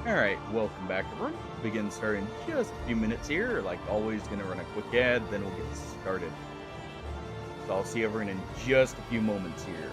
Alright, welcome back everyone. Begin starting in just a few minutes here. Like always, gonna run a quick ad, then we'll get started. So I'll see everyone in just a few moments here.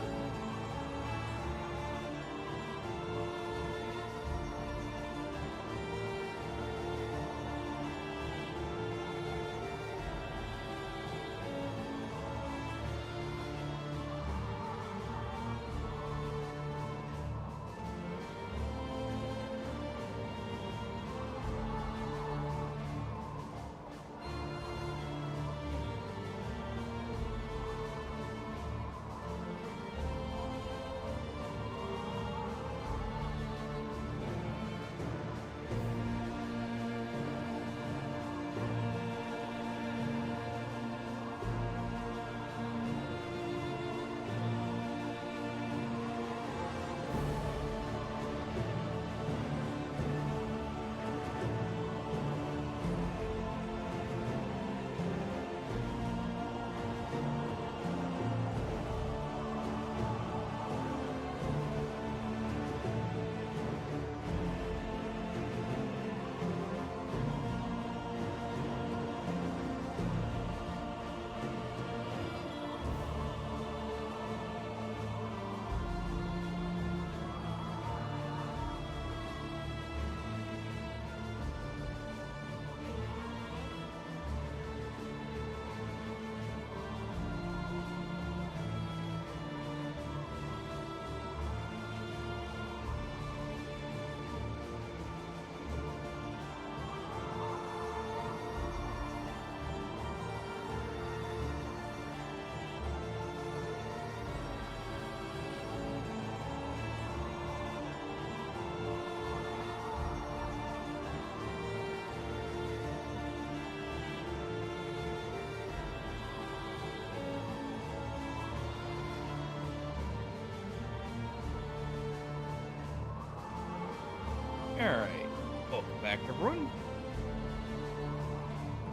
Alright, welcome back everyone.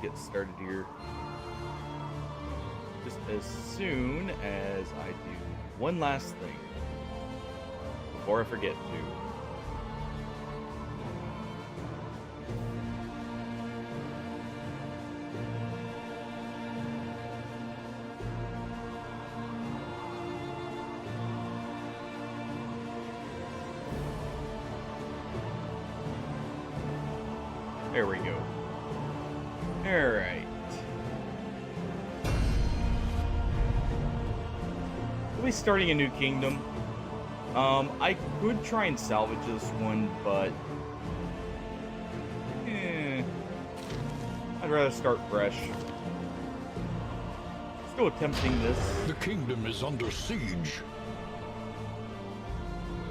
Get started here just as soon as I do one last thing before I forget to. There we go. Alright. We'll be starting a new kingdom. I could try and salvage this one, but I'd rather start fresh. Still attempting this. The kingdom is under siege.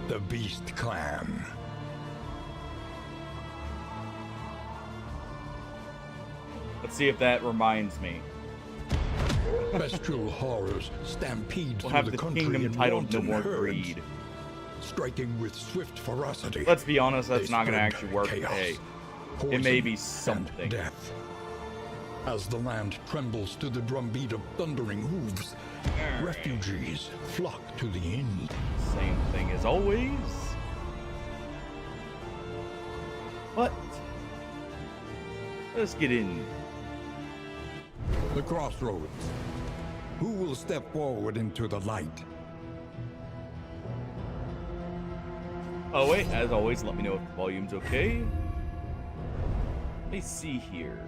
The Beast Clan. Let's see if that reminds me. Bestial horrors stampede We'll through have the the country kingdom in titled No wanton More herds, Greed. striking with swift ferocity. Let's be honest, that's They not going to spread actually work. chaos, Hey, it poison, may be and something. death. As the land trembles to the drumbeat of thundering hooves, Alright. refugees flock to the inn. Same thing as always. But let's get in. The crossroads. Who will step forward into the light? Oh wait, as always, let me know if the volume's okay. Let me see here.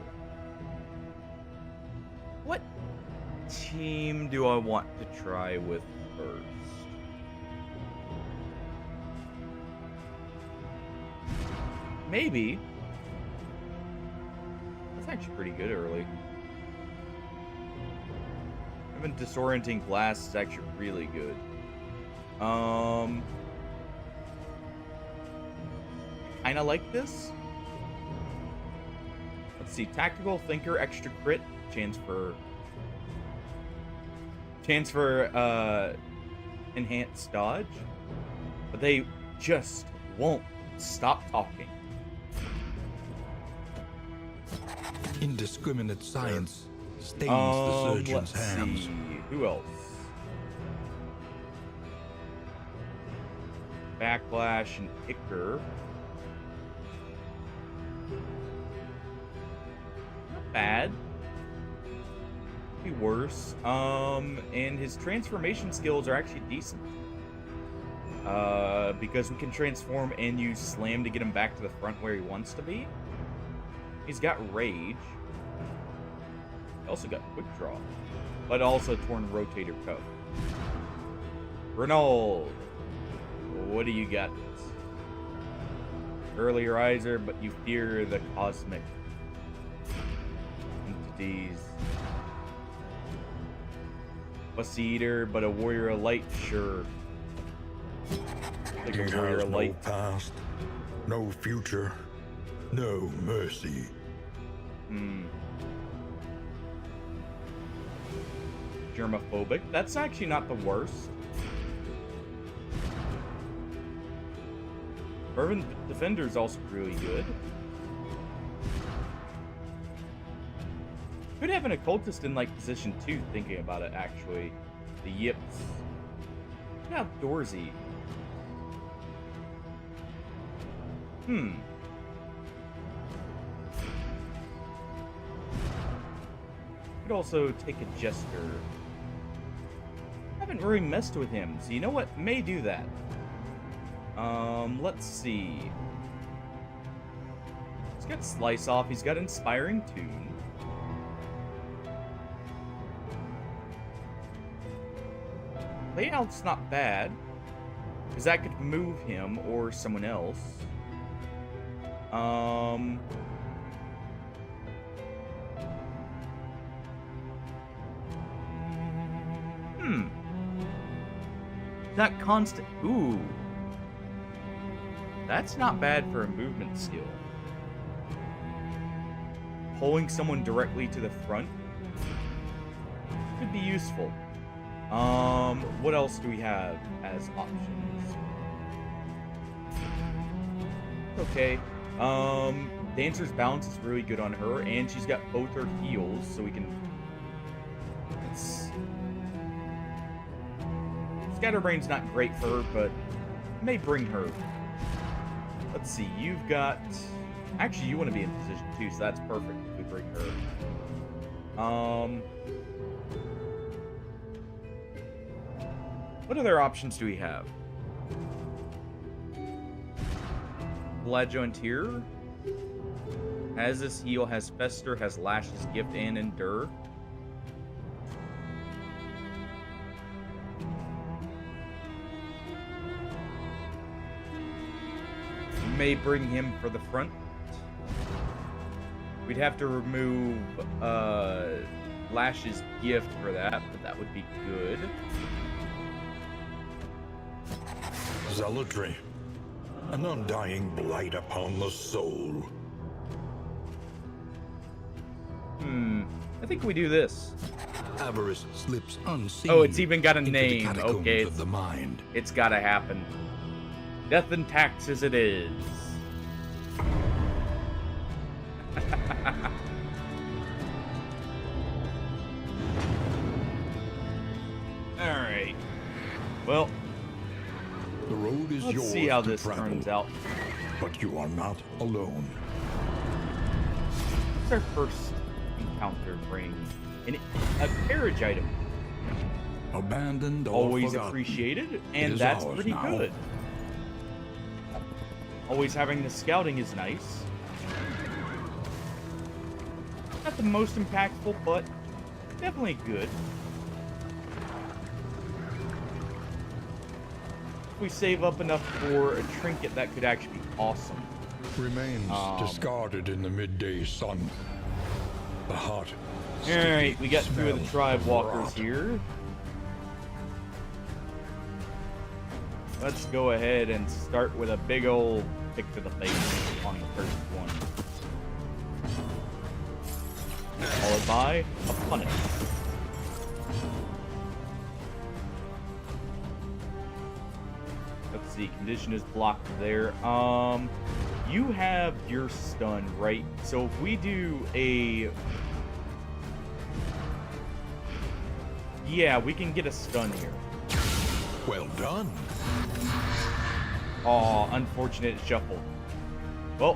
What team do I want to try with first? Maybe. That's actually pretty good early. Having disorienting glass is actually really good. Kinda like this. Let's see, tactical thinker, extra crit, chance for enhanced dodge. But they just won't stop talking. Indiscriminate science stains the surgeon's let's hands. see. Who else? Backlash and Icker. bad. Be worse. And his transformation skills are actually decent. Because we can transform and use Slam to get him back to the front where he wants to be. He's got Rage. He also got Quick Draw. But also Torn Rotator Cuff. Renault, what do you got? Early Riser, but you fear the cosmic entities. Fussy Eater, but a Warrior of Light, sure. Like He a Warrior has of no Light. past, no future, no mercy. Germophobic. That's actually not the worst. Fervent Defender is also really good. Could have an occultist in like position 2, thinking about it actually. The Yips. Look how outdoorsy. Could also take a Jester. I haven't really messed with him, so you know what? May do that. Let's see. He's got Slice Off. He's got Inspiring Tune. Layout's not bad, because that could move him or someone else. That constant. Ooh. That's not bad for a movement skill. Pulling someone directly to the front could be useful. What else do we have as options? Okay. Dancer's Balance is really good on her, and she's got both her heals, so we can... Scatterbrain's not great for her, but may bring her. Let's see, you've got... Actually, you want to be in position 2, so that's perfect if we bring her. What other options do we have? Blajointeer has this heal, has Fester, has Lashes, Gift, and Endure. May bring him for the front. We'd have to remove Lash's Gift for that, but that would be good. Zealotry, an undying blight upon the soul. I think we do this. Avarice slips unseen. Oh, it's even got a into the name. catacombs Okay, of the mind. it's gotta happen. Death and taxes it is. Alright. Well, The road is let's yours see how to this travel, turns out. but you are not alone. What's our first encounter bring? A carriage item. Abandoned or Always forgotten. appreciated, It and is that's ours pretty now. good. Always having the scouting is nice. Not the most impactful, but definitely good. If we save up enough for a trinket, that could actually be awesome. Remains discarded in the midday sun. The hot. Alright, we got two of the smells tribe of walkers rot. here. Let's go ahead and start with a big old kick to the face on the first one. Followed by a punish. Let's see, condition is blocked there. You have your stun, right? So if we do a... Yeah, we can get a stun here. Well done. Aw, unfortunate shuffle. Well,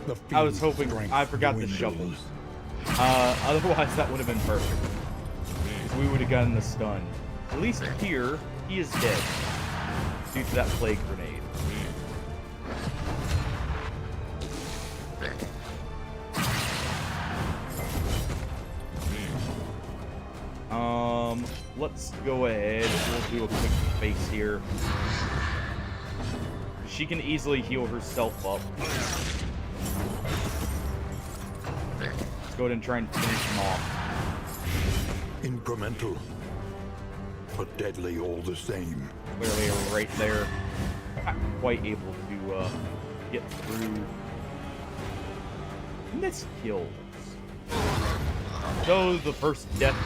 The I was fiend's hoping strength I forgot the shovel. dwindles. Otherwise, that would have been perfect. Because we would have gotten the stun. At least here, he is dead. Due to that plague grenade. Let's go ahead. We'll do a quick face here. She can easily heal herself up. Let's go ahead and try and finish him off. Incremental, but deadly all the same. Clearly, right there. Not quite able to get through. Missed kills. So the first death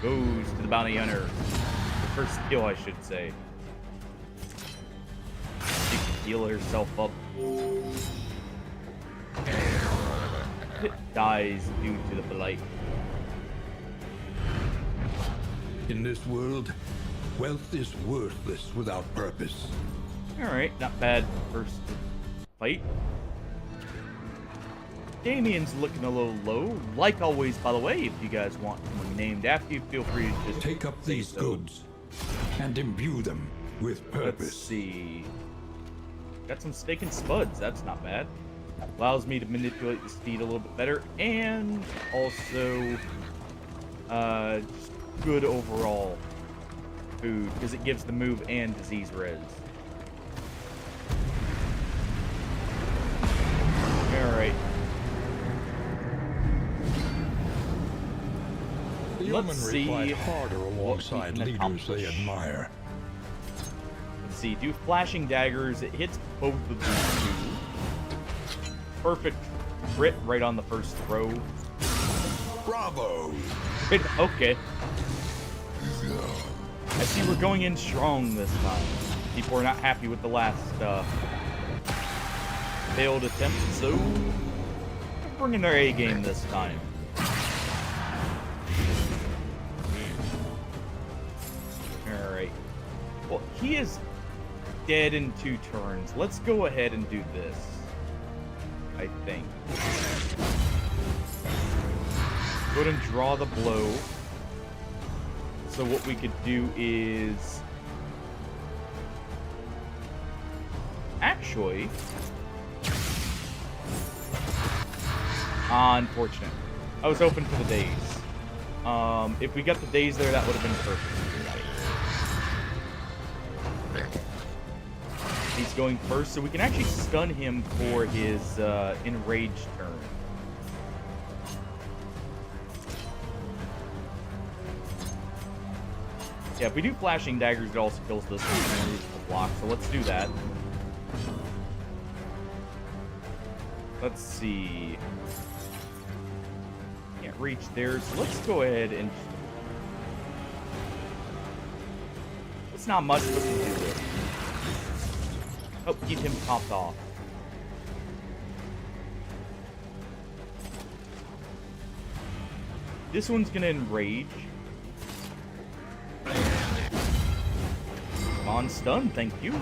goes to the bounty hunter. The first kill, I should say. She can heal herself up. It dies due to the blight. In this world, wealth is worthless without purpose. Alright, not bad first fight. Damien's looking a little low. Like always, by the way, if you guys want someone named after you, feel free to just Take up say these so. goods and imbue them with purpose. Let's see. Got some steak and spuds. That's not bad. Allows me to manipulate the speed a little bit better, and also just good overall food because it gives the move and disease res. All right. The Let's Yeomanry see fight harder what we alongside can leaders they accomplish. admire. Let's see. Do flashing daggers. It hits both of these two. Perfect crit right on the first throw. Bravo! Okay. I see we're going in strong this time. People are not happy with the last failed attempt, so they're bringing their A game this time. Alright. Well, he is dead in 2 turns. Let's go ahead and do this. I think. Go ahead and draw the blow. So what we could do is... Actually... Unfortunate. I was hoping for the days. If we got the days there, that would have been perfect. He's going first, so we can actually stun him for his enraged turn. Yeah, if we do flashing daggers, it also kills this one and removes the block, so let's do that. Let's see. Can't reach there, so let's go ahead and... It's not much, but we can do it. Oh, keep him popped off. This one's gonna enrage. Come on, stun, thank you.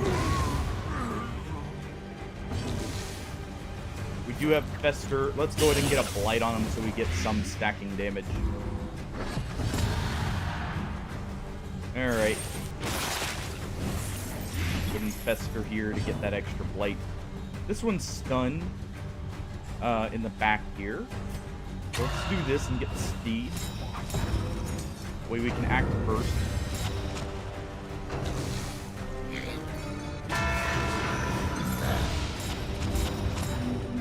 We do have Fester. Let's go ahead and get a blight on him so we get some stacking damage. Alright. Putting Fester here to get that extra blight. This one's stunned in the back here. So let's do this and get the speed. That way we can act first.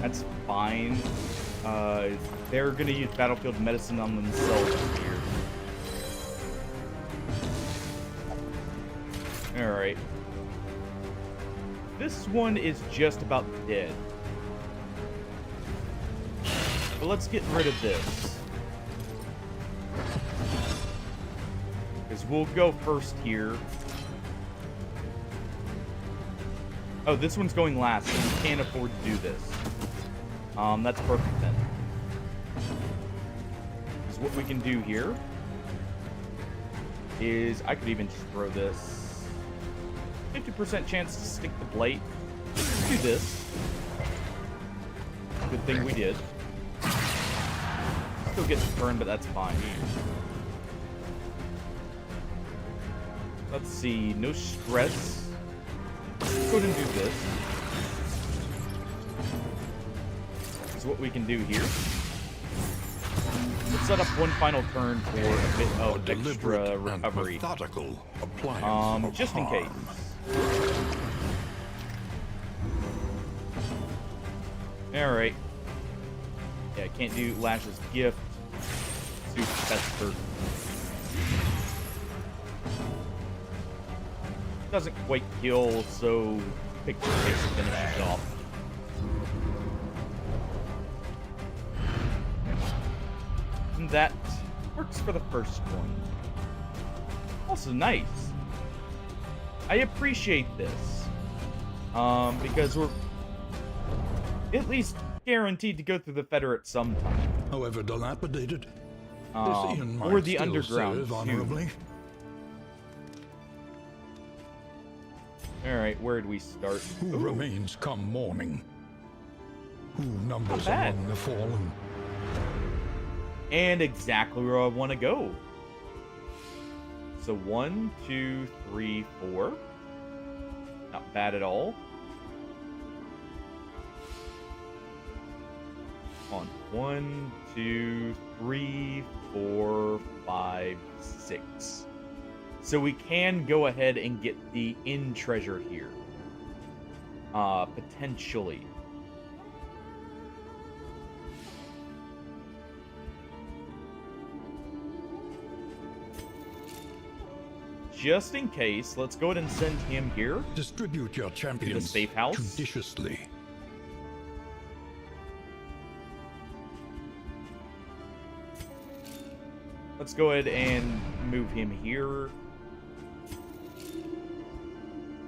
That's fine. They're gonna use battlefield medicine on themselves here. Alright. This one is just about dead. But let's get rid of this. Because we'll go first here. Oh, this one's going last, so we can't afford to do this. That's perfect then. Because what we can do here is I could even just throw this. 50% chance to stick the blight. Do this. Good thing we did. Still gets burned, but that's fine. Let's see. No stress. Let's go ahead and do this. This is what we can do here. Let's set up one final turn for a bit of extra recovery. Methodical appliance of just in case. Alright. Yeah, I can't do Lash's gift. Super Pester. Doesn't quite kill, so picture takes to finish it off. And that works for the first one. Also nice. I appreciate this. Because we're at least guaranteed to go through the Federate sometime. However dilapidated, this Ian or might the still underground, serve too. honorably. Alright, where'd we start? Who Ooh, remains come morning? Who numbers bad. among the fallen? and exactly where I want to go. So 1, 2, 3, 4. Not bad at all. On 1, 2, 3, 4, 5, 6. So we can go ahead and get the inn treasure here. Potentially. Just in case, let's go ahead and send him here. Distribute your champions safe house. judiciously. Let's go ahead and move him here.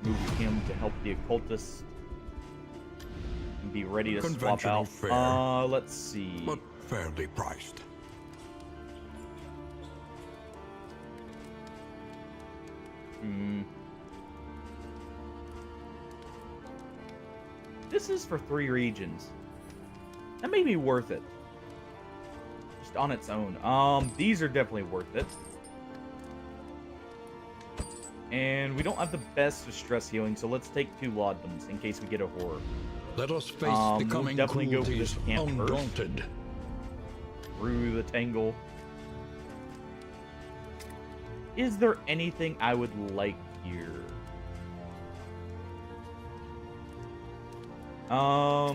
Move him to help the occultist. And be ready to swap Conventional out. fare. Let's see. But fairly priced. This is for 3 regions. That may be worth it. Just on its own. These are definitely worth it. And we don't have the best distress healing, so let's take 2 laudanums in case we get a horror. Let us face the We'll coming definitely go for cruelties this camp first. undaunted. Through the tangle. Is there anything I would like here? I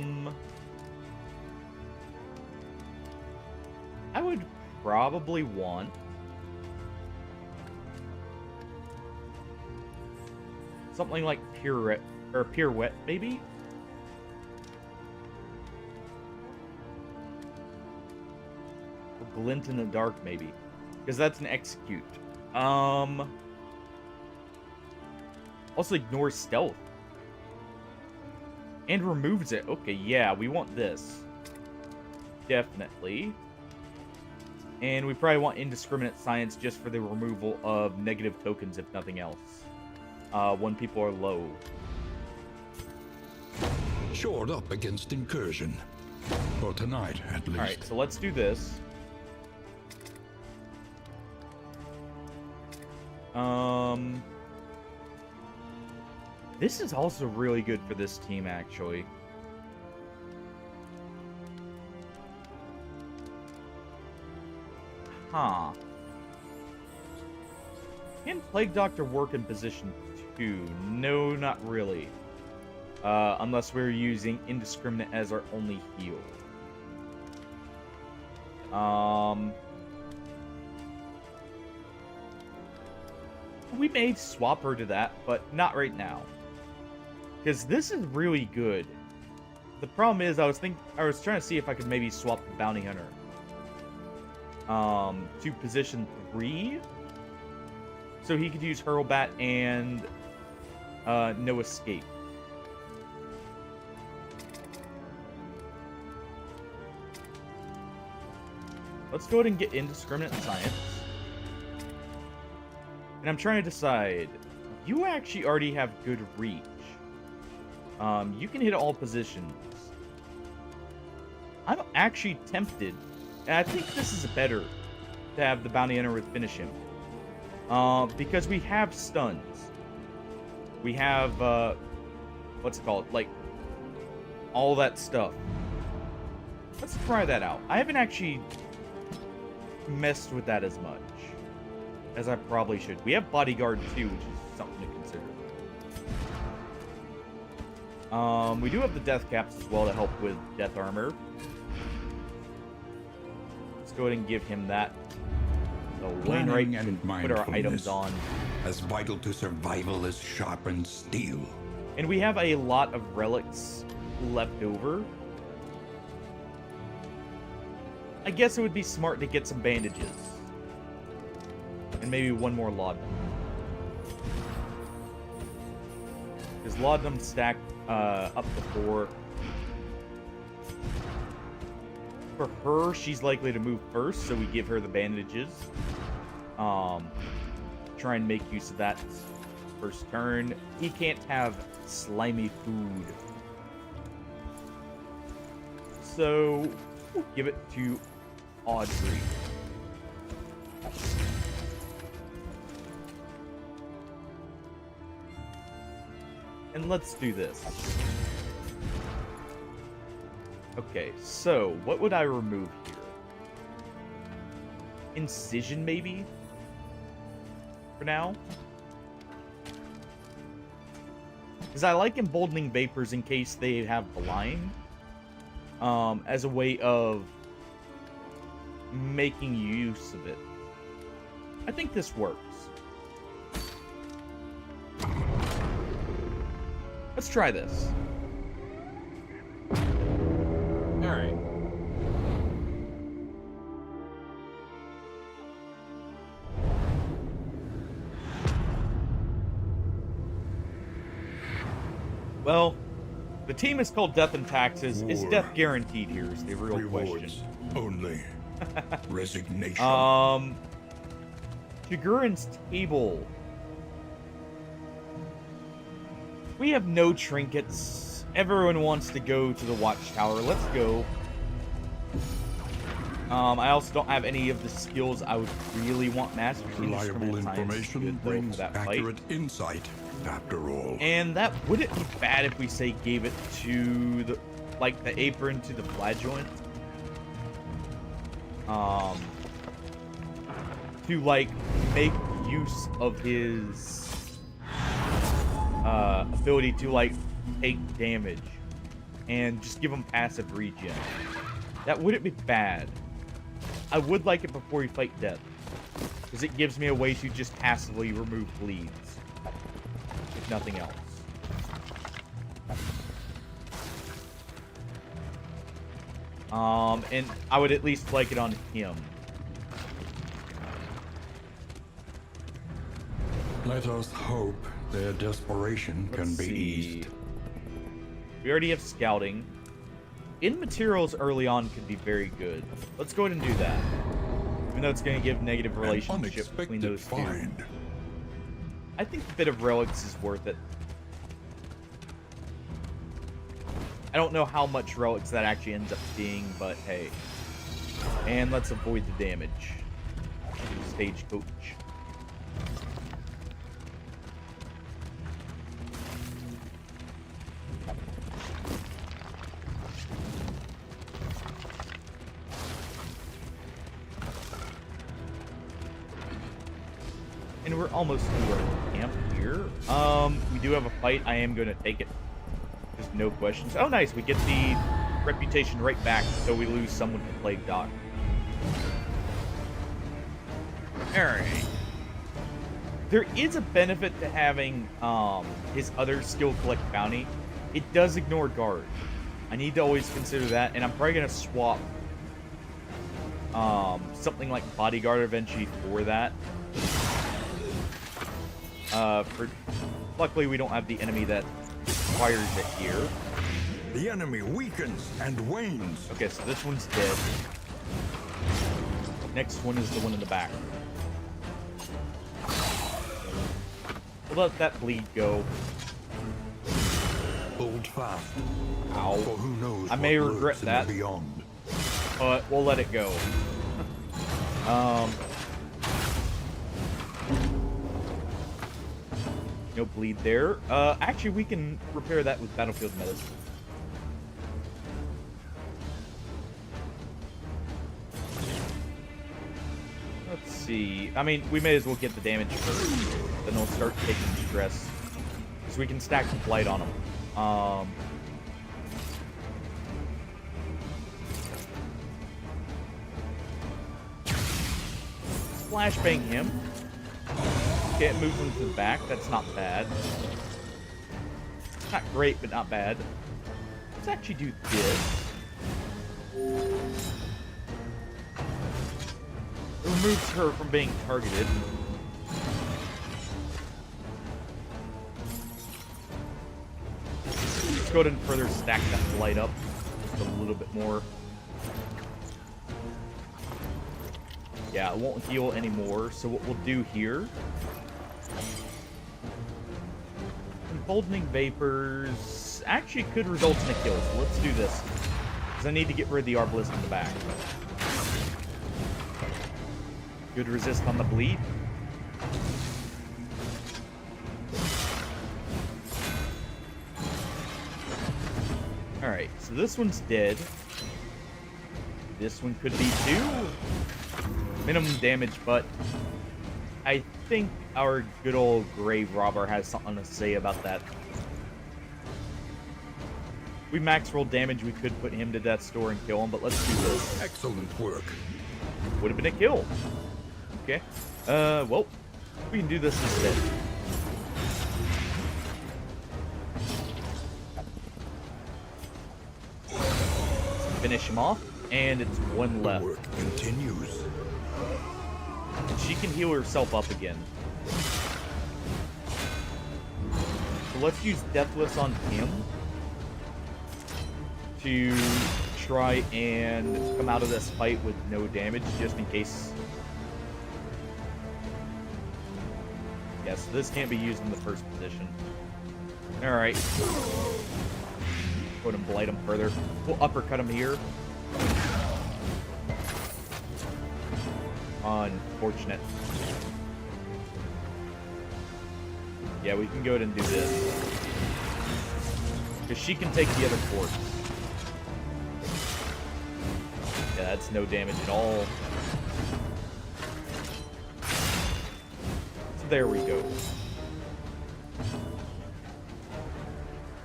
would probably want something like pirouette, maybe? Or glint in the dark, maybe. Because that's an execute. Also ignores stealth. And removes it. Okay, yeah, we want this. Definitely. And we probably want indiscriminate science just for the removal of negative tokens, if nothing else. When people are low. Shored up against incursion. For tonight, at least. Alright, so let's do this. This is also really good for this team, actually. Huh. Can Plague Doctor work in position 2? No, not really. Unless we're using Indiscriminate as our only heal. We may swap her to that, but not right now. Because this is really good. The problem is, I was trying to see if I could maybe swap the Bounty Hunter. To position 3. So he could use Hurlbat and No Escape. Let's go ahead and get Indiscriminate Science. And I'm trying to decide, you actually already have good reach. You can hit all positions. I'm actually tempted, and I think this is better to have the bounty hunter finish him. Because we have stuns. We have, what's it called? Like, all that stuff. Let's try that out. I haven't actually messed with that as much as I probably should. We have bodyguard too, which is something to consider. We do have the death caps as well to help with death armor. Let's go ahead and give him that. So Wainwright Planning and can put our items mindfulness, on. as vital to survival as sharpened steel. And we have a lot of relics left over. I guess it would be smart to get some bandages. And maybe one more laudanum. Because laudanum stack up to 4. For her, she's likely to move first, so we give her the bandages. Try and make use of that first turn. He can't have slimy food. So, we'll give it to Audrey. And let's do this. Okay, so what would I remove here? Incision, maybe? For now? Because I like emboldening vapors in case they have blind. As a way of making use of it. I think this works. Let's try this. Alright. Well, the team is called Death and Taxes. Is War. death guaranteed here is the real Rewards question. only. Resignation. Chigurh's table. We have no trinkets. Everyone wants to go to the watchtower. Let's go. I also don't have any of the skills I would really want mastered. Reliable information brings that accurate fight. insight, after all. And that wouldn't be bad if we say gave it to the the apron to the flagellant. To make use of his ability to take damage and just give him passive regen. That wouldn't be bad. I would like it before we fight death, because it gives me a way to just passively remove bleeds, if nothing else. And I would at least like it on him. Let us hope their desperation can Let's be see. eased. We already have scouting. In materials early on could be very good. Let's go ahead and do that. Even though it's going to give negative An relationship between unexpected those two. find. I think a bit of relics is worth it. I don't know how much relics that actually ends up being, but hey. And let's avoid the damage. Stagecoach. And we're almost to our camp here. We do have a fight. I am going to take it. There's no questions. Oh, nice. We get the reputation right back, so we lose someone to Plague Doc. Alright. There is a benefit to having his other skill collect bounty. It does ignore guard. I need to always consider that, and I'm probably going to swap something like bodyguard eventually for that. Luckily, we don't have the enemy that requires it here. The enemy weakens and wanes. Okay, so this one's dead. Next one is the one in the back. We'll let that bleed go. Hold fast. Ow. For who knows I may what regret lurks in that. the beyond. but we'll let it go. No bleed there. Actually, we can repair that with battlefield medicine. Let's see. I mean, we may as well get the damage first. Then we'll start taking stress. So we can stack the blight on them. Flashbang him. Okay, it moves him to the back. That's not bad. Not great, but not bad. Let's actually do this. It removes her from being targeted. Let's go ahead and further stack that blight up just a little bit more. Yeah, it won't heal anymore. So what we'll do here... Emboldening Vapors actually could result in a kill. So let's do this. Because I need to get rid of the Arbalist in the back. Good resist on the bleed. Alright, so this one's dead. This one could be too. Minimum damage, but I think our good old Grave Robber has something to say about that. We max roll damage, we could put him to death's door and kill him, but let's do this. Excellent work. Would have been a kill. Okay. Well, we can do this instead. Finish him off, and it's one left. The work continues. And she can heal herself up again. So let's use Deathless on him to try and come out of this fight with no damage, just in case. Yeah, so this can't be used in the first position. Alright. Go ahead and blight him further. We'll uppercut him here. Unfortunate. Yeah, we can go ahead and do this. Because she can take the other corpse. Yeah, that's no damage at all. So there we go.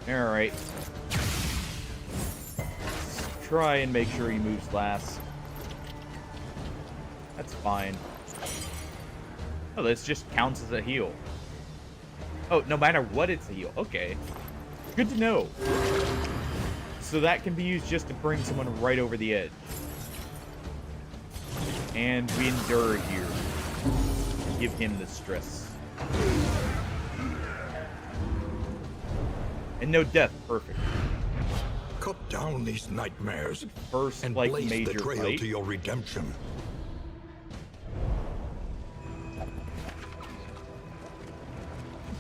Alright. Try and make sure he moves last. That's fine. Oh, this just counts as a heal. Oh, no matter what, it's a heal. Okay. Good to know. So that can be used just to bring someone right over the edge. And we endure here. Give him the stress. And no death. Perfect. Cut down these nightmares First, and like, blaze the major trail fight. to your redemption.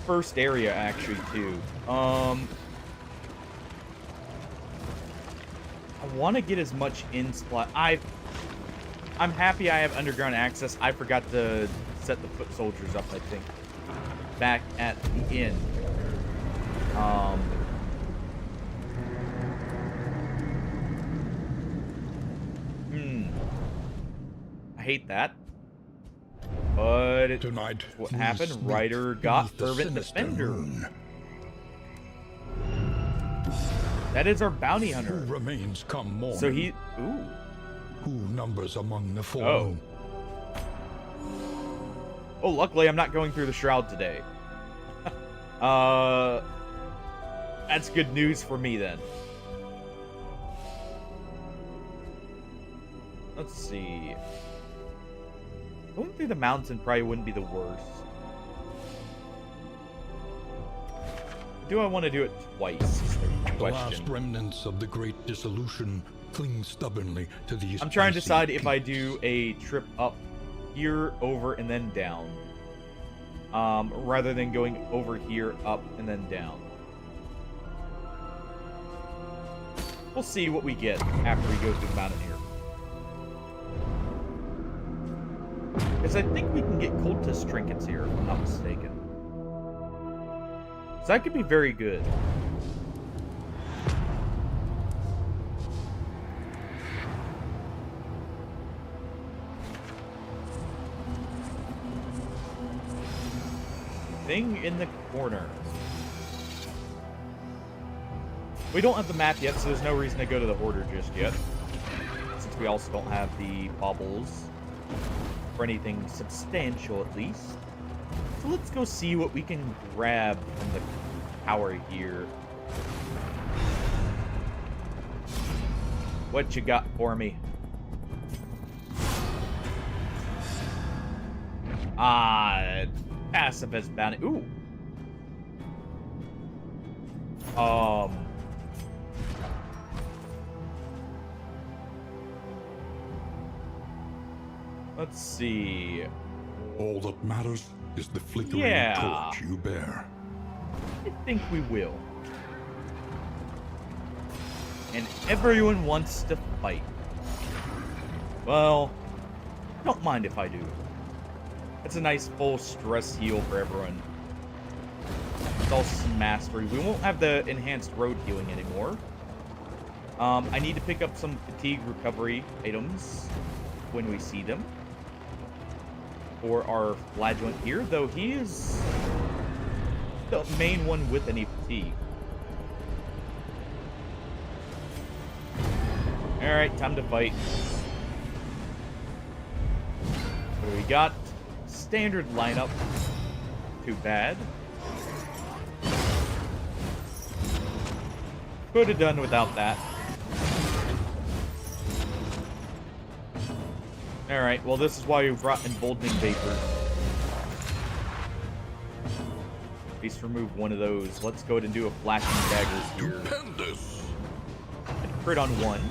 First area, actually, too. I want to get as much in spot. I'm happy I have underground access. I forgot to set the foot soldiers up, I think, back at the inn. I hate that. But it's Tonight, what we happened. sleep Ryder got beneath the Fervent sinister Defender. moon. That is our bounty Who hunter. remains come morning? So he... Ooh. Who numbers among the fallen? Oh. Oh, luckily I'm not going through the shroud today. That's good news for me then. Let's see. Going through the mountain probably wouldn't be the worst. Do I want to do it twice? Is the The last question. remnants of the great dissolution cling stubbornly to these. I'm trying to icy decide if I peaks. do a trip up here, over, and then down. Rather than going over here, up, and then down. We'll see what we get after we go through the mountain here. Because I think we can get cultist trinkets here, if I'm not mistaken. So that could be very good. Thing in the corner. We don't have the map yet, so there's no reason to go to the Hoarder just yet. Since we also don't have the baubles. For anything substantial, at least. So let's go see what we can grab from the tower here. What you got for me? Pacifist bounty. Ooh. Let's see. All that matters is the flickering torch you bear. I think we will. And everyone wants to fight. Well, don't mind if I do. It's a nice full stress heal for everyone. It's also some mastery. We won't have the enhanced road healing anymore. I need to pick up some fatigue recovery items when we see them. For our flagellant here, though he is the main one with any fatigue. Alright, time to fight. What do we got? Standard lineup. Too bad. Could have done without that. Alright, well this is why we brought Emboldening Vapor. At least remove one of those. Let's go ahead and do a Flashing Daggers here. Stupendous. And crit on one.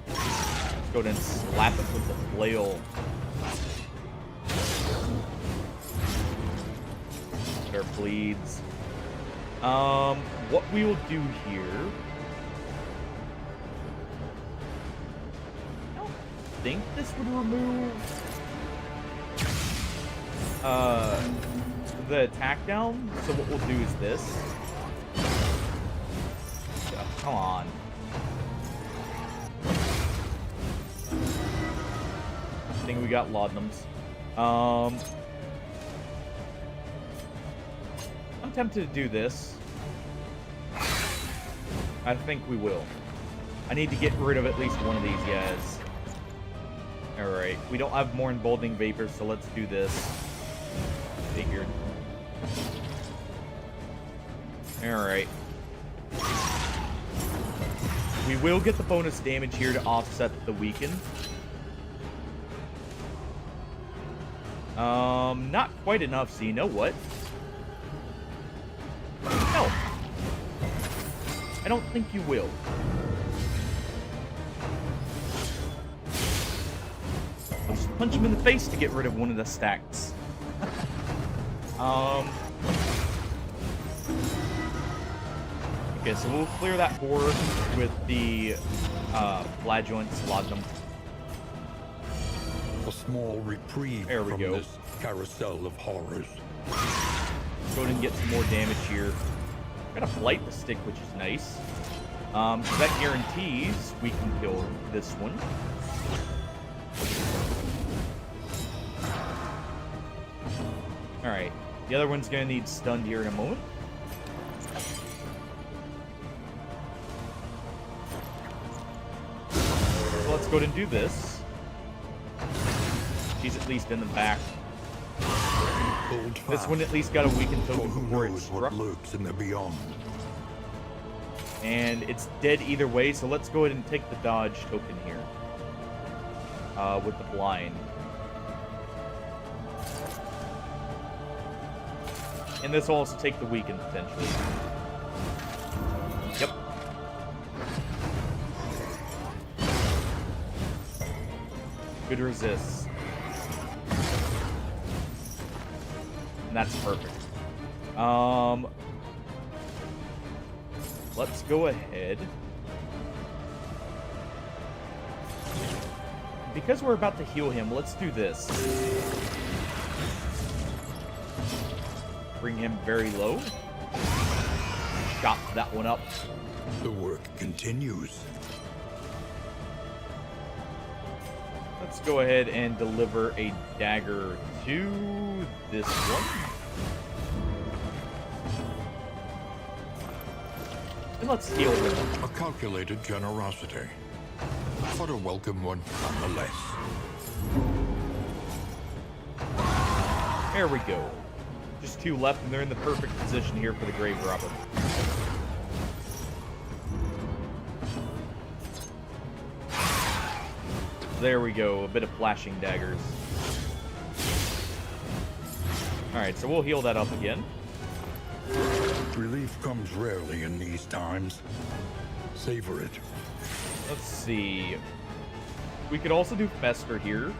Let's go ahead and slap it with the flail. There bleeds. What we will do here... I don't think this would remove... the attack down. So what we'll do is this. Yeah, come on. I think we got laudanums. I'm tempted to do this. I think we will. I need to get rid of at least one of these guys. Alright, we don't have more Emboldening Vapor, so let's do this. Figured. Alright. We will get the bonus damage here to offset the weaken. Not quite enough, so you know what? No. I don't think you will. I'll just punch him in the face to get rid of one of the stacks. Okay, so we'll clear that horde with the Flagellants, laudanum. A small reprieve from this carousel of horrors. Go ahead and get some more damage here. Got a Blight the stick, which is nice. So that guarantees we can kill this one. Alright. The other one's gonna need stunned here in a moment. So let's go ahead and do this. She's at least in the back. This one at least got a weakened token before it struck. What lurks in the beyond. And it's dead either way, so let's go ahead and take the dodge token here. With the blind. And this will also take the weaken, potentially. Yep. Good resist. And that's perfect. Let's go ahead because we're about to heal him, let's do this. Bring him very low. Chop that one up. The work continues. Let's go ahead and deliver a dagger to this one. And let's heal him. A calculated generosity, but a welcome one nonetheless. There we go. Just 2 left, and they're in the perfect position here for the grave robber. There we go, a bit of flashing daggers. Alright, so we'll heal that up again. Relief comes rarely in these times. Savor it. Let's see. We could also do Fester here.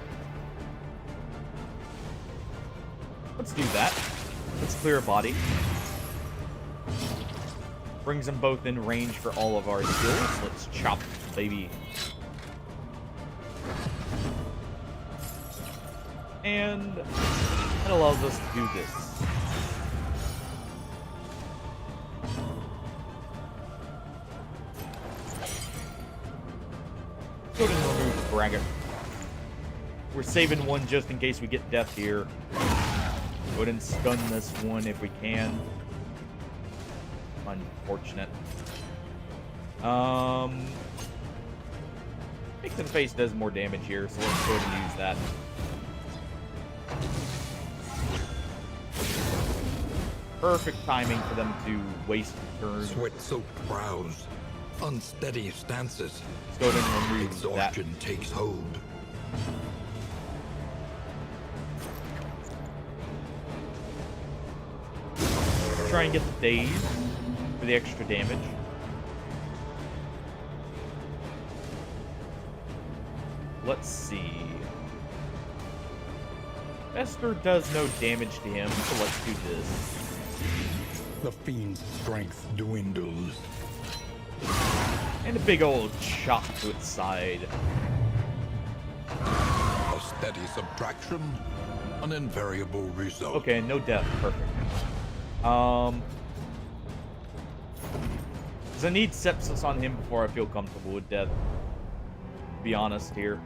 Let's do that. Let's clear a body. Brings them both in range for all of our skills. Let's chop, baby. And that allows us to do this. Go ahead and remove the bracket. We're saving one just in case we get death here. Go ahead and stun this one if we can. Unfortunate. Kick to the face does more damage here, so let's go ahead and use that. Perfect timing for them to waste a turn. Sweat-soaked brows, unsteady stances. Let's go ahead and remove Exhaustion that. takes hold. Try and get the daze for the extra damage. Let's see. Fester does no damage to him, so let's do this. The fiend's strength dwindles. And a big old chop to its side. A steady subtraction, an invariable result. Okay, no death. Perfect. 'Cause I need sepsis on him before I feel comfortable with death. To be honest here.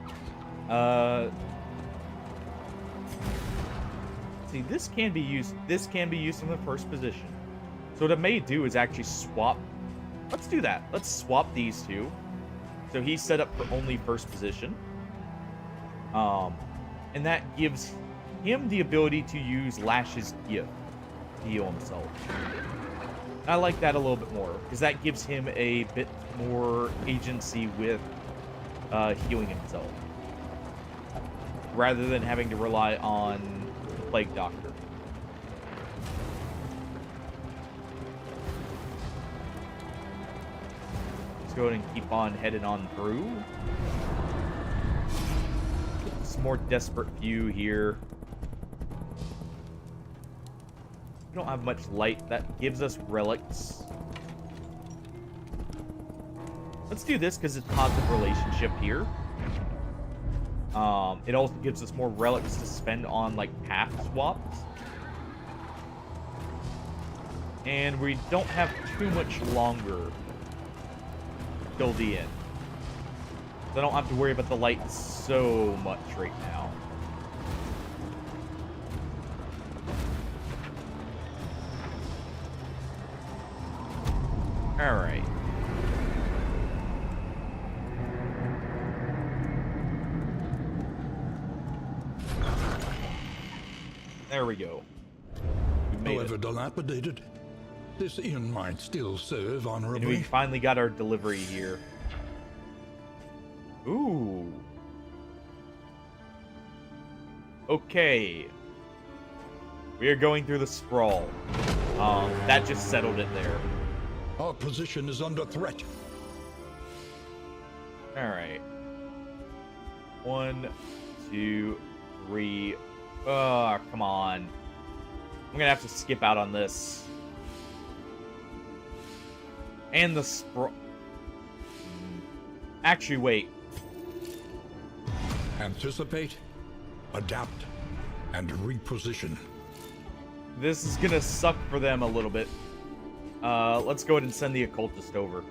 See, this can be used. This can be used in the first position. So what I may do is actually swap. Let's do that. Let's swap these two. So he's set up for only first position. And that gives him the ability to use Lash's gift to heal himself. And I like that a little bit more, because that gives him a bit more agency with healing himself, rather than having to rely on the Plague Doctor. Let's go ahead and keep on heading on through. Some more desperate view here. We don't have much light. That gives us relics. Let's do this because it's positive relationship here. It also gives us more relics to spend on like path swaps. And we don't have too much longer till the end. So I don't have to worry about the light so much right now. Alright. There we go. We made However it. dilapidated, this inn might still serve And we honorably. finally got our delivery here. Ooh. Okay. We are going through the sprawl. That just settled it there. Our position is under threat. Alright. 1, 2, 3. Oh, come on. I'm gonna have to skip out on this. And the sprawl. Actually, wait. Anticipate, adapt, and reposition. This is gonna suck for them a little bit. Let's go ahead and send the occultist over.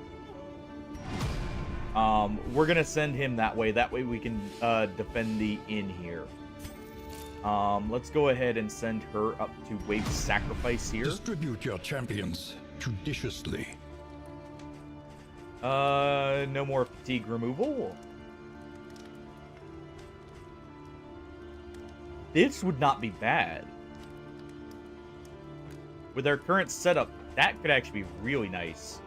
We're gonna send him that way. That way we can defend the inn here. Let's go ahead and send her up to Wave Sacrifice here. Distribute your champions judiciously. No more fatigue removal. This would not be bad. With our current setup, that could actually be really nice.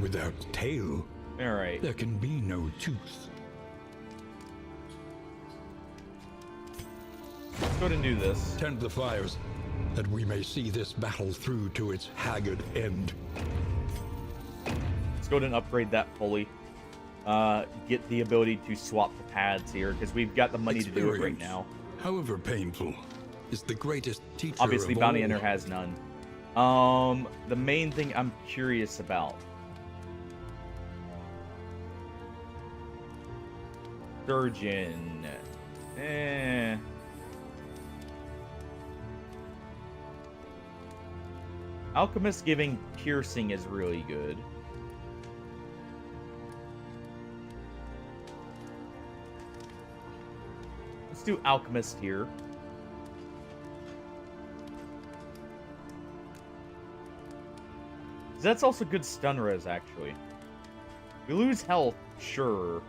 Without tail, Alright. there can be no tooth. Let's go ahead and do this. Tend the fires, that we may see this battle through to its haggard end. Let's go ahead and upgrade that fully. Get the ability to swap the pads here, because we've got the money to do it right now. However painful, is the greatest teacher Obviously, of Bounty all. Hunter has none. The main thing I'm curious about. Surgeon. Alchemist giving piercing is really good. Let's do Alchemist here. That's also good stun res, actually. We lose health, sure.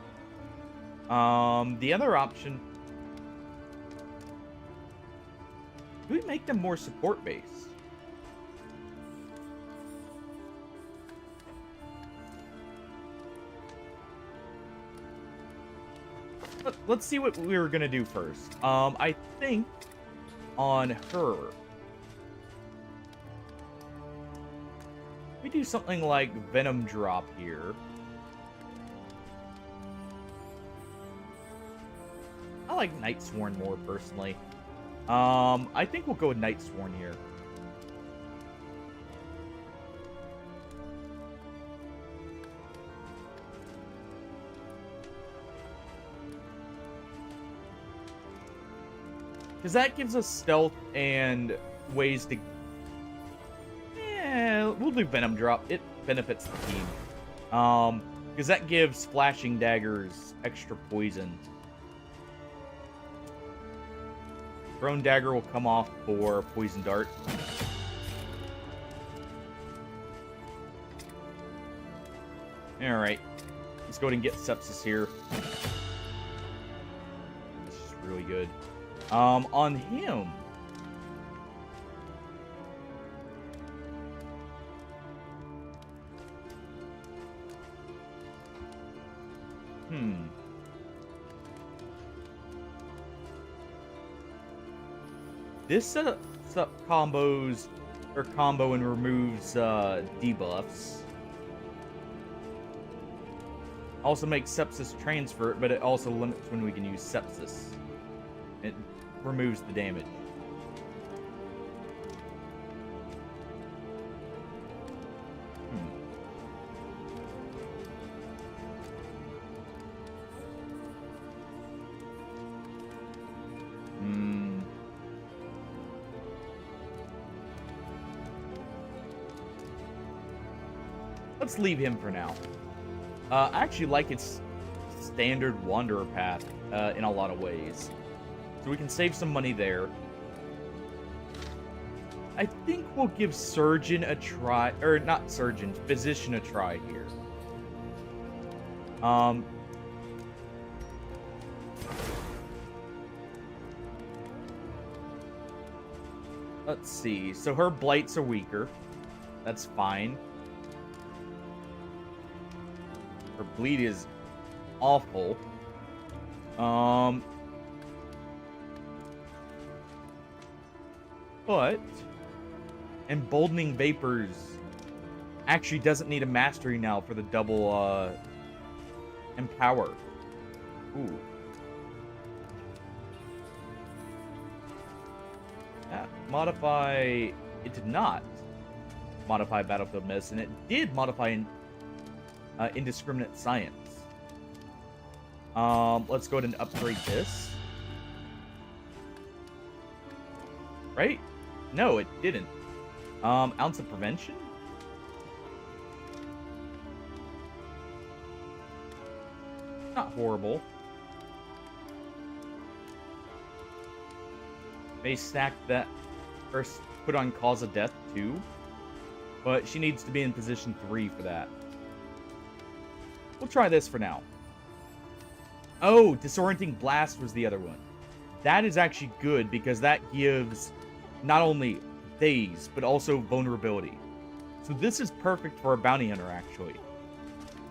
The other option... Do we make them more support based? Let's see what we were gonna do first. I think on her, we do something like Venom Drop here. I like Night Sworn more personally. I think we'll go with Night Sworn here. Because that gives us stealth and ways to... Yeah, we'll do Venom Drop. It benefits the team. Because that gives Flashing Daggers extra poison. Thrown Dagger will come off for Poison Dart. Alright. Let's go ahead and get Sepsis here. This is really good. On him... This sets up combos, or combo and removes debuffs. Also makes Sepsis transfer, but it also limits when we can use Sepsis. It removes the damage. Let's leave him for now. I actually like its standard Wanderer path in a lot of ways. So we can save some money there. I think we'll give Surgeon a try, or not Surgeon, Physician a try here. Let's see. So her blights are weaker. That's fine. Her bleed is awful. But Emboldening Vapors actually doesn't need a mastery now for the double empower. Ooh. That modify... It did not modify Battlefield Medicine. It did modify Indiscriminate Science. Let's go ahead and upgrade this. Right? No, it didn't. Ounce of prevention? Not horrible. May stack that first, put on cause of death too. But she needs to be in position 3 for that. We'll try this for now. Oh, Disorienting Blast was the other one. That is actually good because that gives not only daze, but also vulnerability. So this is perfect for a bounty hunter, actually.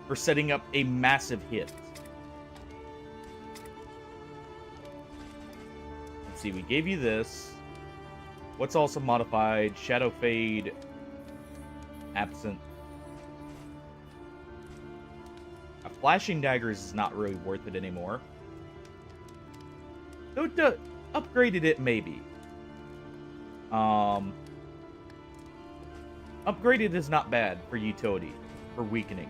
For setting up a massive hit. Let's see, we gave you this. What's also modified? Shadow Fade. Absent. A Flashing Daggers is not really worth it anymore. Though upgraded it, maybe. Upgraded is not bad for utility, for weakening.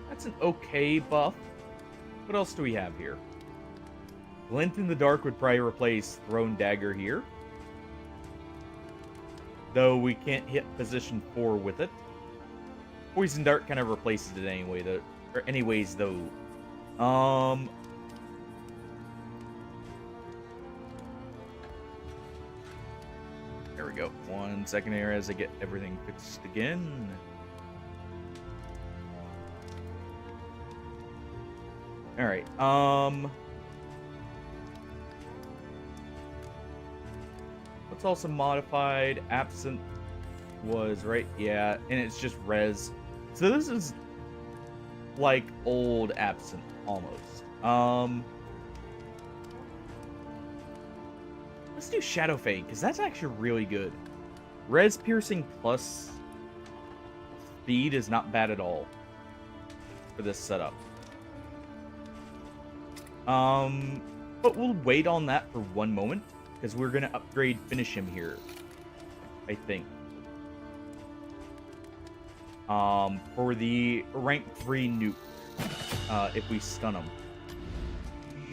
That's an okay buff. What else do we have here? Glint in the Dark would probably replace Thrown Dagger here. Though we can't hit position 4 with it. Poison Dart kind of replaces it anyway, though. Or anyways, though. There we go. 1 second here as I get everything fixed again. Alright, what's also modified? Absent was, right? Yeah, and it's just res. So this is like old Absent, almost. Let's do Shadow Fade, because that's actually really good. Res Piercing plus speed is not bad at all for this setup. But we'll wait on that for one moment, because we're going to upgrade Finish Him here, I think. For the rank 3 nuke, if we stun him.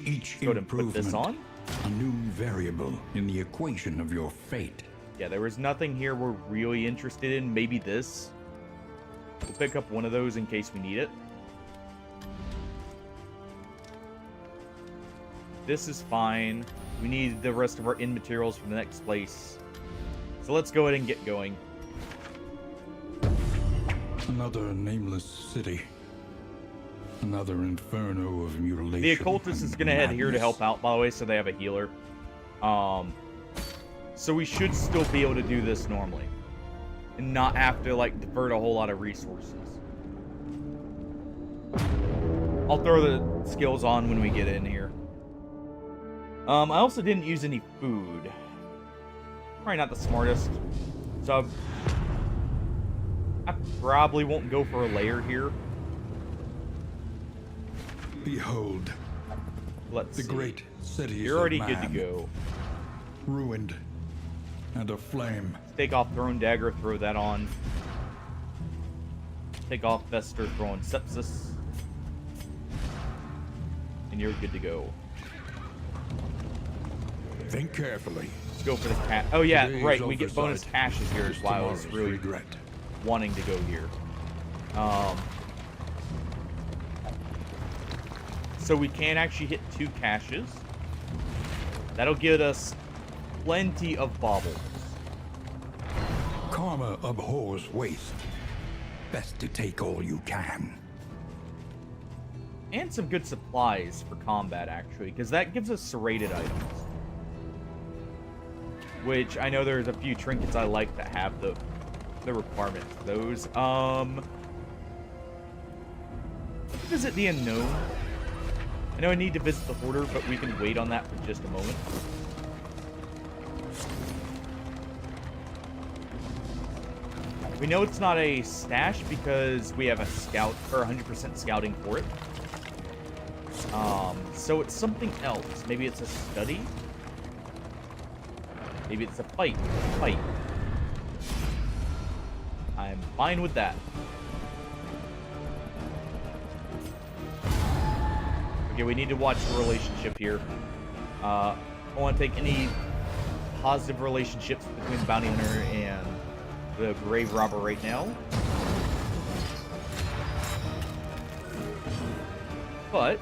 Each Go ahead and put this on. A new variable in the equation of your fate. Yeah, there was nothing here we're really interested in. Maybe this. We'll pick up one of those in case we need it. This is fine. We need the rest of our end materials for the next place. So let's go ahead and get going. Another nameless city. Another inferno of mutilation. The occultist is going to head here to help out, by the way, so they have a healer. So we should still be able to do this normally. And not have to, like, divert a whole lot of resources. I'll throw the skills on when we get in here. I also didn't use any food. Probably not the smartest. So I probably won't go for a layer here. Behold, Let's the see. great cities You're already of good to man, go. ruined and aflame. Take off Thrown Dagger, throw that on. Take off Fester, throw on Sepsis. And you're good to go. Think carefully. Let's go for the cash. Oh yeah, Today's right, we get bonus oversight caches here is is why I was tomorrow's really regret. wanting to go here. So we can actually hit 2 caches. That'll give us plenty of baubles. Karma abhors waste. Best to take all you can. And some good supplies for combat, actually, because that gives us serrated items. Which, I know there's a few trinkets I like that have the requirements for those. Let's visit the Unknown. I know I need to visit the Hoarder, but we can wait on that for just a moment. We know it's not a stash because we have a scout, or 100% scouting for it. So it's something else. Maybe it's a study? Maybe it's a fight. Fight. I'm fine with that. Yeah, we need to watch the relationship here. I don't want to take any positive relationships between the bounty hunter and the grave robber right now. But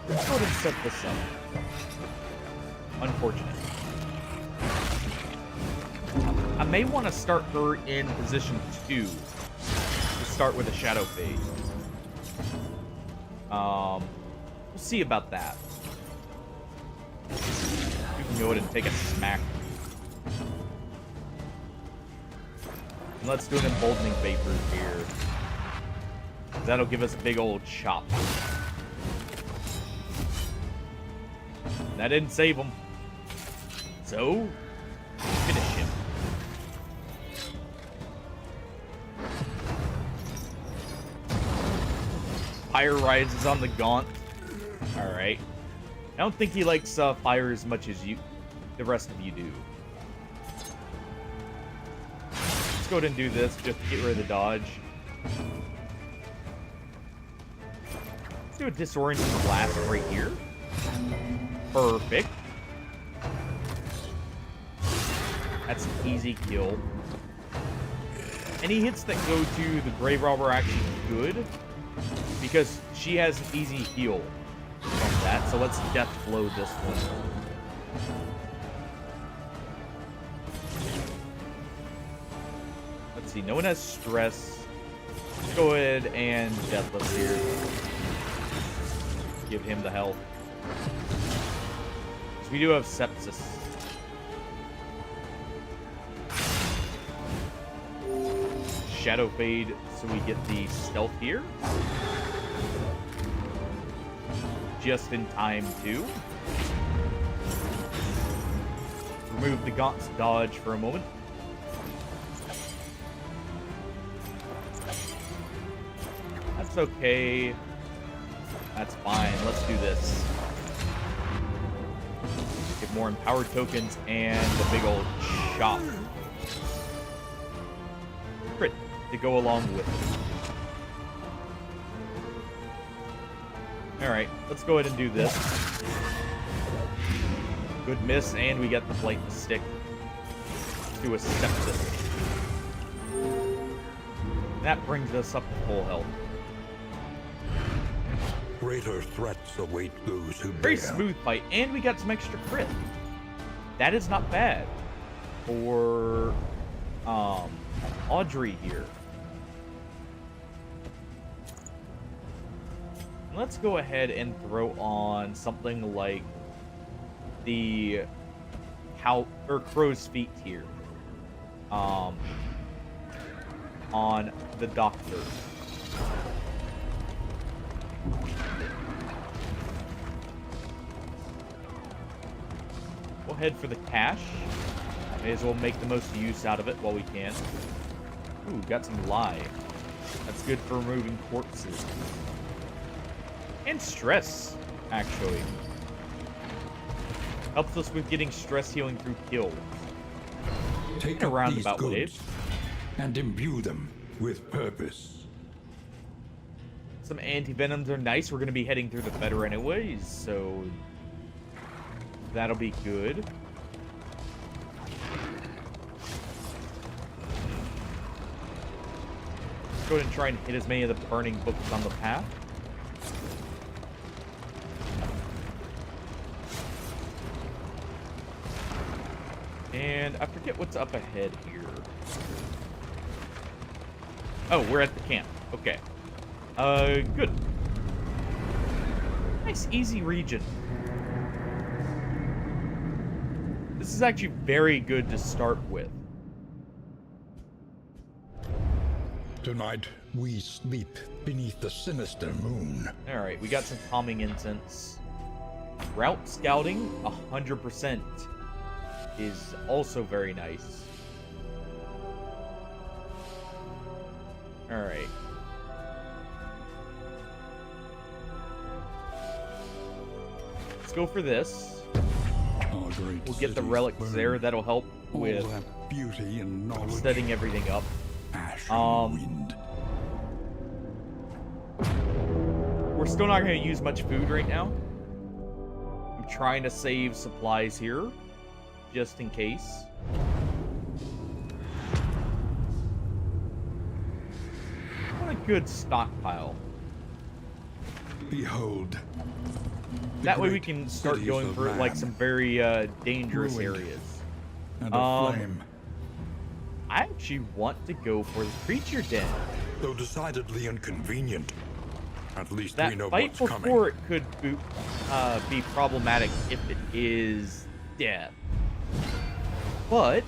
let's go ahead and set this up. Unfortunate. I may want to start her in position 2 to start with a shadow fade. We'll see about that. You can go ahead and take a smack. And let's do an emboldening vapor here. That'll give us a big old chop. That didn't save him. So, finish him. Fire rises on the gaunt. Alright. I don't think he likes fire as much as the rest of you do. Let's go ahead and do this just to get rid of the dodge. Let's do a disorienting blast right here. Perfect. That's an easy kill. Any hits that go to the grave robber are actually good because she has an easy heal from that. So let's death blow this one. Let's see. No one has stress. Let's go ahead and deathless here. Give him the health. So we do have sepsis. Shadow fade, so we get the stealth here. Just in time too. Remove the Gaunt's dodge for a moment. That's okay. That's fine. Let's do this. Get more empowered tokens and the big old chop. Crit to go along with it. Alright, let's go ahead and do this. Good miss, and we get the Blight Stick. Let's do a sepsis. That brings us up to full health. Greater threats await those who Very dare. smooth fight, and we got some extra crit. That is not bad for Audrey here. Let's go ahead and throw on something like the crow's feet here. On the doctor. We'll head for the cache. May as well make the most use out of it while we can. Ooh, got some lie. That's good for removing corpses. And stress, actually. Helps us with getting stress healing through kill. Take a up roundabout these way. goods and imbue them with purpose. Some anti-venoms are nice. We're going to be heading through the Fetter anyways, so that'll be good. Let's go ahead and try and hit as many of the burning books on the path. And I forget what's up ahead here. Oh, we're at the camp. Okay. Good. Nice, easy region. This is actually very good to start with. Tonight, we sleep beneath the sinister moon. Alright, we got some calming incense. Route scouting, 100%, is also very nice. Alright. Let's go for this. Our great We'll get the cities relics burn. there. That'll help All with that beauty and knowledge. setting everything up. Ash and wind. We're we're still not going to use much food right now. I'm trying to save supplies here, just in case. What a good stockpile. Behold. That way we can start going for like some very dangerous areas. And aflame. I actually want to go for the creature den. Though decidedly inconvenient. At least That we know fight what's before coming. it could be problematic if it is death. But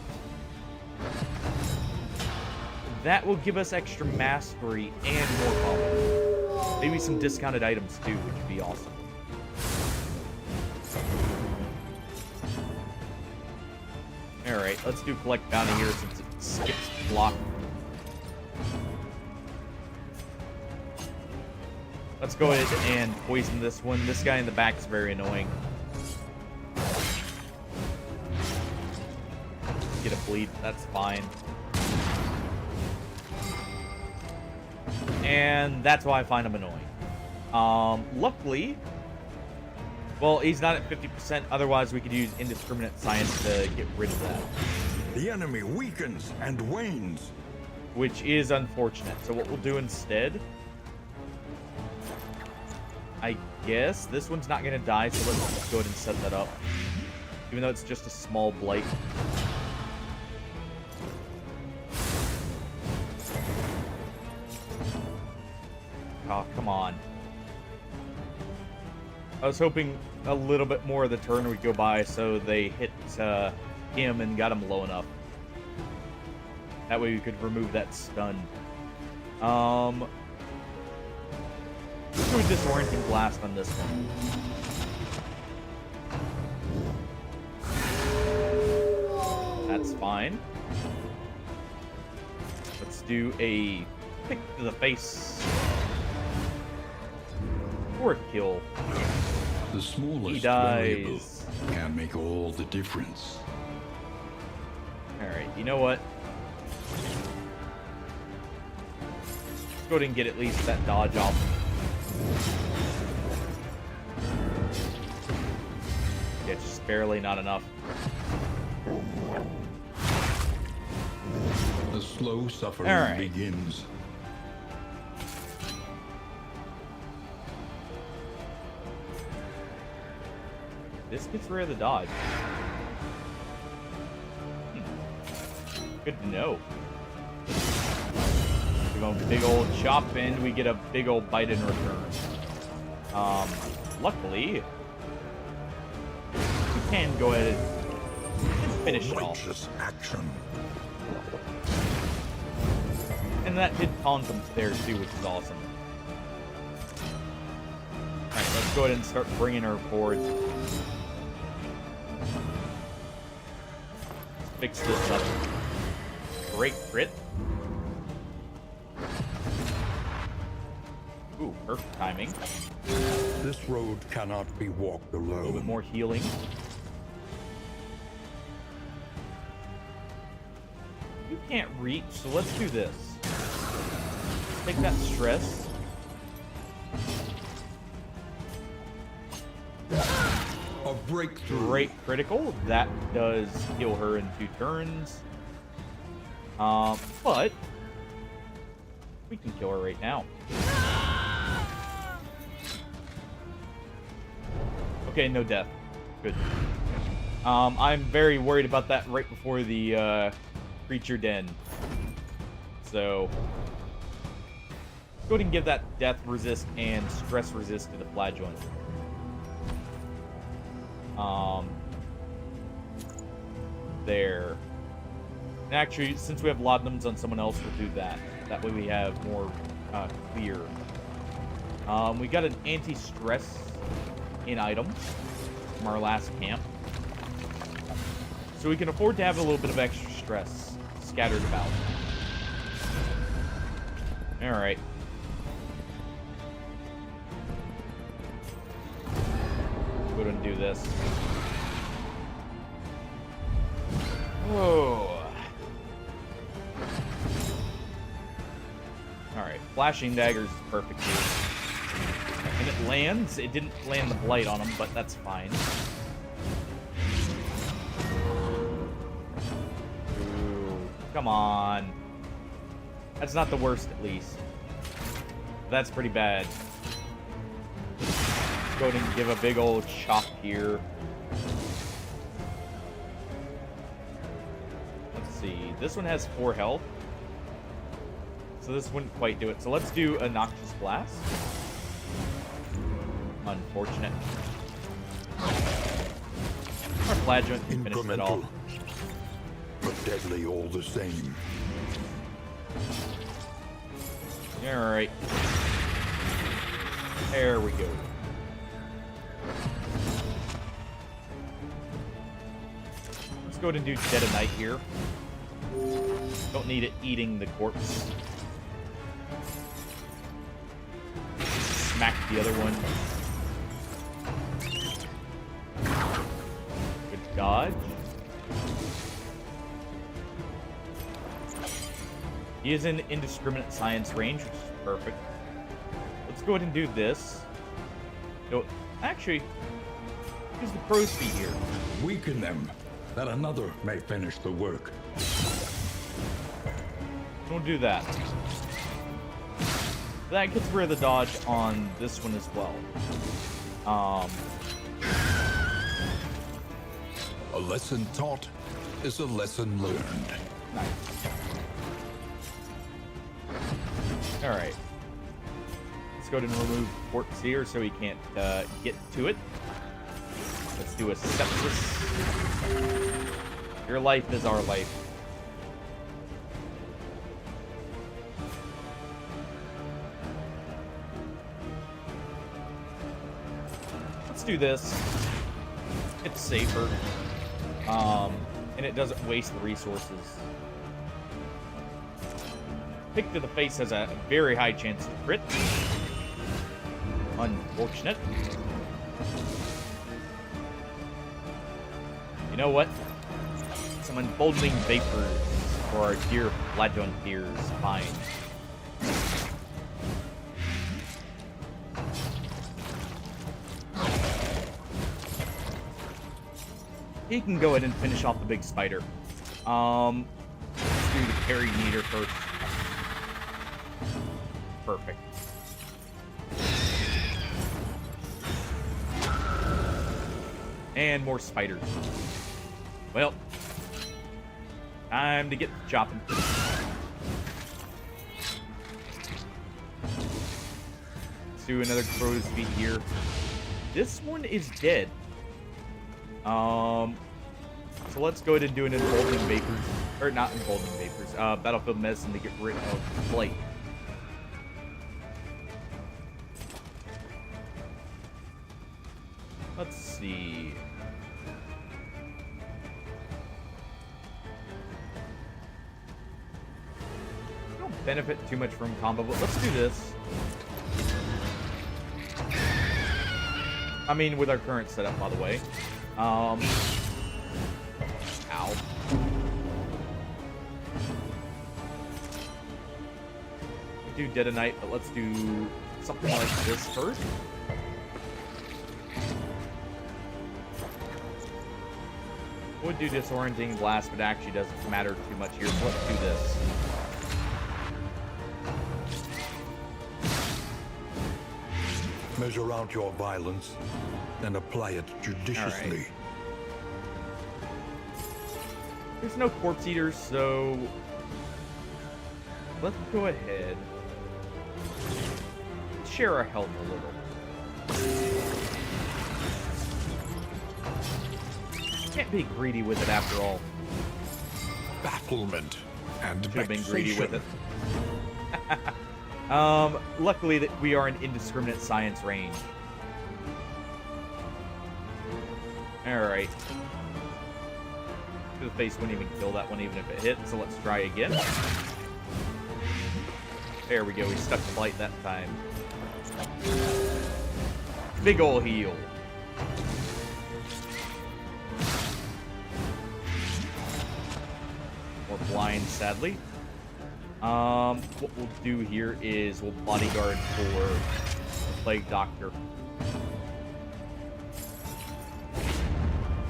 that will give us extra mastery and more power. Maybe some discounted items too, which would be awesome. Alright, let's do collect bounty here since it skips block. Let's go ahead and poison this one. This guy in the back is very annoying. Get a bleed, that's fine. And that's why I find him annoying. Luckily, well, he's not at 50%, otherwise we could use indiscriminate science to get rid of that. The enemy weakens and wanes. Which is unfortunate. So what we'll do instead, I guess this one's not going to die, so let's just go ahead and set that up. Even though it's just a small blight. Oh, come on. I was hoping a little bit more of the turn would go by so they hit him and got him low enough. That way we could remove that stun. Let's do a disorienting blast on this one. That's fine. Let's do a pick to the face. Or a kill. The smallest He variable dies. can make all the difference. Alright, you know what? Let's go ahead and get at least that dodge off. Yeah, just barely not enough. The slow suffering All right. begins. This gets rid of the dodge. Good to know. Give him a big old chop and we get a big old bite in return. Luckily, we can go ahead and finish it off. Righteous action. And that did taunt him there too, which is awesome. Alright, let's go ahead and start bringing her forward. Fix this up. Great crit. Ooh, perfect timing. This road cannot be walked A little bit alone. more healing. You can't reach, so let's do this. Take that stress. A breakthrough. Great critical. That does heal her in 2 turns. But we can kill her right now. Okay, no death. Good. I'm very worried about that right before the creature den. So go ahead and give that death resist and stress resist to the flagellant. There. And actually, since we have laudanums on someone else, we'll do that. That way we have more clear. We got an anti-stress in items from our last camp. So we can afford to have a little bit of extra stress scattered about. Alright. Go ahead and do this. Whoa. Alright, flashing daggers is perfect here. And lands. It didn't land the blight on him, but that's fine. Ooh, come on. That's not the worst, at least. That's pretty bad. Let's go ahead and give a big old chop here. Let's see. This one has 4 health. So this wouldn't quite do it. So let's do a Noxious Blast. Unfortunate. Our Flagellant can finish it off. But deadly all the same. Alright. There we go. Let's go ahead and do Dead of Night here. Don't need it eating the corpse. Smack the other one. Good dodge. He is in indiscriminate science range, which is perfect. Let's go ahead and do this. No, actually, use the crow's feet here. Weaken them, that another may finish the work. Don't do that. That gets rid of the dodge on this one as well. A lesson taught is a lesson learned. Nice. Alright. Let's go ahead and remove Corpse here so he can't get to it. Let's do a Sepsis. Your life is our life. Let's do this. It's safer. And it doesn't waste the resources. Pick to the face has a very high chance to crit. Unfortunate. You know what? Some emboldening vapors for our dear Flagellant peers. Fine. He can go ahead and finish off the big spider. Let's do the Carry Meter first. Perfect. And more spiders. Well, time to get chopping. Let's do another crow's feet here. This one is dead. So let's go ahead and do an Emboldening Vapors. Or not Emboldening Vapors. Battlefield Medicine to get rid of Blight. Let's see. I don't benefit too much from combo, but let's do this. I mean, with our current setup, by the way. Ow. We'll do Dead of Night, but let's do something like this first. Would do Disorienting Blast, but actually doesn't matter too much here, so let's do this. Measure out your violence and apply it judiciously. Right. There's no Corpse Eaters, so let's go ahead. Share our health a little. Can't be greedy with it after all. Bafflement and Should have been greedy with it. vexation. Luckily that we are in indiscriminate science range. Alright. The face wouldn't even kill that one even if it hit, so let's try again. There we go, we stuck the blight that time. Big ol' heal. We're blind, sadly. What we'll do here is we'll bodyguard for the plague doctor.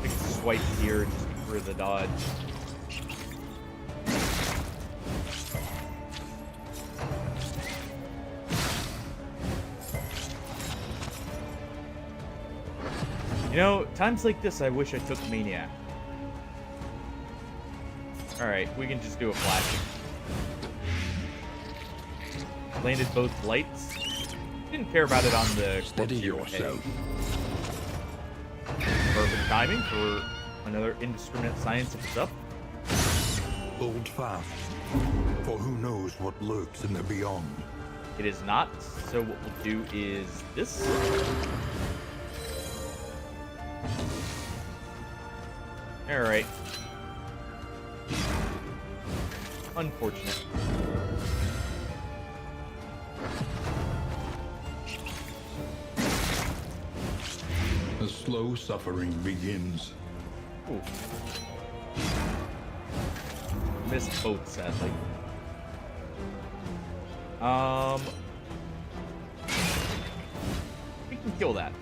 Take a swipe here and just get rid of the dodge. You know, times like this, I wish I took Maniac. Alright, we can just do a flash. Landed both blights. Didn't care about it on the Steady Corp yourself. Perfect timing for another indiscriminate science of stuff. Hold fast, for who knows what lurks in the beyond. It is not, so what we'll do is this. Alright. Unfortunate. The slow suffering begins. Ooh. Missed both, sadly. We can kill that.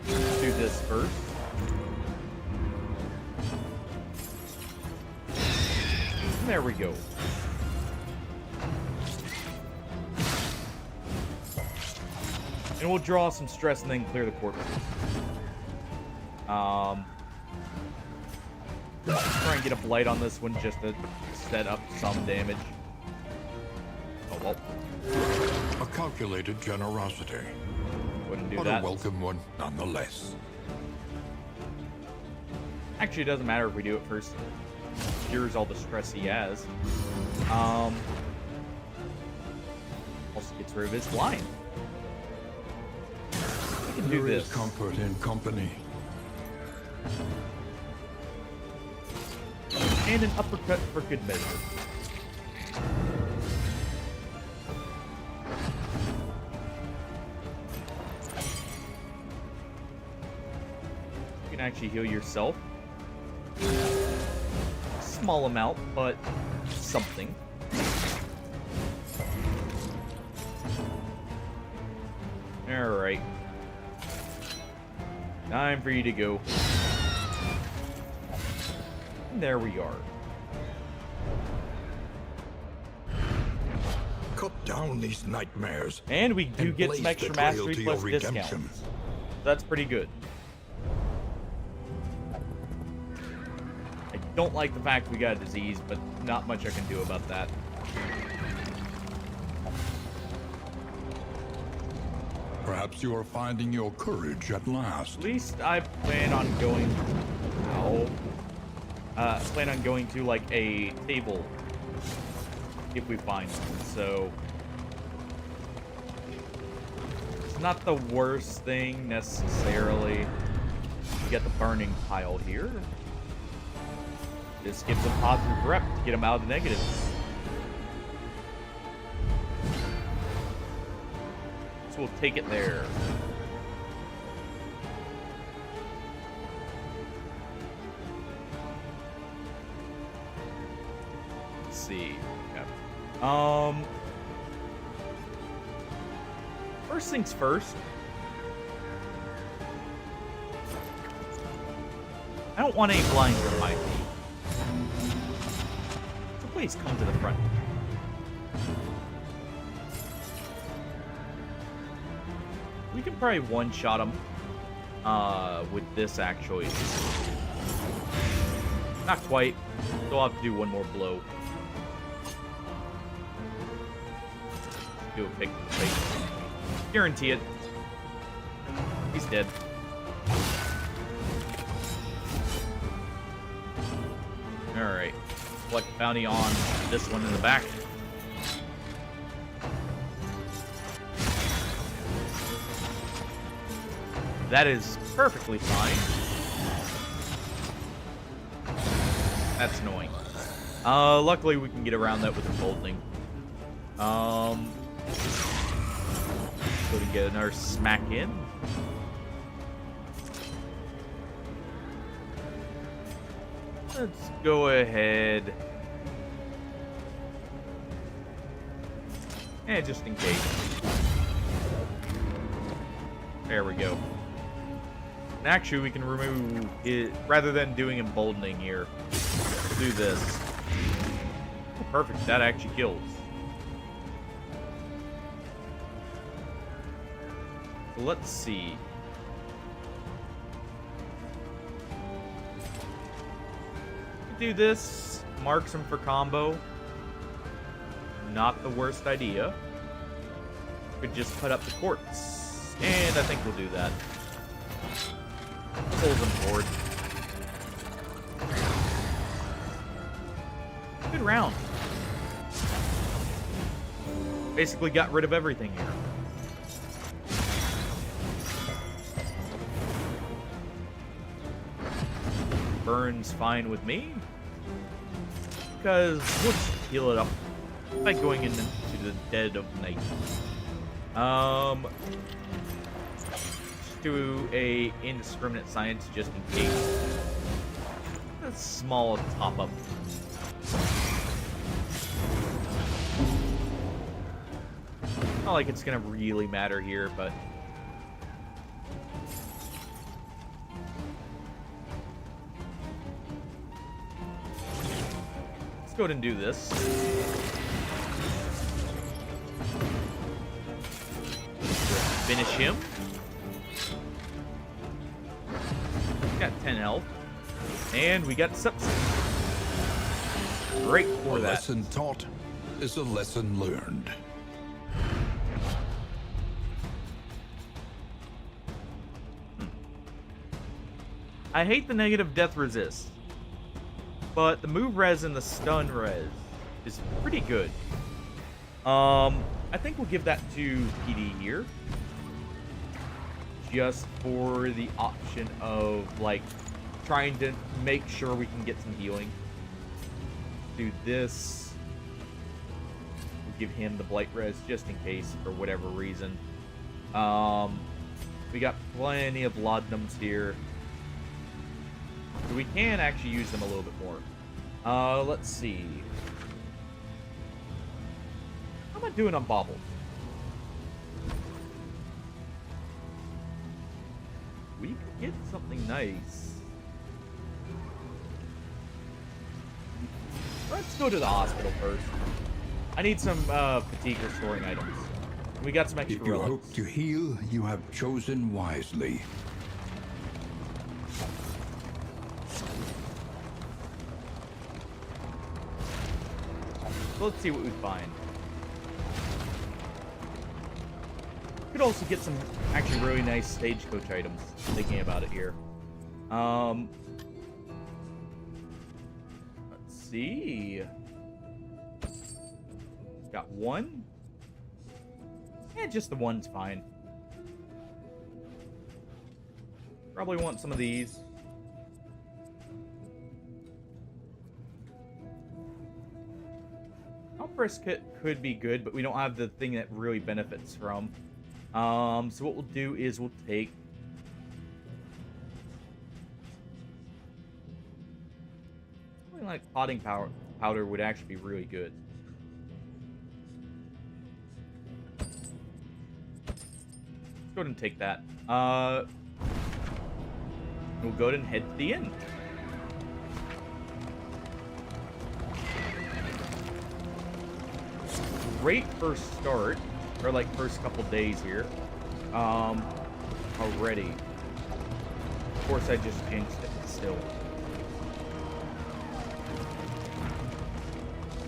Do this first. And there we go. And we'll draw some stress and then clear the corpses. Try and get a blight on this one just to set up some damage. Oh well. A calculated generosity, Wouldn't do but that. a welcome one nonetheless. Actually, it doesn't matter if we do it first. Cures all the stress he has. Also gets rid of his line. We can do There is this. comfort in company. And an uppercut for good measure. You can actually heal yourself. Small amount, but something. Alright. Time for you to go. And there we are. Cut down these nightmares. And we do And get blaze some the extra trail mastery to your plus redemption. discounts. That's pretty good. I don't like the fact we got a disease, but not much I can do about that. Perhaps you are finding your courage at last. At least I plan on going... Ow. Plan on going to, like, a table. If we find one, so... It's not the worst thing, necessarily. You get the burning pile here. This gives a positive rep to get him out of the negative. So we'll take it there. Let's see. Okay. First things first. I don't want any blinds on my feet. So please come to the front. We can probably one-shot him with this, actually. Not quite. Still have to do one more blow. Do a pick to the face. Guarantee it. He's dead. Alright. Collect bounty on this one in the back. That is perfectly fine. That's annoying. Luckily we can get around that with the bolting. Go to get another smack in. Let's go ahead. And just in case. There we go. And actually, we can remove it, rather than doing emboldening here, we'll do this. Oh, perfect, that actually kills. So let's see. Do this, marks him for combo. Not the worst idea. Could just put up the quartz. And I think we'll do that. Pulls him forward. Good round. Basically got rid of everything here. Burns fine with me. Because we'll just heal it up by going into the dead of night. Just do a indiscriminate science just in case. A small top up. Not like it's gonna really matter here, but let's go ahead and do this. Finish him. Got 10 health. And we got sepsis. Great for that. A lesson taught is a lesson learned. I hate the negative death resist, but the move res and the stun res is pretty good. I think we'll give that to PD here, just for the option of like trying to make sure we can get some healing. Do this. We'll give him the blight res just in case for whatever reason. We got plenty of laudanums here. So we can actually use them a little bit more. Let's see. How am I doing on baubles? We could get something nice. Let's go to the hospital first. I need some fatigue restoring items. We got some extra If you relics. hope to heal, you have chosen wisely. So let's see what we find. Could also get some actually really nice stagecoach items. Thinking about it here. Let's see. Got one. Yeah, just the one's fine. Probably want some of these. Press kit could be good, but we don't have the thing that really benefits from. So what we'll do is we'll take something like potting powder would actually be really good. Let's go ahead and take that. We'll go ahead and head to the inn. Great first start, or like first couple days here. Already. Of course, I just jinxed it, but still.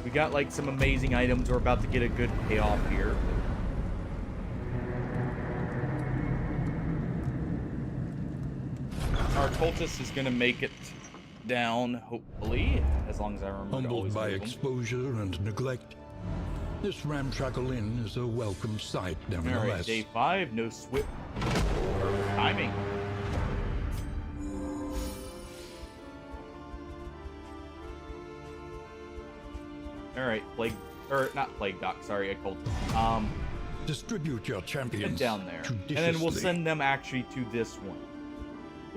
We got like some amazing items. We're about to get a good payoff here. Our cultist is gonna make it down, hopefully, as long as I remember to always Humbled by move 'em. exposure and neglect, this ramshackle inn is a welcome sight, All right, nevertheless. day 5, no swift timing. All right, not plague doc. Sorry, occultist. Distribute your Head champions down there, and judiciously. then we'll send them actually to this one,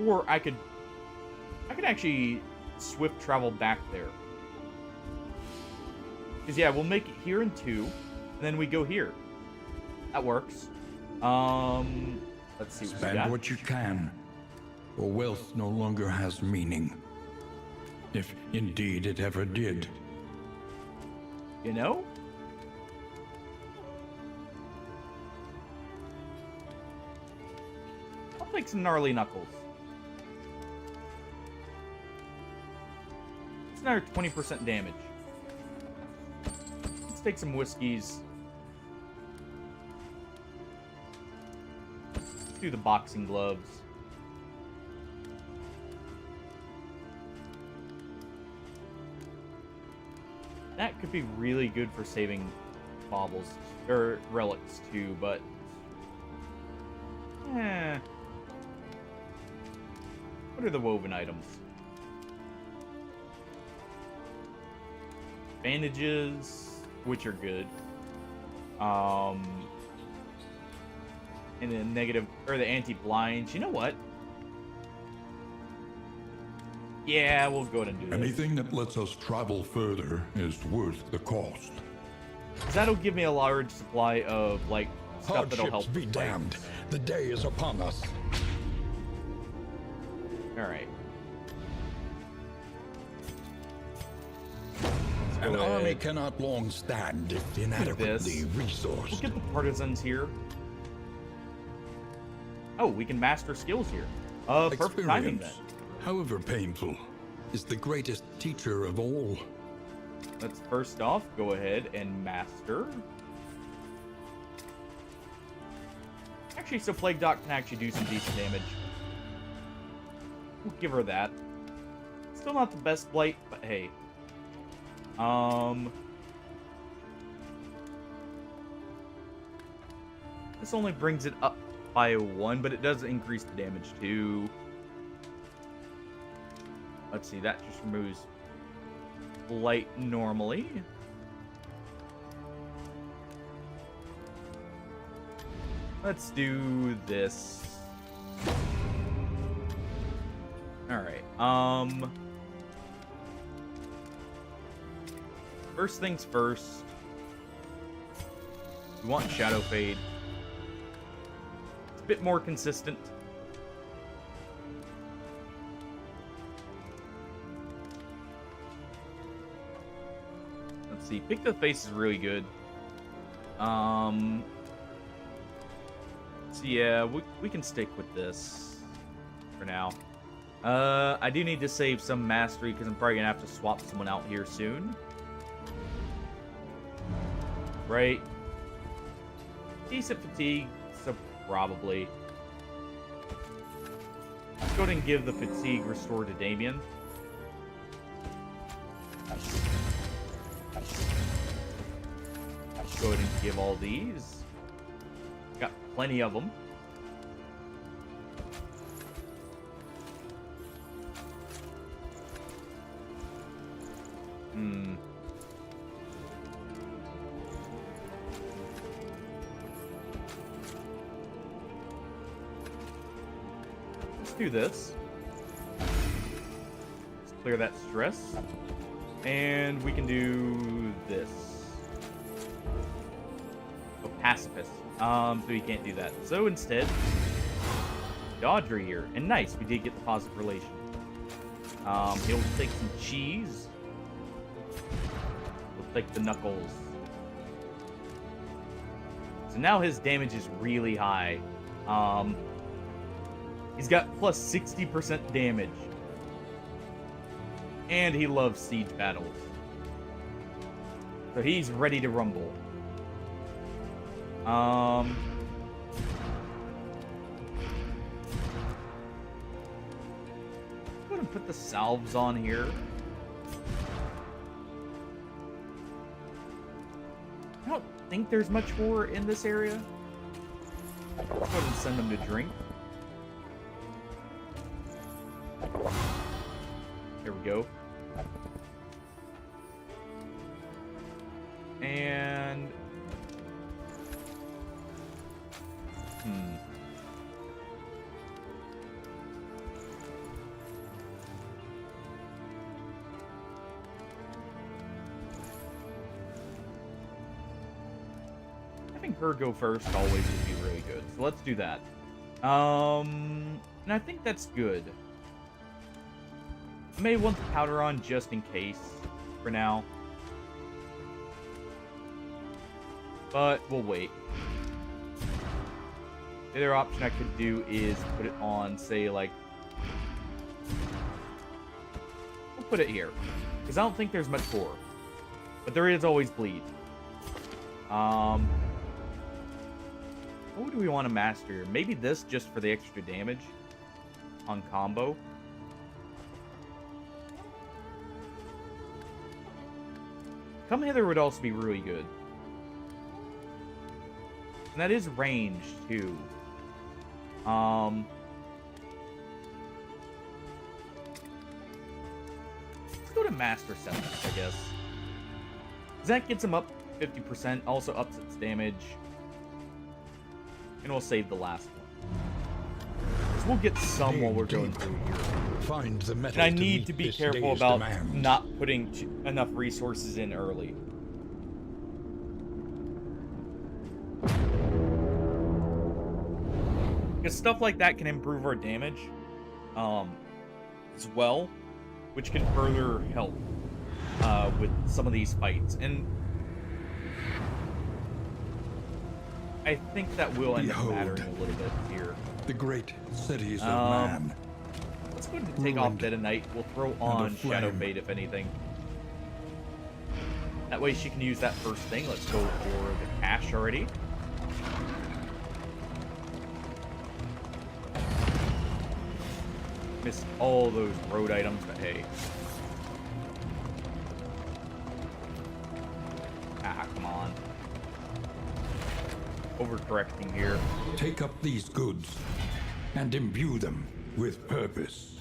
or I could actually swift travel back there. Because yeah, we'll make it here in 2. and then we go here. That works. Let's see what we Spend got. what you can, or wealth no longer has meaning. If indeed it ever did. You know? I'll take some gnarly knuckles. It's another 20% damage. Let's take some whiskeys. Let's do the boxing gloves. That could be really good for saving baubles or relics too, but what are the woven items? Bandages, which are good. And then negative or the anti-blinds. You know what? Yeah, we'll go ahead and do that. Anything that lets us travel further is worth the cost. 'Cause that'll give me a large supply of like stuff that'll help. Hardships be damned. The day is upon us. All right. An go army ahead. cannot long stand if this. inadequately We'll resourced. get the partisans here. Oh, we can master skills here. Perfect timing then. Experience, however painful, is the greatest teacher of all. Let's first off go ahead and master. Actually, so Plague Dot can actually do some decent damage. We'll give her that. Still not the best blight, but hey. This only brings it up by 1, but it does increase the damage too. Let's see, that just removes blight normally. Let's do this. Alright, first things first. We want Shadow Fade. It's a bit more consistent. Let's see, Pick the Face is really good. So yeah, we can stick with this for now. I do need to save some mastery because I'm probably gonna have to swap someone out here soon. Right? Decent fatigue, so probably. Let's go ahead and give the fatigue restore to Damien. Let's go ahead and give all these. Got plenty of them. Let's do this. Let's clear that stress. And we can do this. Oh, pacifist. So we can't do that. So instead, Dodger here. And nice, we did get the positive relation. He'll take some cheese. We'll take the knuckles. So now his damage is really high. He's got plus 60% damage. And he loves siege battles. So he's ready to rumble. Go ahead and put the salves on here. I don't think there's much more in this area. Go ahead and send them to drink. There we go. And Having her go first always would be really good. So let's do that. And I think that's good. I may want the powder on just in case for now. But we'll wait. The other option I could do is put it on, say, like... We'll put it here. Because I don't think there's much for her. But there is always bleed. What do we want to master here? Maybe this just for the extra damage on combo. Come Hither would also be really good. And that is range, too. Let's go to Master Settlers, I guess. That gets him up 50%, also ups its damage. And we'll save the last one. So we'll get some while we're going through here. Find the metal And I need to be this careful day's about demands. not putting enough resources in early. Because stuff like that can improve our damage as well, which can further help with some of these fights. And I think that will end up Behold. mattering a little bit here. The great cities of Um, man. Let's go ahead and take off Ruined Dead of Night. We'll throw on flame. Shadow Fade, if anything. That way she can use that first thing. Let's go for the cash already. Missed all those road items, but hey. Ah, come on. Overcorrecting here. Take up these goods and imbue them with purpose.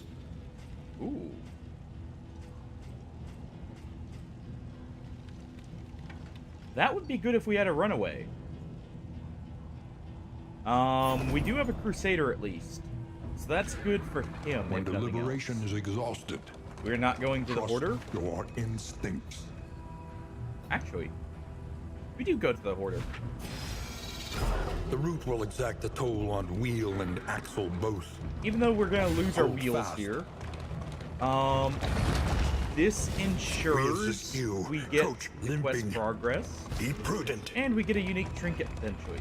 Ooh. That would be good if we had a runaway. We do have a Crusader at least. So that's good for him. When if nothing deliberation else. is exhausted, We're not going to the trust Hoarder? your instincts. Actually, we do go to the Hoarder. The route will exact a toll on wheel and axle both. Even though we're going to lose our Hold wheels fast. here. This ensures askew. we get Coach the quest limping. progress. Be prudent. And we get a unique trinket, potentially.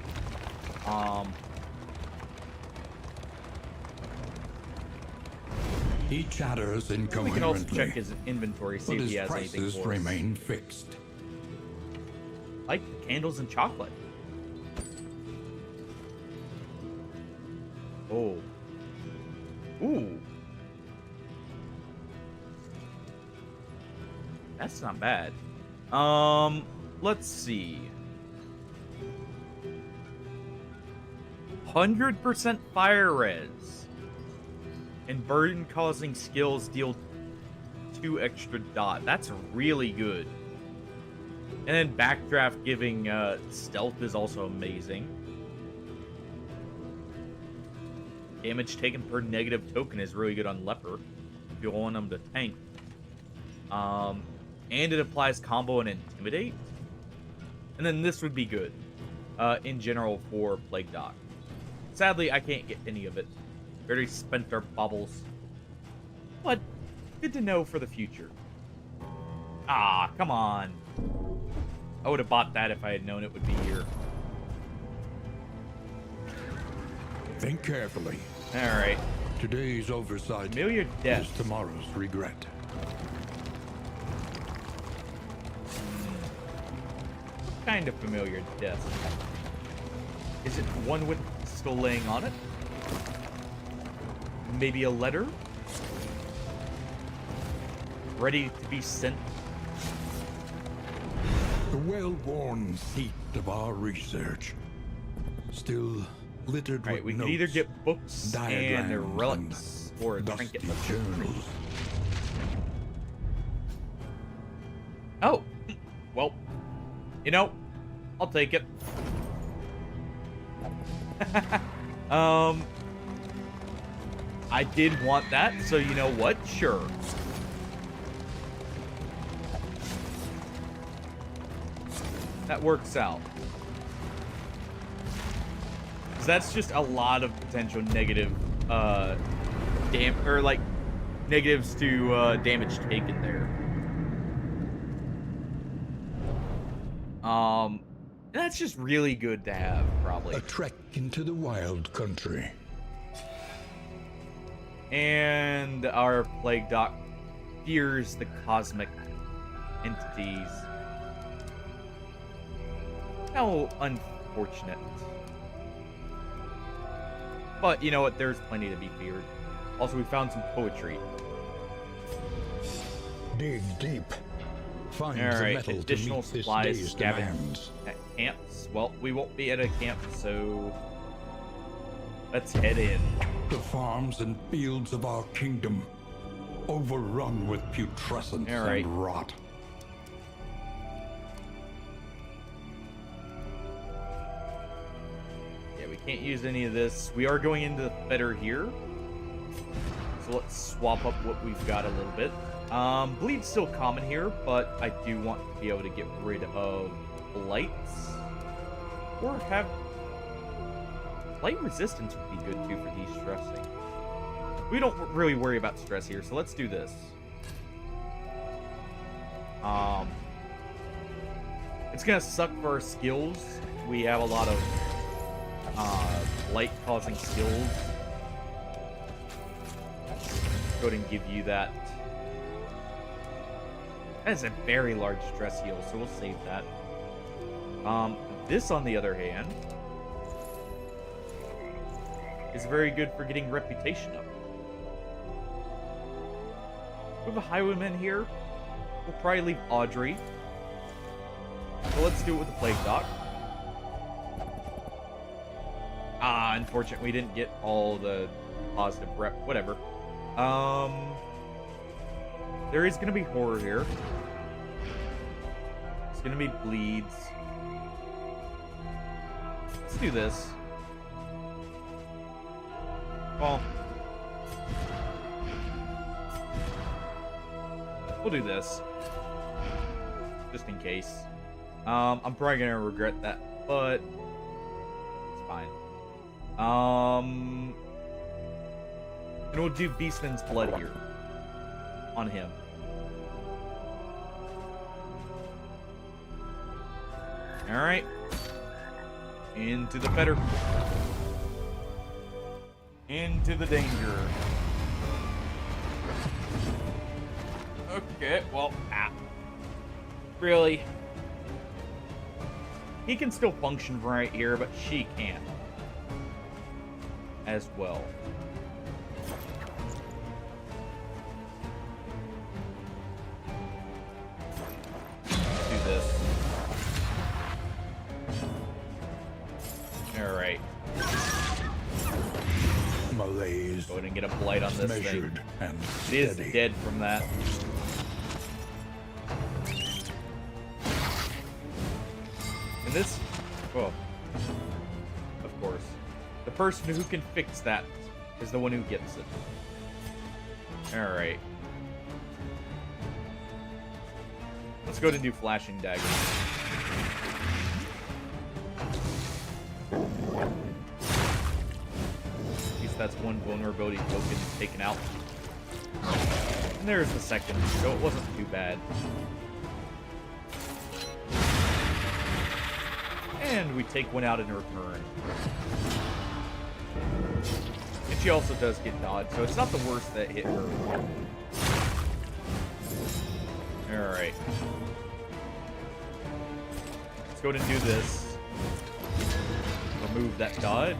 He chatters We incoherently, can also check his inventory, see but if his he has anything prices for us. remain fixed. Like candles and chocolate. Oh. Ooh. That's not bad. Let's see. 100% fire res. And burden causing skills deal 2 extra dot. That's really good. And then backdraft giving stealth is also amazing. Damage taken per negative token is really good on Leper if you want him to tank. And it applies combo and intimidate. And then this would be good in general for Plague Doc. Sadly, I can't get any of it. We already spent our bubbles. But good to know for the future. Ah, come on. I would have bought that if I had known it would be here. Think carefully. Alright. Today's oversight Familiar is death. tomorrow's regret. What kind of familiar death? Is it one with still laying on it? Maybe a letter? Ready to be sent? The well-worn seat of our research. Still littered Alright, with we notes, can either get books diagrams, and relics or a dusty trinket. journals. Oh! Well, you know, I'll take it. I did want that, so you know what? Sure. That works out. 'Cause that's just a lot of potential negative, or like negatives to damage taken there. That's just really good to have, probably. A trek into the wild country. And our plague doc fears the cosmic entities. How unfortunate. But you know what? There's plenty to be feared. Also, we found some poetry. Dig deep. Find All the right, metal additional to meet supplies this day's scavenged demands. at camps. Well, we won't be at a camp, so let's head in. The farms and fields of our kingdom, overrun with putrescence All right. and rot. Yeah, we can't use any of this. We are going into the fetter here. So let's swap up what we've got a little bit. Bleed's still common here, but I do want to be able to get rid of blights. Or have... Blight resistance would be good too for de-stressing. We don't really worry about stress here, so let's do this. It's gonna suck for our skills. We have a lot of blight causing skills. Go ahead and give you that. That is a very large stress heal, so we'll save that. This, on the other hand, is very good for getting reputation up. We have a highwayman here. We'll probably leave Audrey. So let's do it with the plague doc. Unfortunately, we didn't get all the positive rep. Whatever. There is going to be horror here. It's going to be bleeds. Let's do this. Well, we'll do this. Just in case. I'm probably going to regret that, but it's fine. And we'll do Beastman's Blood here. On him. Alright. Into the fetter. Into the danger. Okay, well, really? He can still function right here, but she can't. As well. Do this. Alright. Malaise. Go ahead and get a blight on this Measured thing. and It is steady. dead from that. And this, well, of course, the person who can fix that is the one who gets it. Alright. Let's go to do flashing daggers. At least that's one vulnerability token taken out. And there's the second, so it wasn't too bad. And we take one out in return. And she also does get dodged, so it's not the worst that hit her. Alright. Let's go ahead and do this. Remove that dodge.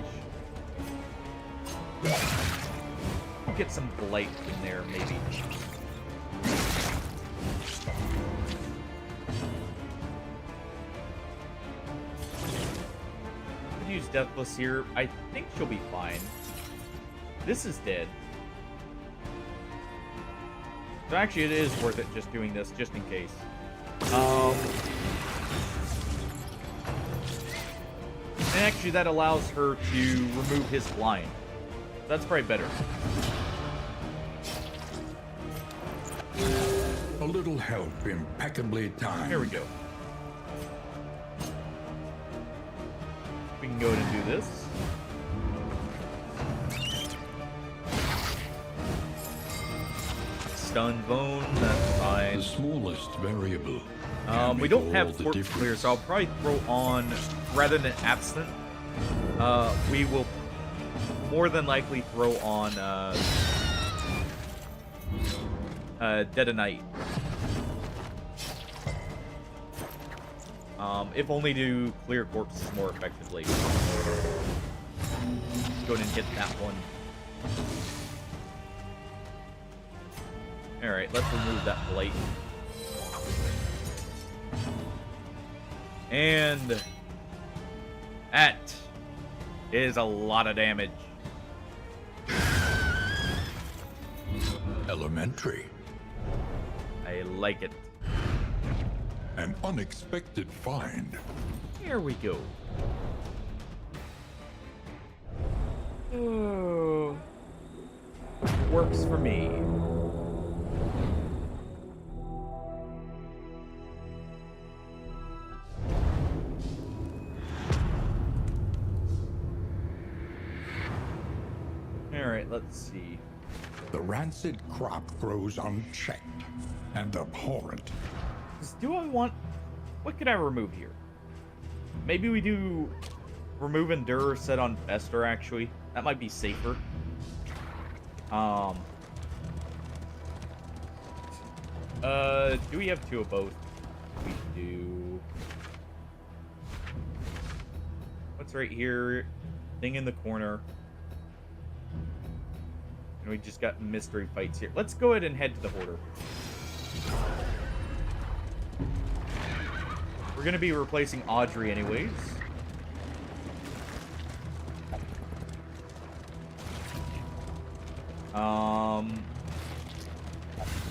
We'll get some blight in there, maybe. Use Deathless here. I think she'll be fine. This is dead. So actually, it is worth it just doing this, just in case. And actually, that allows her to remove his blind. That's probably better. A little help impeccably timed. Here we go. We can go ahead and do this. stun zone. That's The fine. smallest variable. can We make don't all have the corpse clear, difference. so I'll probably throw on, rather than absent, we will more than likely throw on Dead of Night. If only to clear corpses more effectively. Go ahead and hit that one. Alright, let's remove that blight. And that is a lot of damage. Elementary. I like it. An unexpected find. Here we go. Oh. Works for me. Alright, let's see. The rancid crop grows unchecked and abhorrent. Do I want... What could I remove here? Maybe we do remove Endure set on Fester, actually. That might be safer. Do we have two of both? We do. What's right here? Thing in the corner. And we just got mystery fights here. Let's go ahead and head to the Hoarder. We're gonna be replacing Audrey anyways.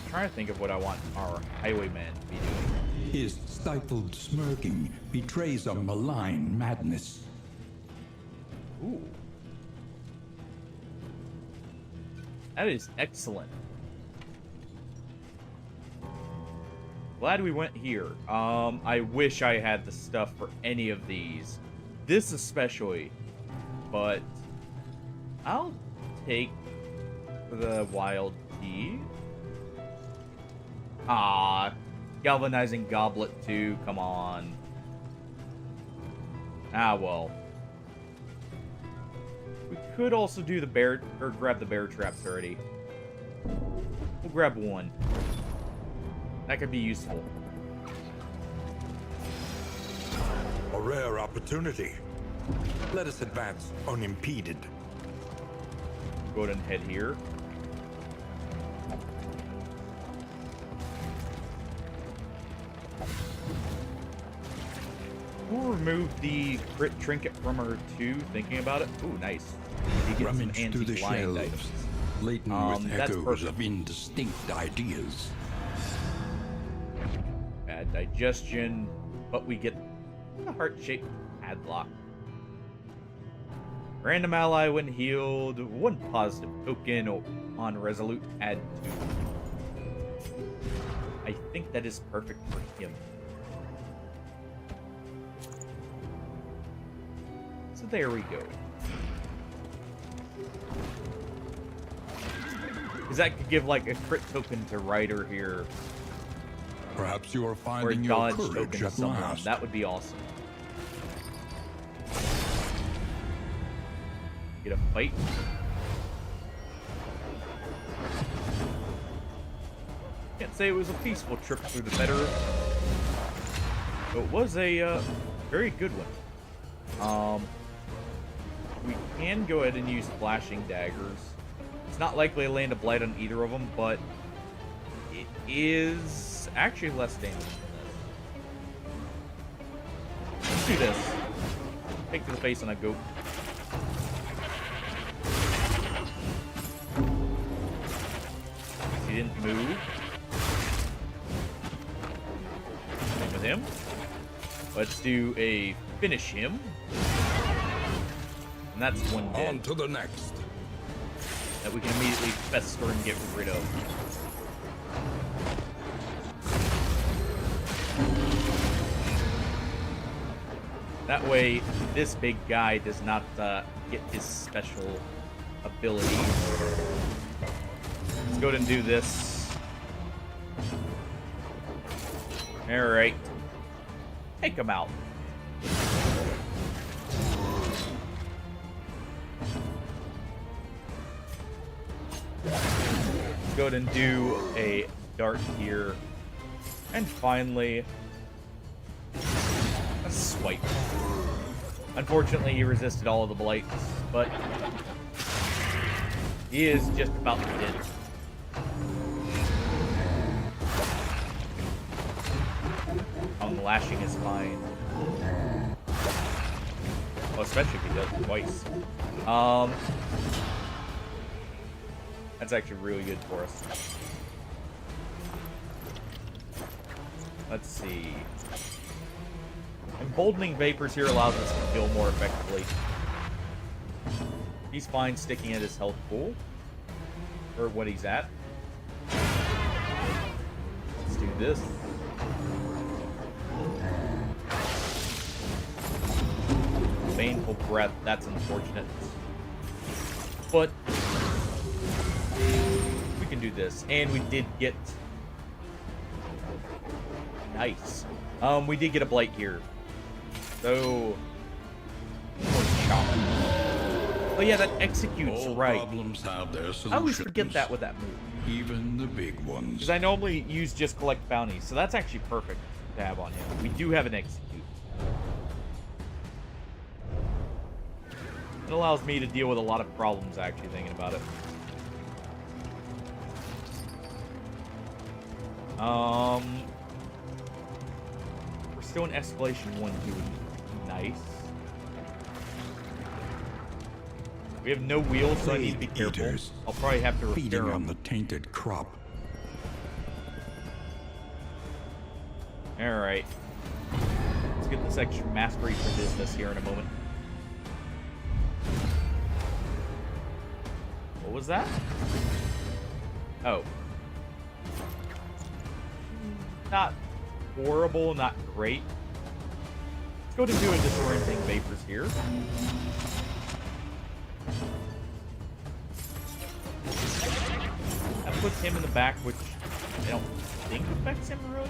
Trying to think of what I want our highwayman to be doing. His stifled smirking betrays a malign madness. Ooh. That is excellent. Glad we went here. I wish I had the stuff for any of these. This especially. But I'll take the wild key. Ah, galvanizing goblet too. Come on. Ah, well. We could also do the bear, or grab the bear traps already. We'll grab one. That could be useful. A rare opportunity. Let us advance unimpeded. Go ahead and head here. We'll remove the crit trinket from her too, thinking about it. Ooh, nice. You get some Rummage through the antique lion shelves, items. laden with That's echoes perfect. of indistinct ideas. Bad digestion, but we get the heart-shaped padlock. Random ally when healed, one positive token on resolute, add 2. I think that is perfect for him. So there we go. Because that could give like a crit token to Ryder here. Perhaps you are Or a finding your dodge courage token to at someone. last. That would be awesome. Get a fight. Can't say it was a peaceful trip through the better. But it was a very good one. We can go ahead and use flashing daggers. It's not likely to land a blight on either of them, but it is actually less damage than this. Let's do this. Take to the face on a goat. He didn't move. Same with him. Let's do a finish him. And that's one On dead to the next. that we can immediately fester and get rid of. That way, this big guy does not get his special ability. Let's go ahead and do this. Alright. Take him out. Let's go ahead and do a dart here. And finally, a swipe. Unfortunately, he resisted all of the blights, but he is just about dead. Lashing is fine. Oh, especially if he does it twice. That's actually really good for us. Let's see. Emboldening Vapors here allows us to kill more effectively. He's fine sticking at his health pool. Or what he's at. Let's do this. Baneful Breath, that's unfortunate. But we can do this. And we did get... Nice. We did get a Blight here. So... Oh yeah, that executes, All right. problems have their solutions. I always forget that with that move. Even the big ones. Because I normally use just collect bounties, so that's actually perfect to have on him. We do have an execute. It allows me to deal with a lot of problems, actually, thinking about it. We're still in Escalation 1, 2. Nice. We have no wheels, so I need to be careful. Eaters, I'll probably have to repair feeding on them. the tainted crop. Alright. Let's get this extra mastery for business here in a moment. What was that? Oh. Not horrible, not great. Let's go to do a disorienting vapors here. That puts him in the back, which I don't think affects him really.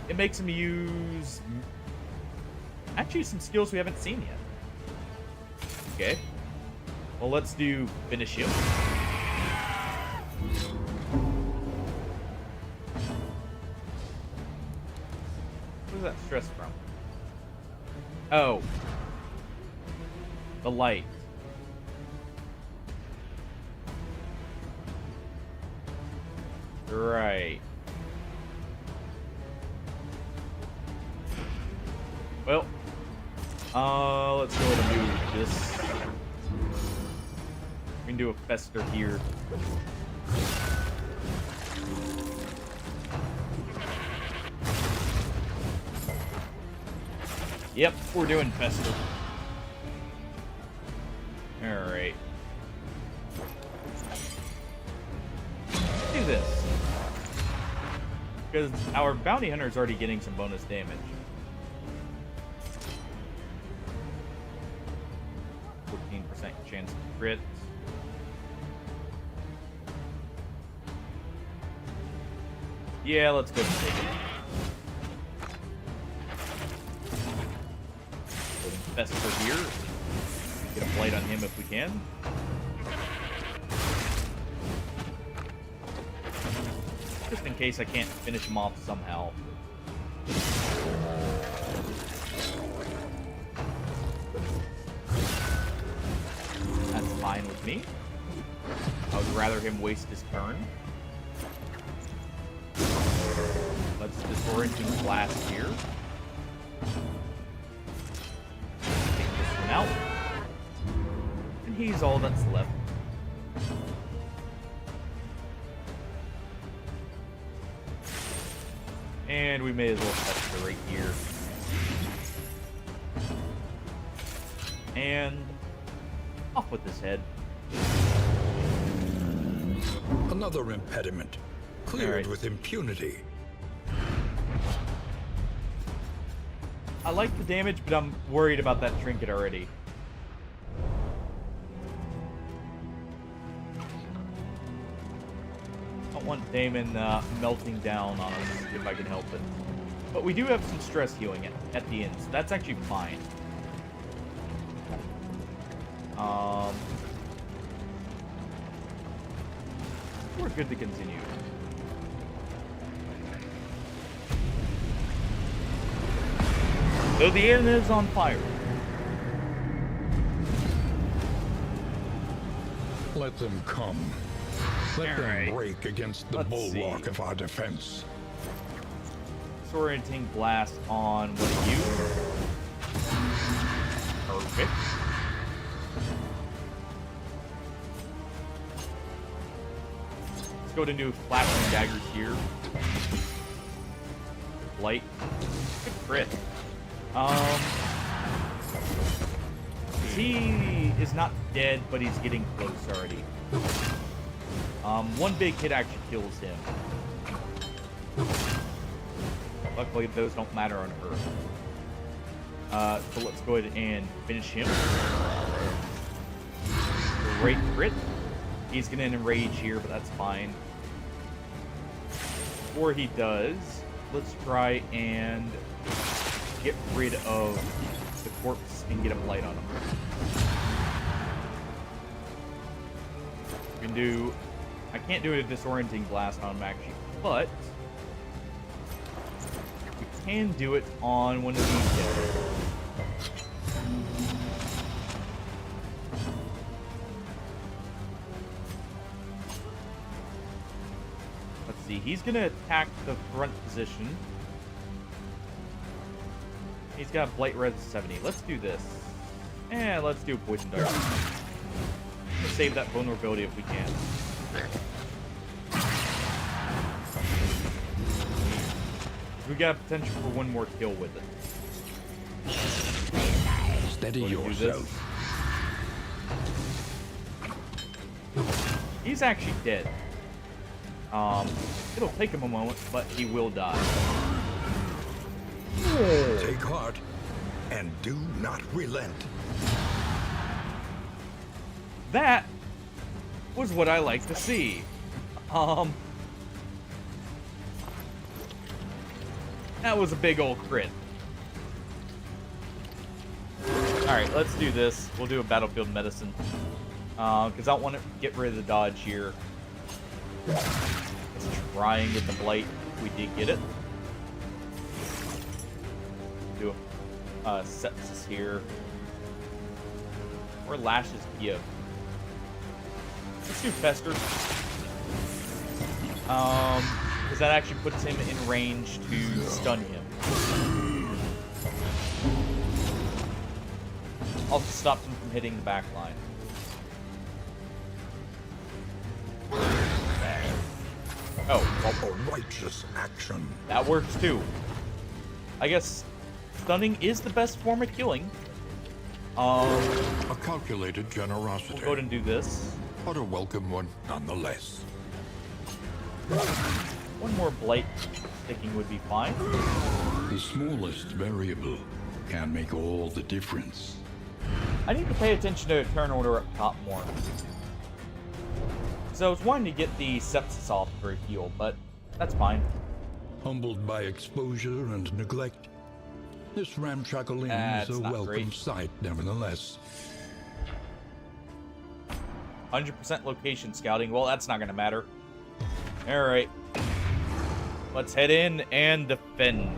It makes him use actually some skills we haven't seen yet. Okay. Well, let's do finish him. Where's that stress from? Oh. The light. Right. Well, let's go ahead and do this. We can do a Fester here. Yep, we're doing Fester. Alright. Do this. Because our bounty hunter is already getting some bonus damage. 14% chance to crit. Yeah, let's go ahead and take it. Fester here. Get a blight on him if we can. Just in case I can't finish him off somehow. That's fine with me. I would rather him waste his turn. Let's disorient blast here. Take this one out. And he's all that's left. And we may as well touch the right here. And off with his head. Another impediment. Cleared Alright. with impunity. I like the damage, but I'm worried about that trinket already. Damon melting down on us if I can help it. But we do have some stress healing at the end, so that's actually fine. We're good to continue. Though the inn is on fire. Let them come. Let them break against the Let's bulwark see. of our defense. Disorienting blast on one of you. Perfect. Let's go to do flashing daggers here. Light. Good crit. He is not dead, but he's getting close already. One big hit actually kills him. Luckily, those don't matter on her. So let's go ahead and finish him. Great crit. He's gonna enrage here, but that's fine. Before he does, let's try and get rid of the corpse and get a blight on him. We can do... I can't do a disorienting blast on him actually, but we can do it on one of these guys. Let's see, he's gonna attack the front position. He's got Blight Res 70. Let's do this. And let's do a Poison Dart. Let's save that vulnerability if we can. We got potential for one more kill with it. Steady yourself. He's actually dead. It'll take him a moment, but he will die. Take heart and do not relent. That was what I like to see. That was a big old crit. Alright, let's do this. We'll do a battlefield medicine. Because I want to get rid of the dodge here. Let's try and get the blight. We did get it. Do a sepsis here. Or lashes give. Let's do Fester. Because that actually puts him in range to stun him. Also stops him from hitting the back line. Oh, A righteous action. that works too. I guess stunning is the best form of killing. A calculated generosity, We'll go ahead and do this. but a welcome one nonetheless. One more blight sticking would be fine. The smallest variable can make all the difference. I need to pay attention to turn order up top more. So I was wanting to get the sepsis off for a heal, but that's fine. Humbled by exposure and neglect, this ramshackle inn That's is a not welcome great. sight, nevertheless. 100% location scouting. Well, that's not going to matter. Alright. Let's head in and defend.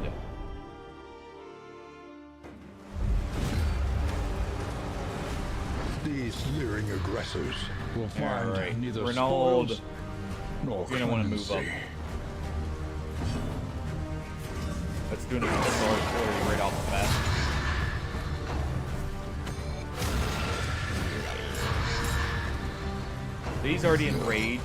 These leering aggressors will find Alright, neither Renaud, spoils nor you're gonna want to move up. clemency. Let's do an missile artillery right off the bat. He's already enraged.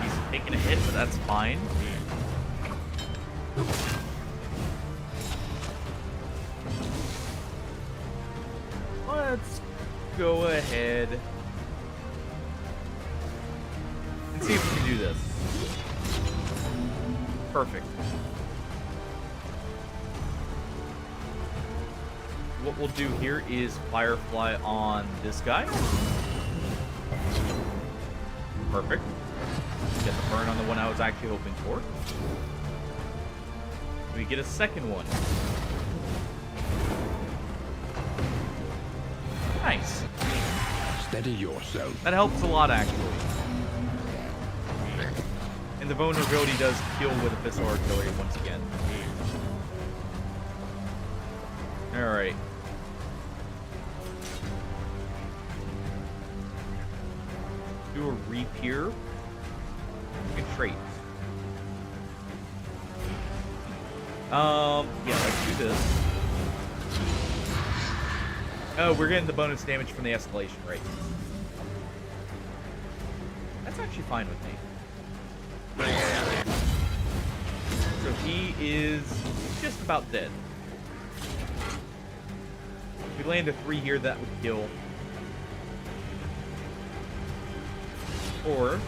He's taking a hit, but that's fine. Let's go ahead and see if we can do this. Perfect. what we'll do here is Firefly on this guy. Perfect. Get the burn on the one I was actually hoping for. We get a second one. Nice. Steady yourself. That helps a lot, actually. And the vulnerability does kill with Abyssal Artillery once again. Alright. Do a reap here. Good trait. Yeah, let's do this. Oh, we're getting the bonus damage from the escalation rate. That's actually fine with me. So he is just about dead. If we land a 3 here, that would kill. Or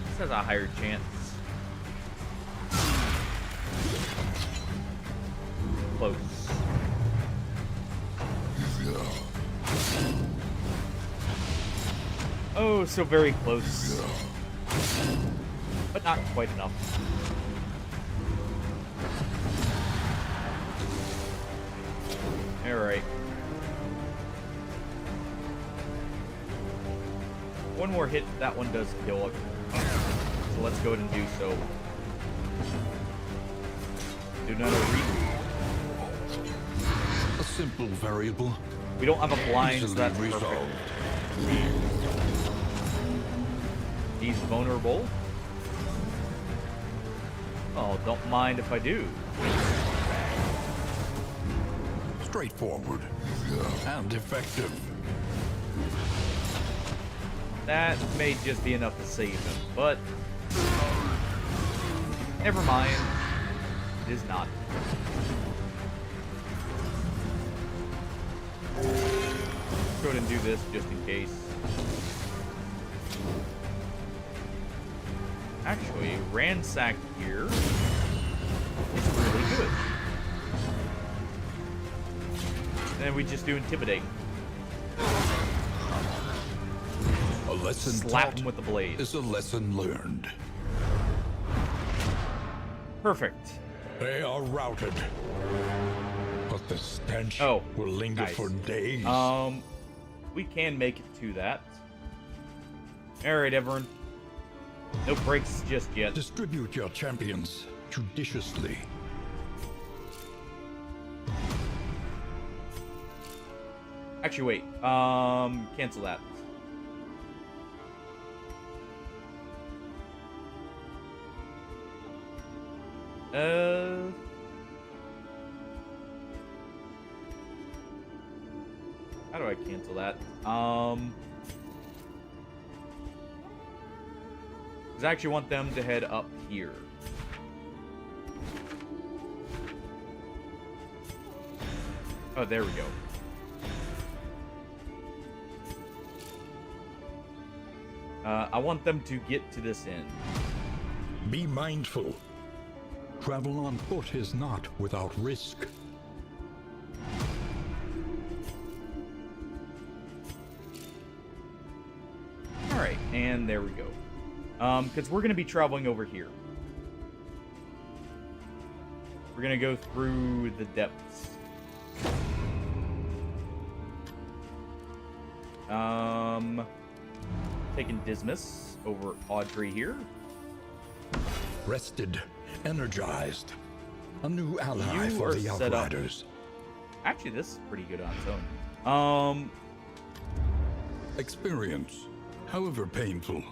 this has a higher chance. Close. Oh, so very close. But not quite enough. Alright. One more hit, that one does kill. So let's go ahead and do so. Do another reap. A simple variable. We don't have a blind, so Easily that's resolved. perfect. He's vulnerable. Oh, don't mind if I do. Straightforward and effective. That may just be enough to save him, but never mind. It is not. Let's go ahead and do this just in case. Actually, ransack here is really good. And then we just do intimidate. A lesson Slap taught him with the blade. is a lesson learned. Perfect. They are routed. But the stench Oh, will linger nice. for days. We can make it to that. Alright, everyone. No breaks just yet. Distribute your champions judiciously. Actually, wait. Cancel that. How do I cancel that? Because I actually want them to head up here. Oh, there we go. I want them to get to this end. Be mindful. Travel on foot is not without risk. Alright, and there we go. Because we're going to be traveling over here. We're going to go through the depths. Taking Dismas over Audrey here. Rested, energized. A new ally You for are the set up. Outriders. Actually, this is pretty good on its own. Experience, however painful,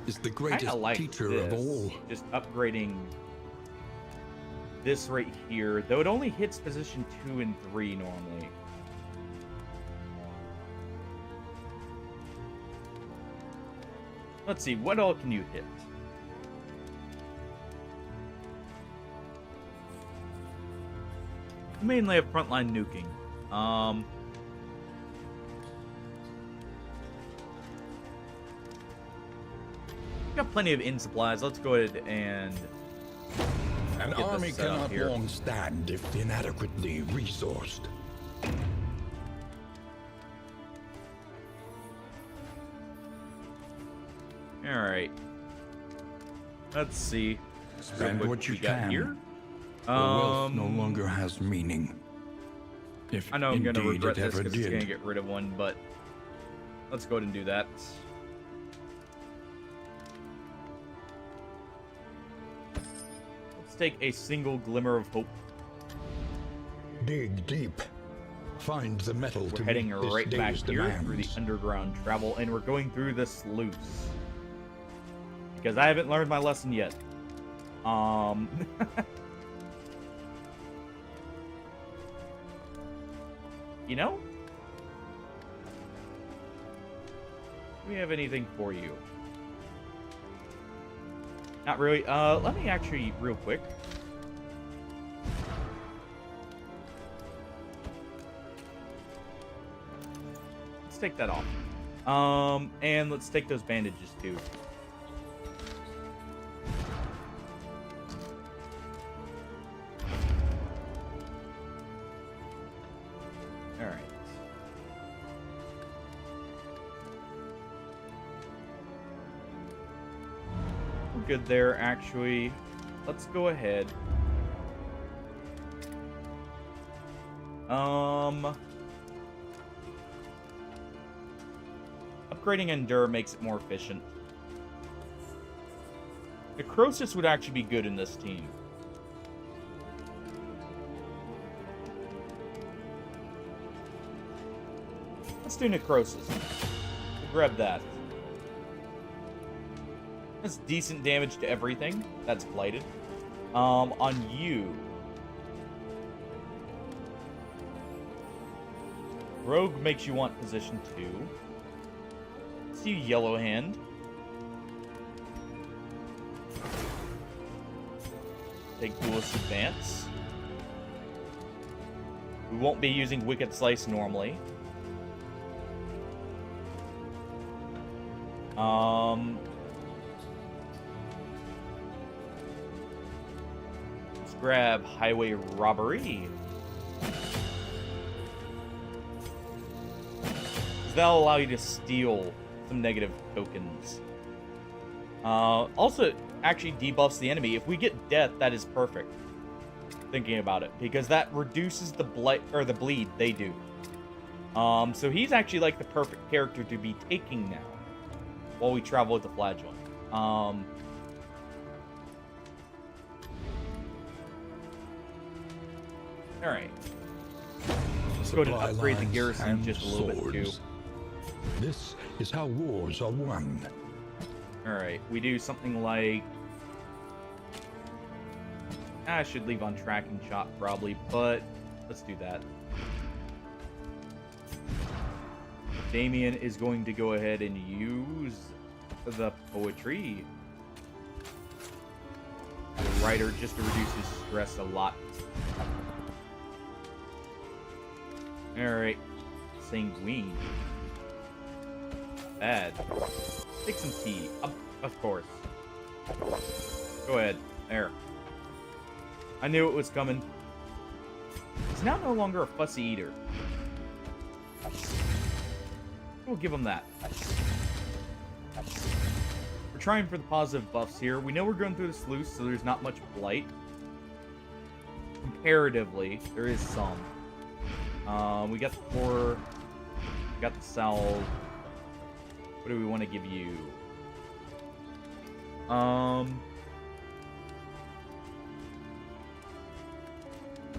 is the greatest Kinda like teacher this. of all. Just upgrading this right here, though it only hits position 2 and 3 normally. Let's see, what all can you hit? Mainly have frontline nuking. Got plenty of in supplies. Let's go ahead and An get army this set up cannot here. long stand if inadequately resourced. All right. Let's see. Spend what you got can. here. The wealth no longer has meaning. If I know I'm gonna indeed regret it this ever because it's gonna did. get rid of one, but let's go ahead and do that. Let's take a single glimmer of hope. Dig deep. Find the metal We're to heading meet this right back day's here through the demands. underground travel, and we're going through the sluice. Because I haven't learned my lesson yet. You know? Do we have anything for you? Not really. Let me actually, real quick. Let's take that off. And let's take those bandages too. Alright. We're good there, actually. Let's go ahead. Upgrading Endure makes it more efficient. Necrosis would actually be good in this team. Let's do Necrosis. We'll grab that. That's decent damage to everything. That's blighted. On you. Rogue makes you want position 2. Let's do Yellow Hand. Take Duelist Advance. We won't be using Wicked Slice normally. Let's grab Highway Robbery. That'll allow you to steal some negative tokens. Also, actually debuffs the enemy. If we get death, that is perfect. Thinking about it, because that reduces the blight or the bleed they do. So he's actually like the perfect character to be taking now, while we travel with the Flagellant. All right. Let's go ahead and Supply upgrade the lines garrison and just a little bit too. swords. This is how wars are won. Alright, we do something like... I should leave on tracking shot probably, but let's do that. Damien is going to go ahead and use the poetry. The writer just to reduce his stress a lot. Alright. Sanguine. Bad. Take some tea. Of course. Go ahead. There. I knew it was coming. He's now no longer a fussy eater. We'll give him that. We're trying for the positive buffs here. We know we're going through the sluice, so there's not much blight. Comparatively, there is some. We got the core. We got the salve. What do we want to give you? We'll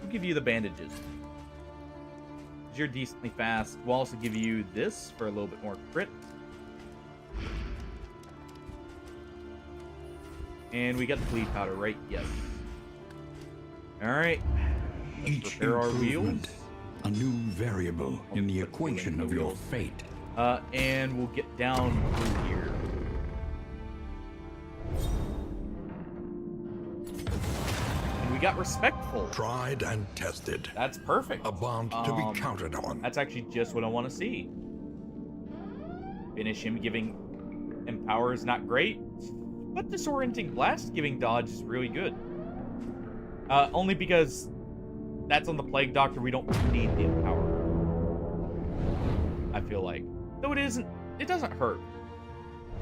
give you the bandages. You're decently fast. We'll also give you this for a little bit more crit. And we got the bleed powder, right? Yes. Alright. Let's Each repair our wheels. improvement, a new variable in the put the wheel equation in the of your wheels. fate. And we'll get down through here. And we got respectful. Tried and tested. That's perfect. A bond to be counted on. That's actually just what I want to see. Finish him giving Empower is not great, but Disorienting Blast giving dodge is really good. Only because that's on the Plague Doctor. We don't need the Empower. I feel like. Though it doesn't hurt.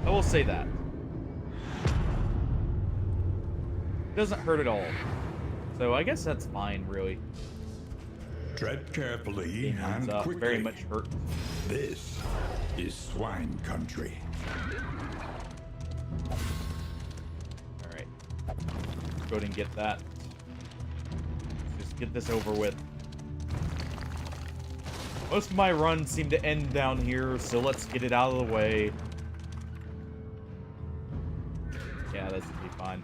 I will say that. It doesn't hurt at all. So I guess that's fine, really. Tread carefully Hands and up. quickly. Very much hurt. This is swine country. Alright. Let's go ahead and get that. Just get this over with. Most of my runs seem to end down here, so let's get it out of the way. Yeah, this would be fine.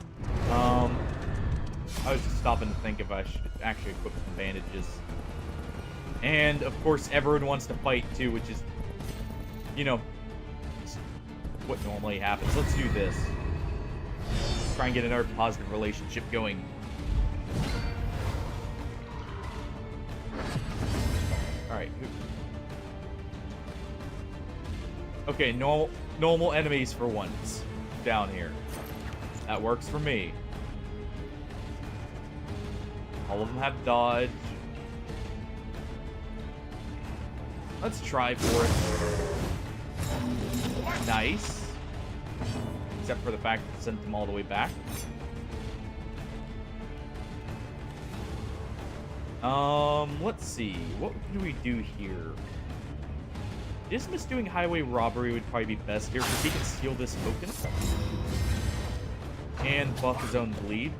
I was just stopping to think if I should actually equip some bandages. And, of course, everyone wants to fight, too, which is, you know, what normally happens. Let's do this. Try and get another positive relationship going. Alright. Okay, normal enemies for once. Down here. That works for me. All of them have dodge. Let's try for it. Nice. Except for the fact that it sent them all the way back. Let's see. What do we do here? Dismas doing highway robbery would probably be best here because he can steal this token. And buff his own bleed.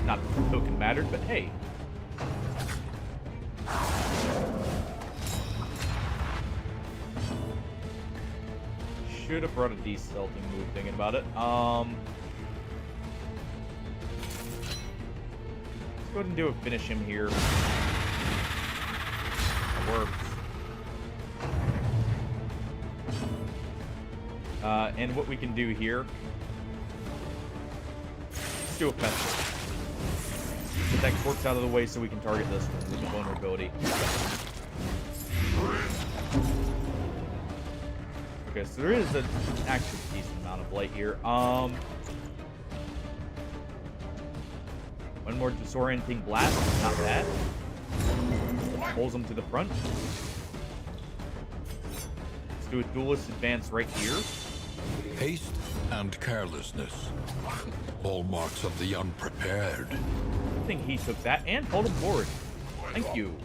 Not that the token mattered, but hey. Should have brought a decelting move thinking about it. Let's go ahead and do a finish him here. That works. And what we can do here. Let's do a pencil. Get that corpse out of the way so we can target this one with the vulnerability. Okay, so there is an actually decent amount of light here. One more disorienting blast, not bad. Pulls him to the front. Let's do a duelist advance right here. Haste and carelessness. Hallmarks of the unprepared. I think he took that and pulled him forward. Thank you.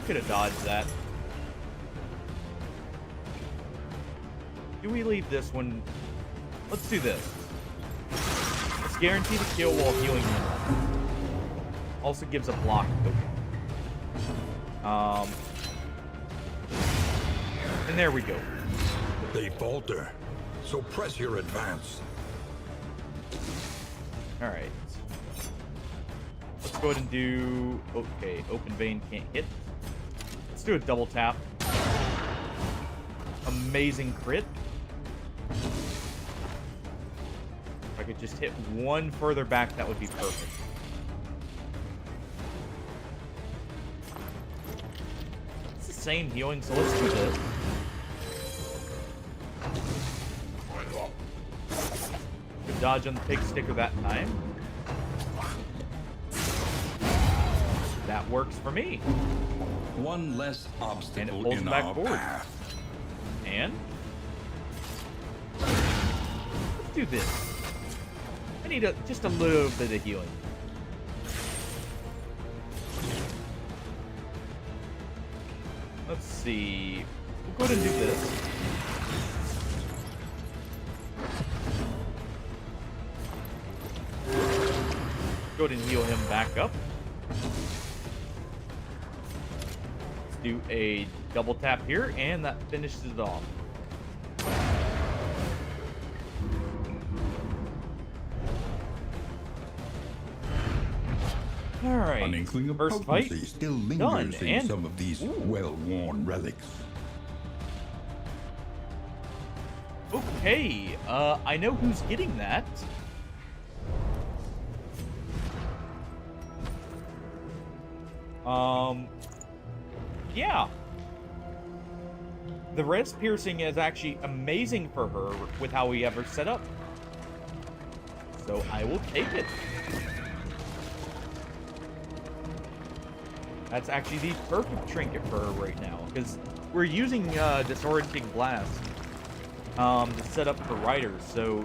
Could have dodged that. Do we leave this one? Let's do this. Let's guarantee the kill while healing him. Also gives a block token. And there we go. They falter, so press your advance. Alright. Let's go ahead and do... Okay, open vein can't hit. Let's do a double tap. Amazing crit. If I could just hit one further back, that would be perfect. It's the same healing, so let's do this. Good dodge on the pig sticker that time. That works for me. One less obstacle pulls in back our forward. path. And let's do this. I need just a little bit of healing. Let's see. We'll go ahead and do this. Go ahead and heal him back up. Let's do a double tap here, and that finishes it off. Alright, An inkling of first fight potency still done, lingers in and some of these well-worn relics. okay, I know who's getting that. Yeah. the wrist piercing is actually amazing for her with how we have her set up. So I will take it. That's actually the perfect trinket for her right now, because we're using Disorienting Blast to set up for riders, so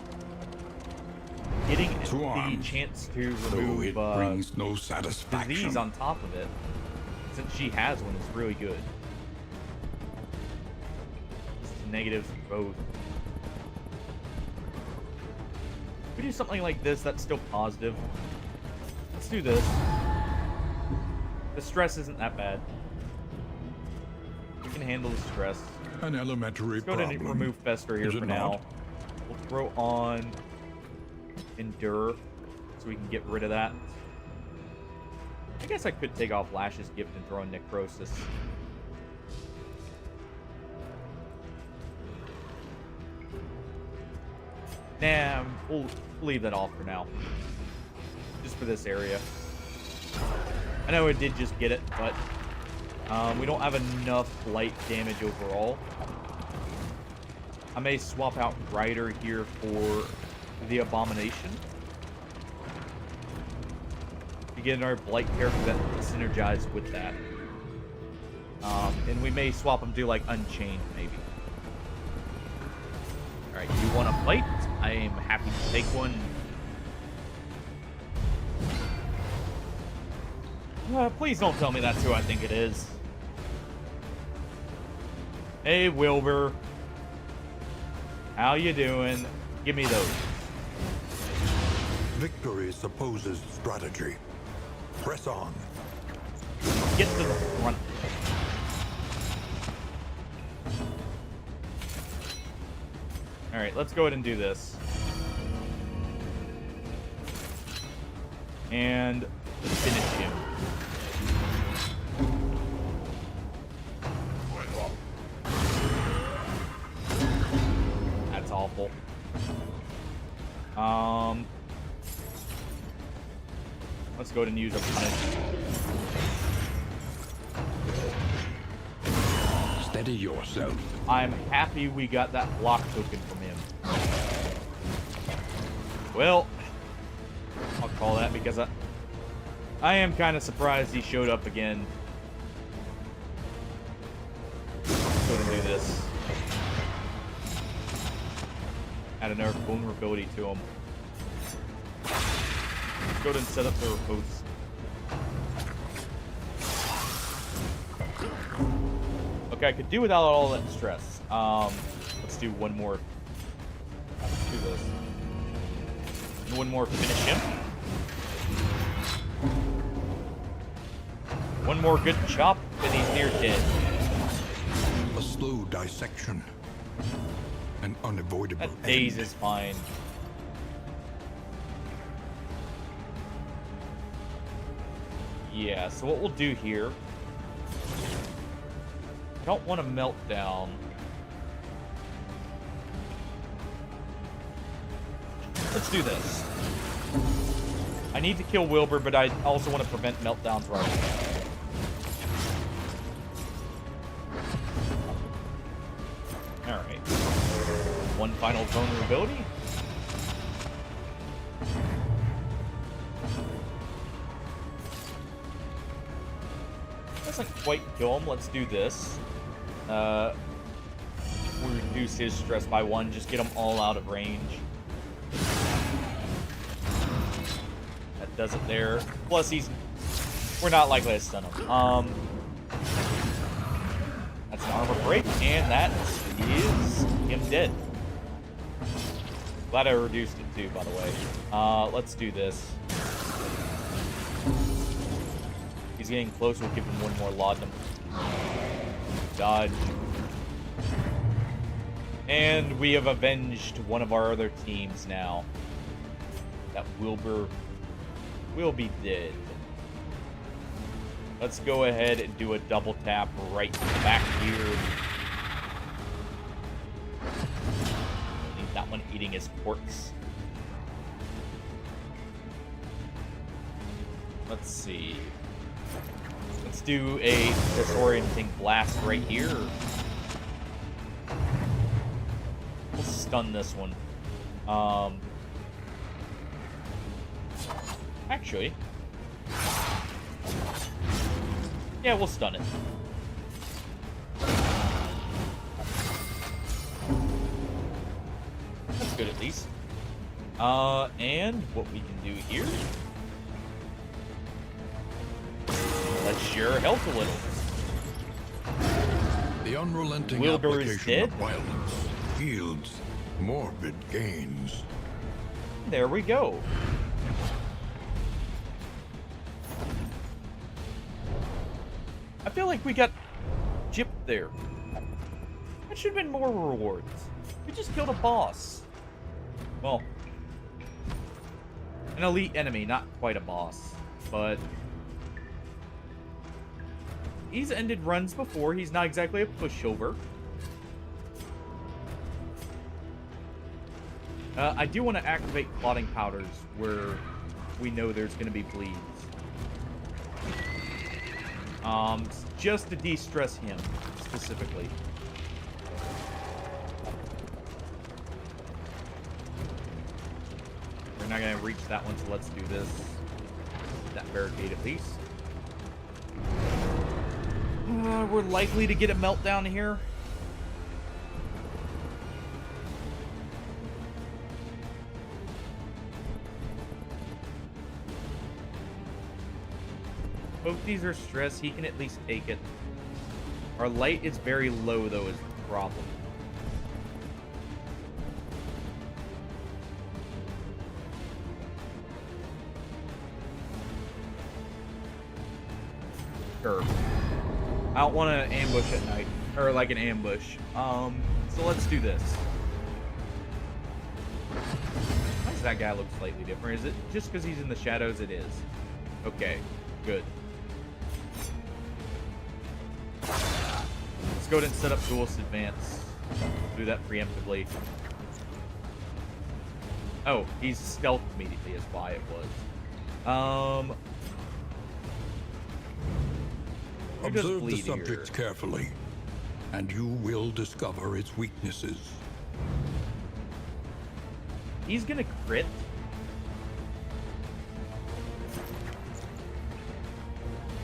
getting the chance to remove it brings no satisfaction. disease on top of it, since she has one, is really good. Just negatives for both. If we do something like this, that's still positive. Let's do this. The stress isn't that bad. We can handle the stress. An elementary Let's go ahead and problem. remove Fester here Is it for now. not? We'll throw on Endure so we can get rid of that. I guess I could take off Lash's Gift and throw in Necrosis. Nah, we'll leave that off for now. Just for this area. I know it did just get it, but we don't have enough light damage overall. I may swap out Ryder here for the Abomination. To get our Blight character that synergized with that. And we may swap them to like Unchained, maybe. Alright, you want to fight? I am happy to take one. Please don't tell me that's who I think it is. Hey, Wilbur. How you doing? Give me those. Victory supposes strategy. Press on. Get to the front. Alright, let's go ahead and do this. And let's finish him. That's awful. Let's go ahead and use a punish. Steady yourself. I'm happy we got that block token from him. Well, I'll call that because I am kind of surprised he showed up again. Let's go ahead and do this. Add another vulnerability to him. Let's go ahead and set up the riposte. Okay, I could do without all that stress. Let's do one more. Let's do this. One more, finish him. One more good chop, and he's near dead. A slow dissection. An unavoidable That daze is fine. Yeah, so what we'll do here... I don't want to melt down. Let's do this. I need to kill Wilbur, but I also want to prevent meltdowns right now. Alright. One final vulnerability. Doesn't quite kill him. Let's do this. We'll reduce his stress by 1. Just get them all out of range. That does it there. Plus, we're not likely to stun him. That's an armor break, and that is him dead. Glad I reduced it too, by the way. Let's do this. He's getting close. We'll give him one more laudanum. Dodge. And we have avenged one of our other teams now. That Wilbur will be dead. Let's go ahead and do a double tap right back here. Need that one eating his corpse. Let's see. Let's do a disorienting blast right here. stun this one. Actually, yeah, we'll stun it. That's good at least. And what we can do here, let's share our health a little. The unrelenting Wilbur is application dead. of violence yields morbid gains. There we go. I feel like we got gypped there. That should have been more rewards. We just killed a boss. Well, an elite enemy, not quite a boss, but he's ended runs before. He's not exactly a pushover. I do want to activate clotting powders where we know there's going to be bleeds. Just to de-stress him, specifically. We're not going to reach that one, so let's do this. That barricade at least. We're likely to get a meltdown here. Both these are stress. He can at least take it. Our light is very low, though, is the problem. Sure. I don't want to ambush at night. Or like an ambush. So let's do this. Why does that guy look slightly different? Is it just because he's in the shadows? It is. Okay, good. Let's go ahead and set up Duelist Advance. Do that preemptively. Oh, he's stealth immediately is why it was. Who does Observe the bleed subject here? carefully, and you will discover its weaknesses. He's gonna crit.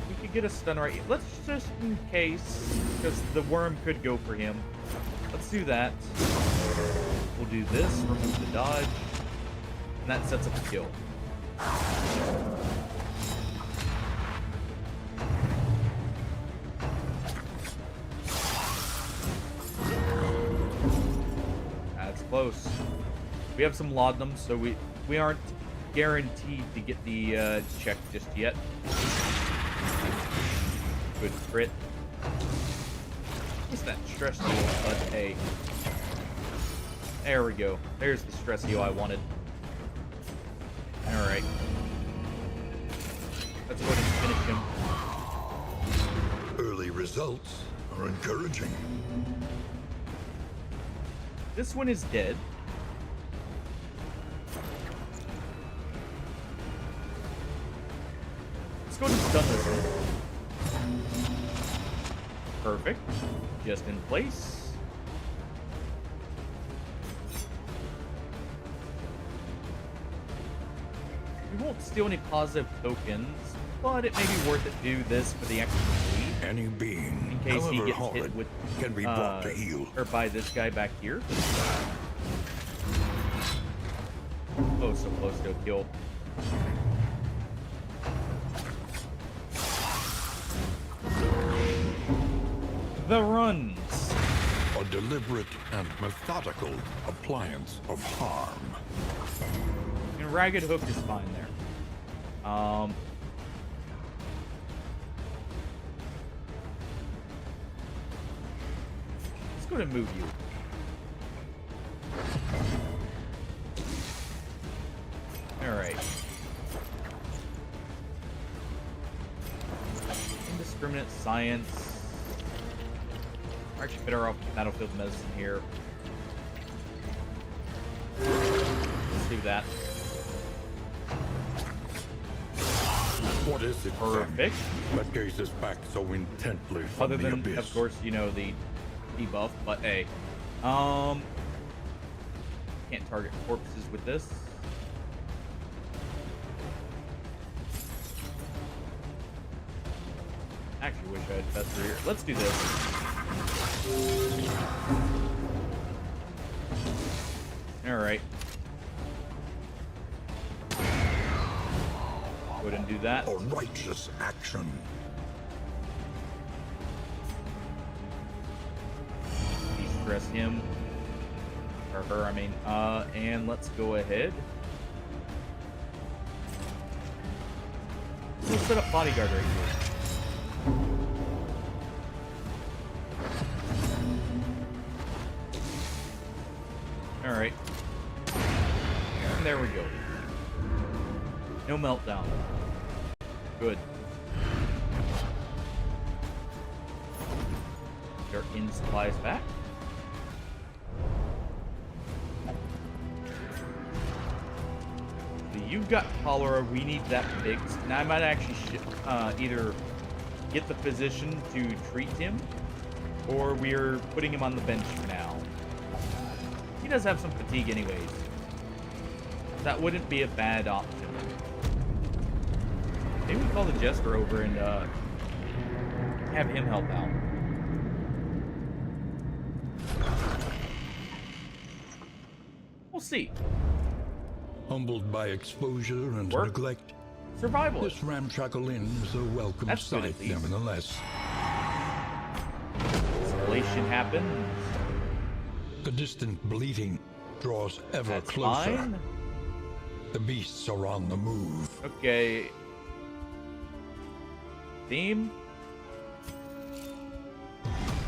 We could get a stun right. Let's just in case, because the worm could go for him. Let's do that. We'll do this, remove the dodge, and that sets up a kill. That's close. We have some laudanum, so we aren't guaranteed to get the check just yet. Good crit. What's that stress heal? But hey. There we go. There's the stress heal I wanted. Alright. Let's go ahead and finish him. Early results are encouraging. This one is dead. Let's go ahead and stun this one. Perfect. Just in place. We won't steal any positive tokens, but it may be worth it to do this for the extra bleed. Any being, In case he however gets horrid, hit with, can be brought to heel. or by this guy back here. Oh, so close to a kill. The runs. A deliberate and methodical appliance of harm. And Ragged Hook is fine there. Let's go ahead and move you. Alright. Indiscriminate science. We're actually better off with battlefield medicine here. Let's do that. What is it, Perfect. then, that gazes back so intently from Other the than, abyss? of course, you know, the debuff, but hey. can't target corpses with this. Actually, wish I had Fester here. Let's do this. Alright. Go ahead and do that. A righteous action. De-stress him. Or her, I mean. And let's go ahead. Let's set up bodyguard right here. Alright. And there we go. No meltdown. Good. Get our in supplies back. So you've got cholera. We need that fixed. Now I might actually either get the physician to treat him, or we're putting him on the bench for now. He does have some fatigue anyways. That wouldn't be a bad option. Maybe we call the Jester over and have him help out. We'll see. Humbled by exposure and Work. neglect, Survival. this ramshackle inn is a welcome That's good, sight at least. nevertheless. Escalation happens. The distant bleating draws ever That's closer. fine. The beasts are on the move. Okay. Theme,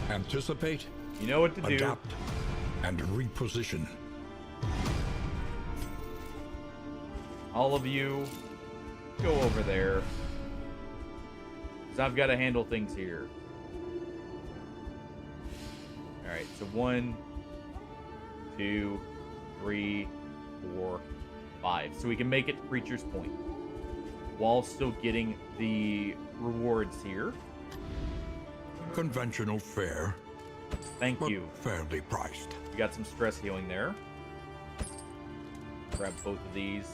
Anticipate, you know what to do. adapt, and reposition. All of you, go over there. Because I've got to handle things here. Alright, so 1, 2, 3, 4, 5. So we can make it to Preacher's Point. While still getting the rewards here. Conventional fare, Thank but you. fairly priced. We got some stress healing there. Grab both of these.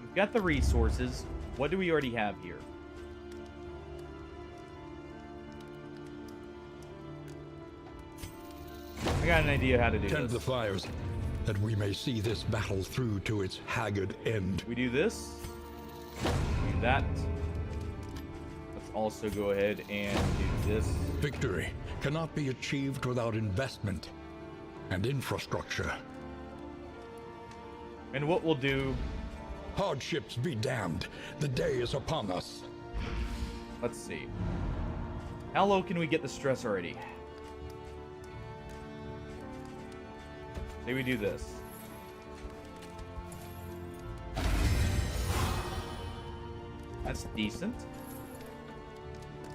We've got the resources. What do we already have here? I got an idea how to do Tend the this. fires, that we may see this battle through to its haggard end. We do this. Do that. Let's also go ahead and do this. Victory cannot be achieved without investment and infrastructure. And what we'll do, Hardships be damned, the day is upon us. let's see. How low can we get the stress already? Say we do this. That's decent.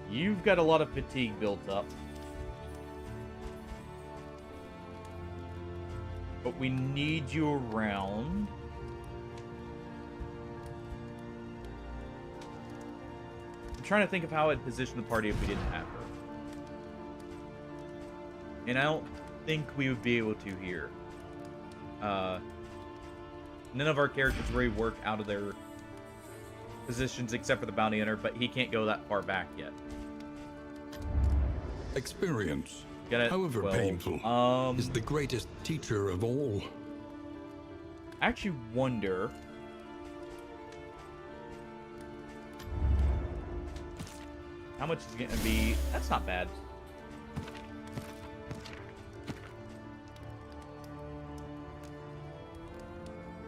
You've got a lot of fatigue built up. But we need you around. I'm trying to think of how I'd position the party if we didn't have her. And I don't think we would be able to here. None of our characters really work out of their positions except for the bounty hunter, but he can't go that far back yet. Experience, Got it. however Well, painful, is the greatest teacher of all. I actually wonder. How much is it going to be? That's not bad.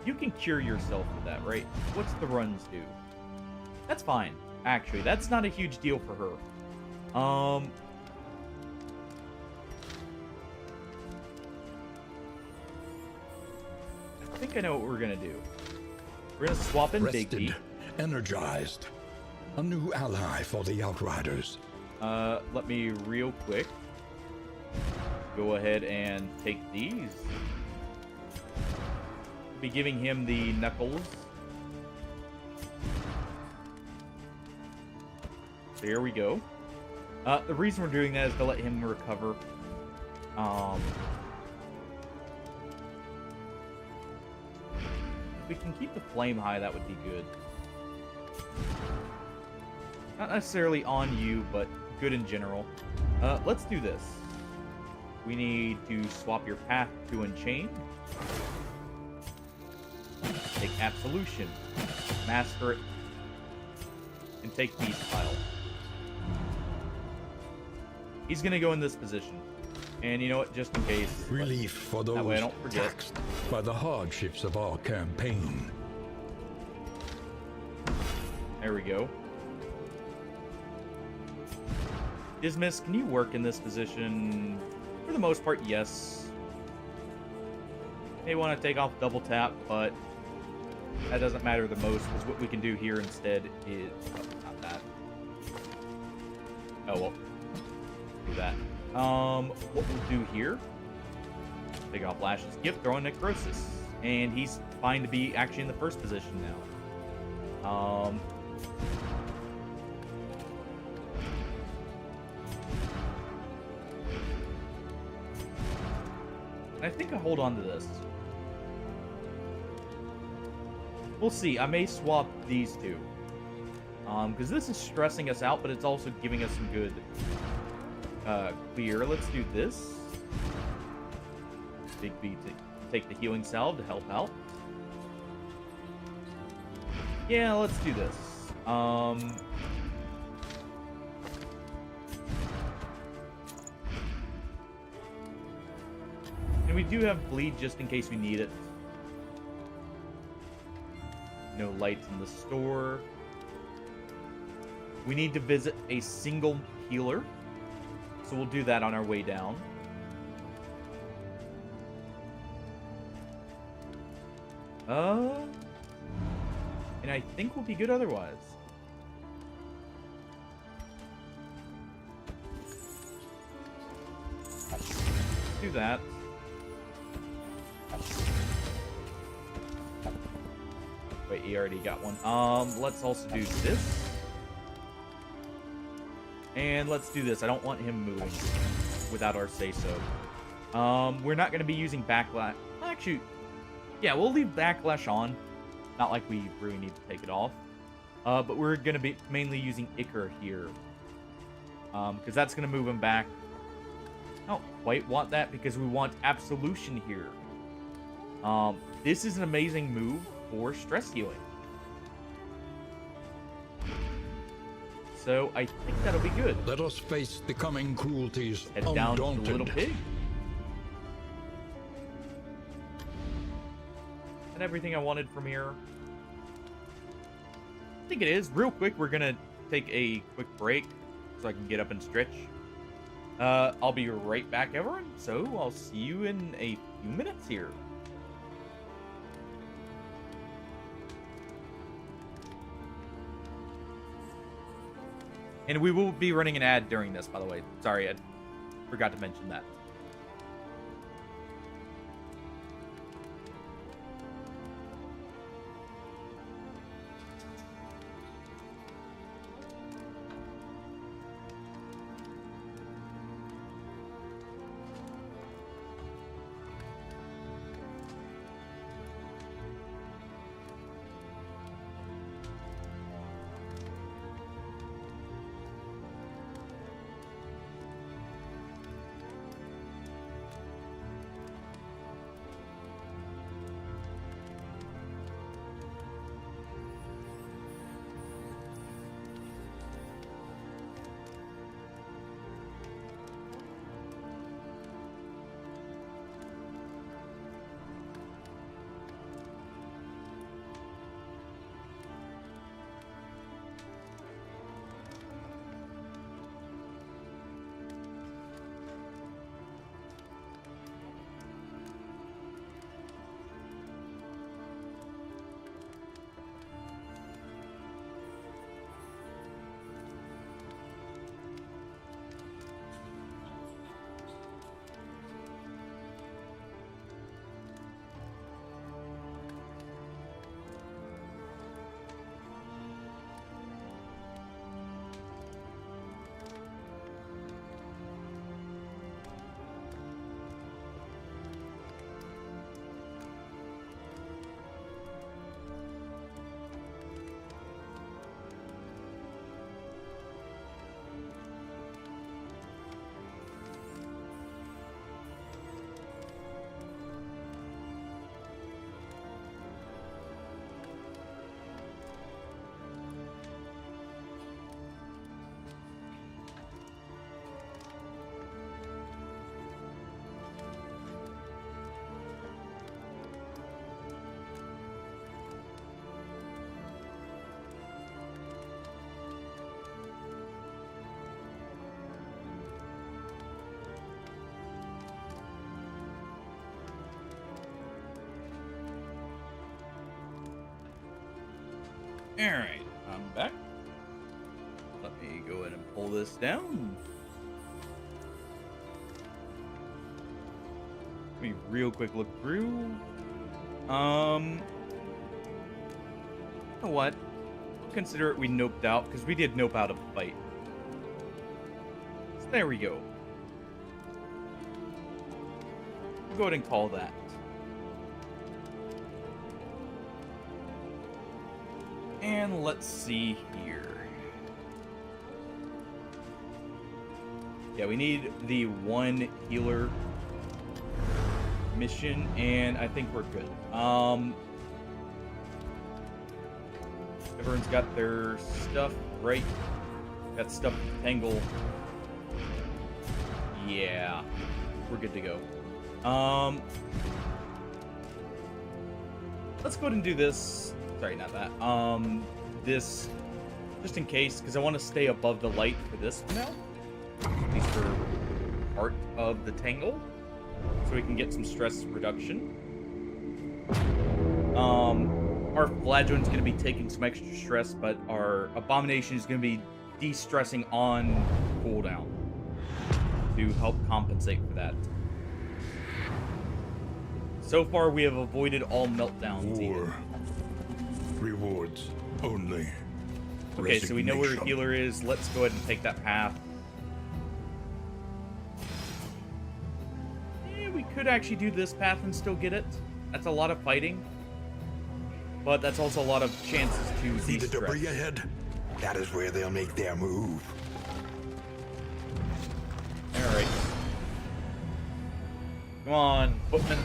You can cure yourself with that, right? What's the runs do? That's fine. Actually, that's not a huge deal for her. I think I know what we're gonna do. We're gonna swap in Rested, Bigby. energized. A new ally for the Outriders. Let me real quick go ahead and take these. Be giving him the knuckles. So here we go. The reason we're doing that is to let him recover. If we can keep the flame high, that would be good. Not necessarily on you, but good in general. Let's do this. We need to swap your path to Unchained. Take Absolution. Master it. And take Beast Pile. He's gonna go in this position. And you know what, just in case. Relief for That way I those don't forget. taxed by the hardships of our campaign. There we go. Dismiss, can you work in this position? For the most part, yes. May want to take off double tap, but that doesn't matter the most, because what we can do here instead is... Oh, not that. Oh, well. Do that. What we'll do here... Take off Lash's Gift, throw in Necrosis. And he's fine to be actually in the first position now. And I think I hold on to this. We'll see. I may swap these two. Because this is stressing us out, but it's also giving us some good clear. Let's do this. Big B to take the healing salve to help out. Yeah, let's do this. And we do have bleed just in case we need it. No lights in the store. We need to visit a single healer. So we'll do that on our way down. And I think we'll be good otherwise. Do that. Wait, he already got one. Let's also do this. And let's do this. I don't want him moving without our say-so. We're not going to be using Backlash. Actually, yeah, we'll leave Backlash on. Not like we really need to take it off. But we're going to be mainly using Icar here. Because that's going to move him back. I don't quite want that because we want Absolution here. This is an amazing move for stress healing. So I think that'll be good. Let us face the coming cruelties Head down to the undaunted. little pig. And everything I wanted from here. I think it is. Real quick, we're gonna take a quick break so I can get up and stretch. I'll be right back, everyone. So I'll see you in a few minutes here. And we will be running an ad during this, by the way. Sorry, I forgot to mention that. Alright, I'm back. Let me go ahead and pull this down. Let me real quick look through. You know what? Consider it we noped out, because we did nope out of the fight. So there we go. Go ahead and call that. And let's see here. Yeah, we need the one healer mission, and I think we're good. Everyone's got their stuff right. Got stuff to tangle. Yeah, we're good to go. Let's go ahead and do this. Sorry, not that. This, just in case, because I want to stay above the light for this for now. At least for part of the tangle, so we can get some stress reduction. Our Flagellant's going to be taking some extra stress, but our Abomination is going to be de-stressing on cooldown to help compensate for that. So far, we have avoided all meltdowns. War. Rewards only. Okay, so we know where a Resignation. healer is. Let's go ahead and take that path. We could actually do this path and still get it. That's a lot of fighting. But that's also a lot of chances to See the de-stress. debris ahead? That is where they'll make their move. Alright. Come on, footman.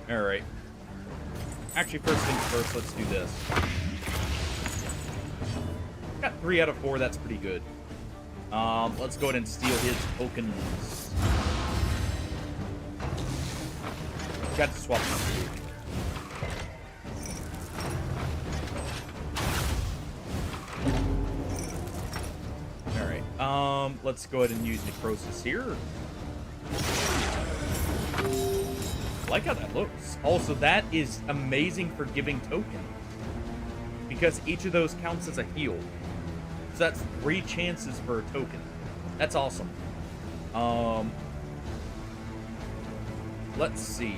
Alright. Actually, first things first, let's do this. Got 3 out of 4, that's pretty good. Let's go ahead and steal his tokens. Got to swap them. Alright, let's go ahead and use Necrosis here. I like how that looks. Also, that is amazing for giving tokens, because each of those counts as a heal. So that's 3 chances for a token. That's awesome. Let's see.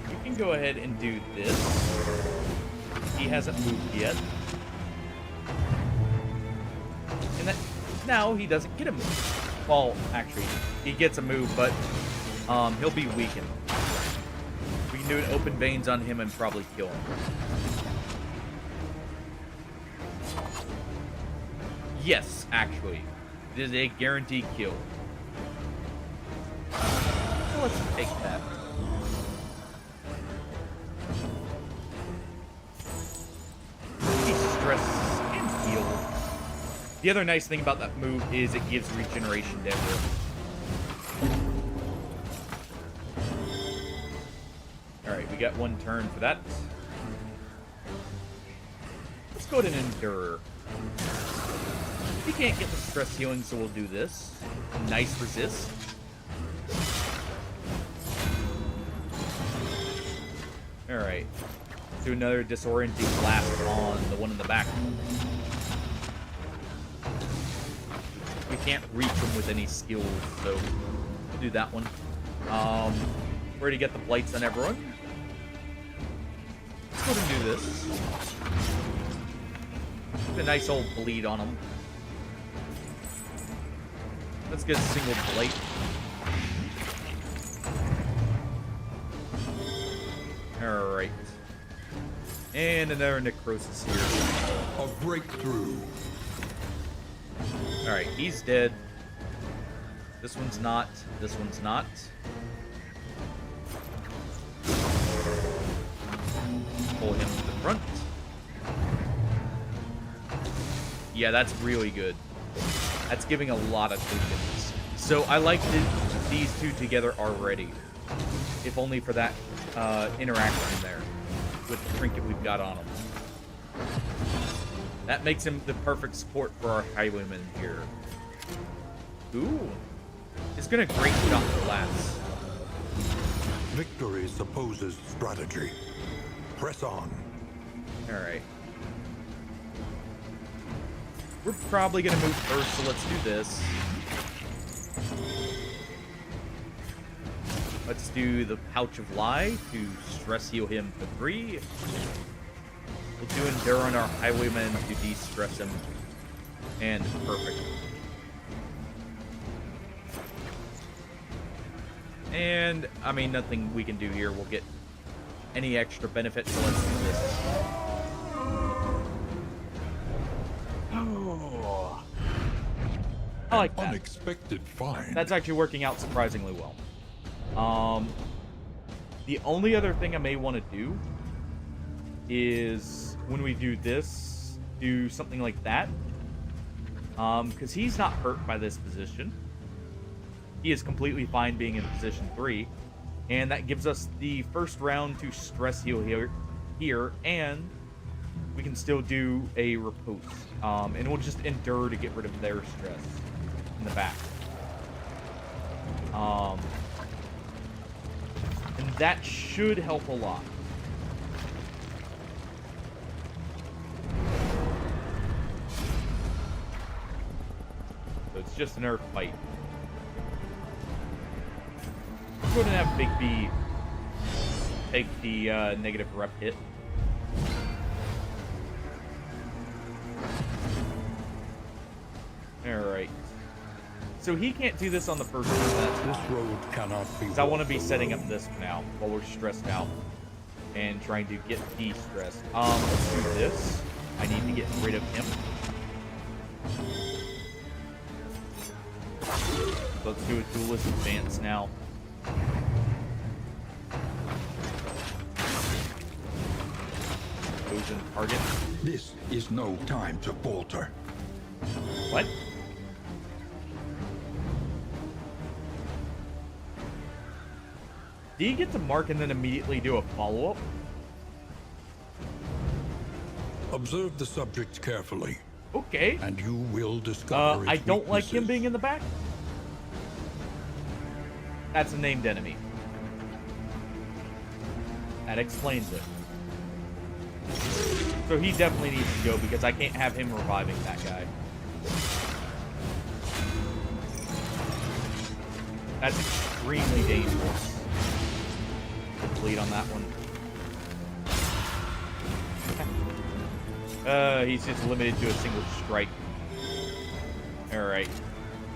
You can go ahead and do this. He hasn't moved yet. And that now he doesn't get a move. Well, actually, he gets a move, but he'll be weakened. We can do an open veins on him and probably kill him. Yes, actually. It is a guaranteed kill. So let's take that. Stress and heal. The other nice thing about that move is it gives regeneration to everyone. Alright, we got 1 turn for that. Let's go ahead and endure. We can't get the stress healing, so we'll do this. Nice resist. Alright. Do another disorienting blast on the one in the back. We can't reach him with any skills, so we'll do that one. We're to get the blights on everyone. Let's go ahead and do this. Get a nice old bleed on him. Let's get a single blight. Alright. And another necrosis here. A breakthrough. Alright, he's dead. This one's not. This one's not. Pull him to the front. Yeah, that's really good. That's giving a lot of tokens. So I like these two together already. If only for that interaction there with the trinket we've got on him. That makes him the perfect support for our highwayman here. Ooh. It's gonna great shot for last. Victory supposes strategy. Press on. All right. We're probably going to move first, so let's do this. Let's do the Pouch of Lie to stress heal him for 3. We'll do Endure on our Highwayman to de-stress him. And perfect. And, I mean, nothing we can do here will get any extra benefit, so let's do this. Oh. I like that. Unexpected find. That's actually working out surprisingly well. The only other thing I may want to do is when we do this, do something like that. Because he's not hurt by this position. He is completely fine being in position 3. And that gives us the first round to stress heal here, and we can still do a repose. And we'll just endure to get rid of their stress in the back. And that should help a lot. So it's just an earth fight. Let's go ahead and have Big B take the negative rep hit. Alright. So he can't do this on the first turn. This road cannot be. Because I want to be setting up this now while we're stressed out and trying to get de-stressed. Let's do this. I need to get rid of him. Let's do a duelist advance now. Goes in target. This is no time to falter. What? Do you get to mark and then immediately do a follow-up? Observe the subject carefully, Okay. and you will discover I its don't like him weaknesses. being in the back. That's a named enemy. That explains it. So he definitely needs to go because I can't have him reviving that guy. That's extremely dangerous. Good bleed on that one. He's just limited to a single strike. Alright.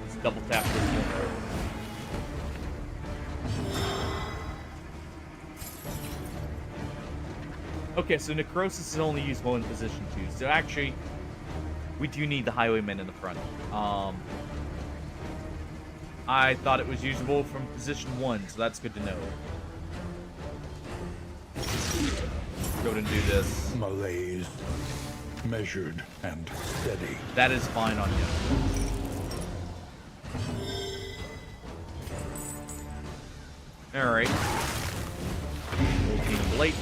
Let's double tap this one. Okay, so Necrosis is only usable in position 2. So actually, we do need the Highwayman in the front. I thought it was usable from position 1, so that's good to know. Go ahead and do this. Malaise, measured and steady. That is fine on you. Alright. Team Blake.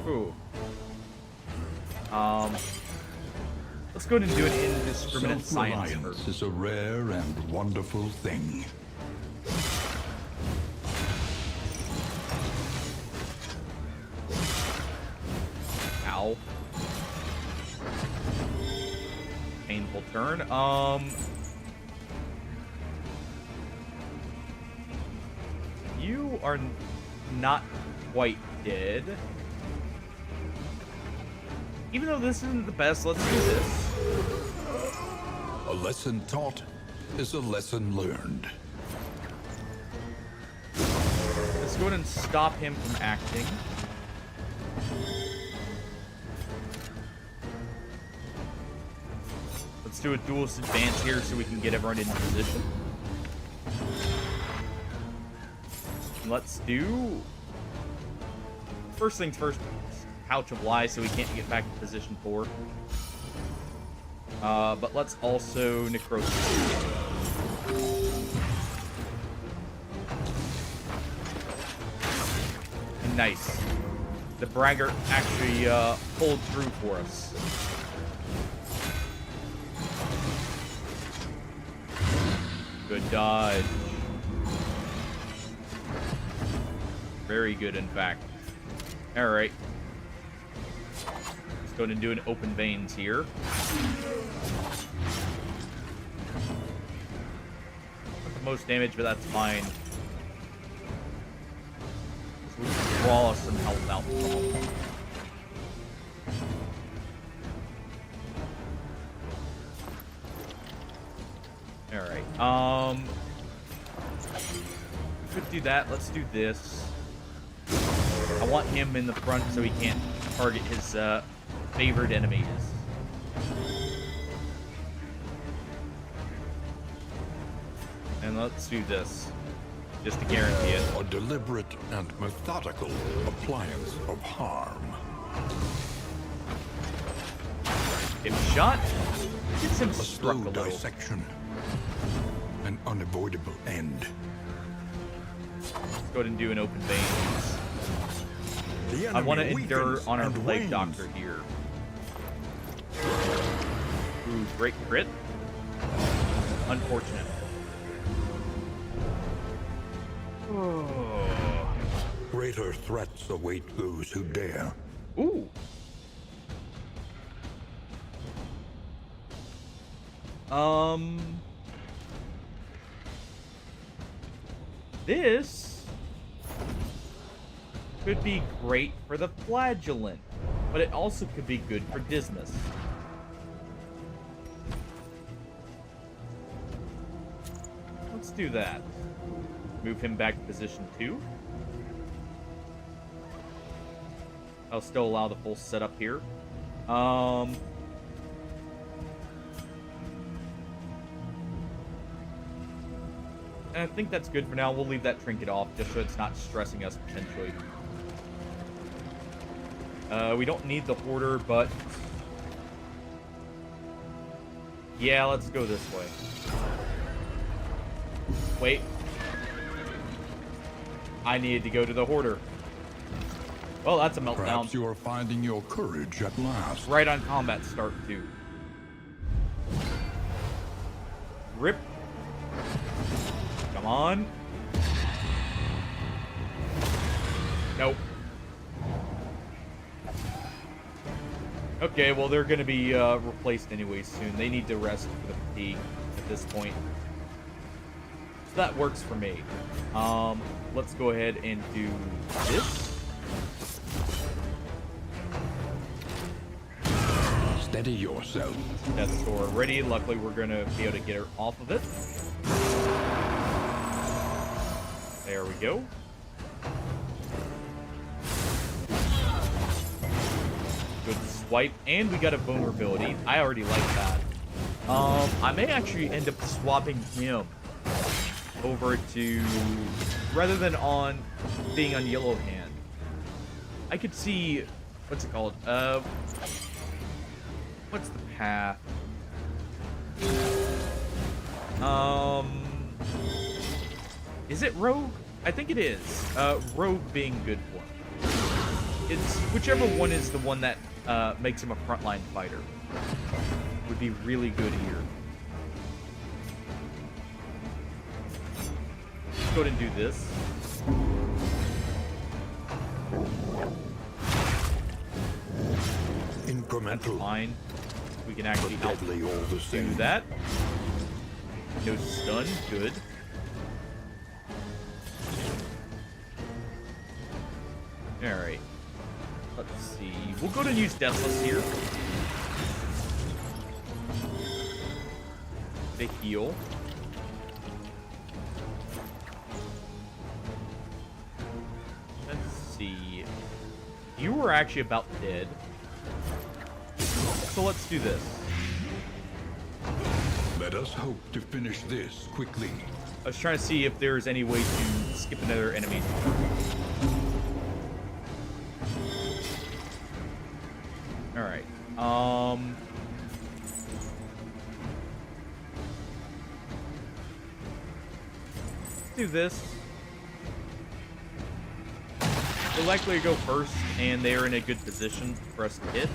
Ooh. Let's go ahead and do an indiscriminate science Self-reliance first. is a rare and wonderful thing. Ow. Painful turn. You are not quite dead. Even though this isn't the best, let's do this. A lesson taught is a lesson learned. Let's go ahead and stop him from acting. Let's do a duelist advance here so we can get everyone in position. Let's do... First things first, Pouch of Lie so we can't get back to position 4. But let's also Necrosis. Nice. The Braggart actually pulled through for us. Good dodge. Very good, in fact. Alright. Let's go ahead and do an open veins here. Not the most damage, but that's fine. So we can draw some health out from them. Alright, could do that. Let's do this. I want him in the front so he can't target his favored enemies. And let's do this, just to guarantee it. A deliberate and methodical appliance of harm. If shot, gets him A struck slow a little. dissection. An unavoidable end. Let's go ahead and do an open veins. The I want to enemy endure weakens on our and Plague wanes. Doctor here. Ooh, great crit. Unfortunate. Oh. Greater threats await those who dare. Ooh. This could be great for the Flagellant, but it also could be good for Dismas. Let's do that. Move him back to position 2. I'll still allow the full setup here. And I think that's good for now. We'll leave that trinket off just so it's not stressing us potentially. We don't need the Hoarder, but... yeah, let's go this way. Wait. I needed to go to the Hoarder. Well, that's a meltdown. Perhaps you are finding your courage at last. Right on combat start, too. Rip. Come on. Nope. Okay, well, they're going to be replaced anyway soon. They need to rest for the fatigue at this point. So that works for me. Let's go ahead and do this. Steady yourself. Death Door ready. Luckily, we're going to be able to get her off of it. There we go. Good swipe, and we got a vulnerability. I already like that. I may actually end up swapping him over to, rather than on being on Yellow Hand. I could see, what's it called? What's the path? Is it Rogue? I think it is. Rogue being good for him. It's whichever one is the one that makes him a frontline fighter. Would be really good here. Let's go ahead and do this. Incremental. Fine. We can actually But deadly all the do same. that. No stun. Good. Alright. Let's see. We'll go to use Deathless here. To heal. Let's see. You were actually about dead. So let's do this. Let us hope to finish this quickly. I was trying to see if there's any way to skip another enemy. Alright. Let's do this. We're likely to go first, and they're in a good position for us to hit.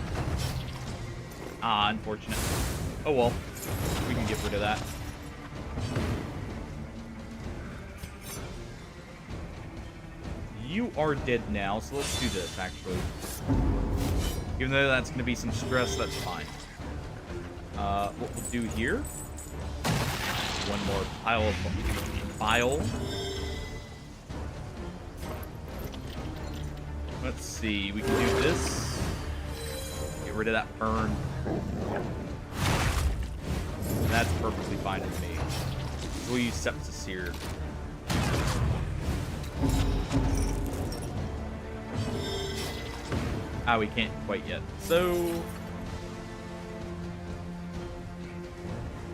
Ah, unfortunate. Oh well. We can get rid of that. you are dead now, so let's do this, actually. Even though that's going to be some stress, that's fine. What we'll do here... One more pile of bile. Let's see, we can do this. Get rid of that burn. That's perfectly fine with me. We'll use Sepsis here. Ah, we can't quite yet. So...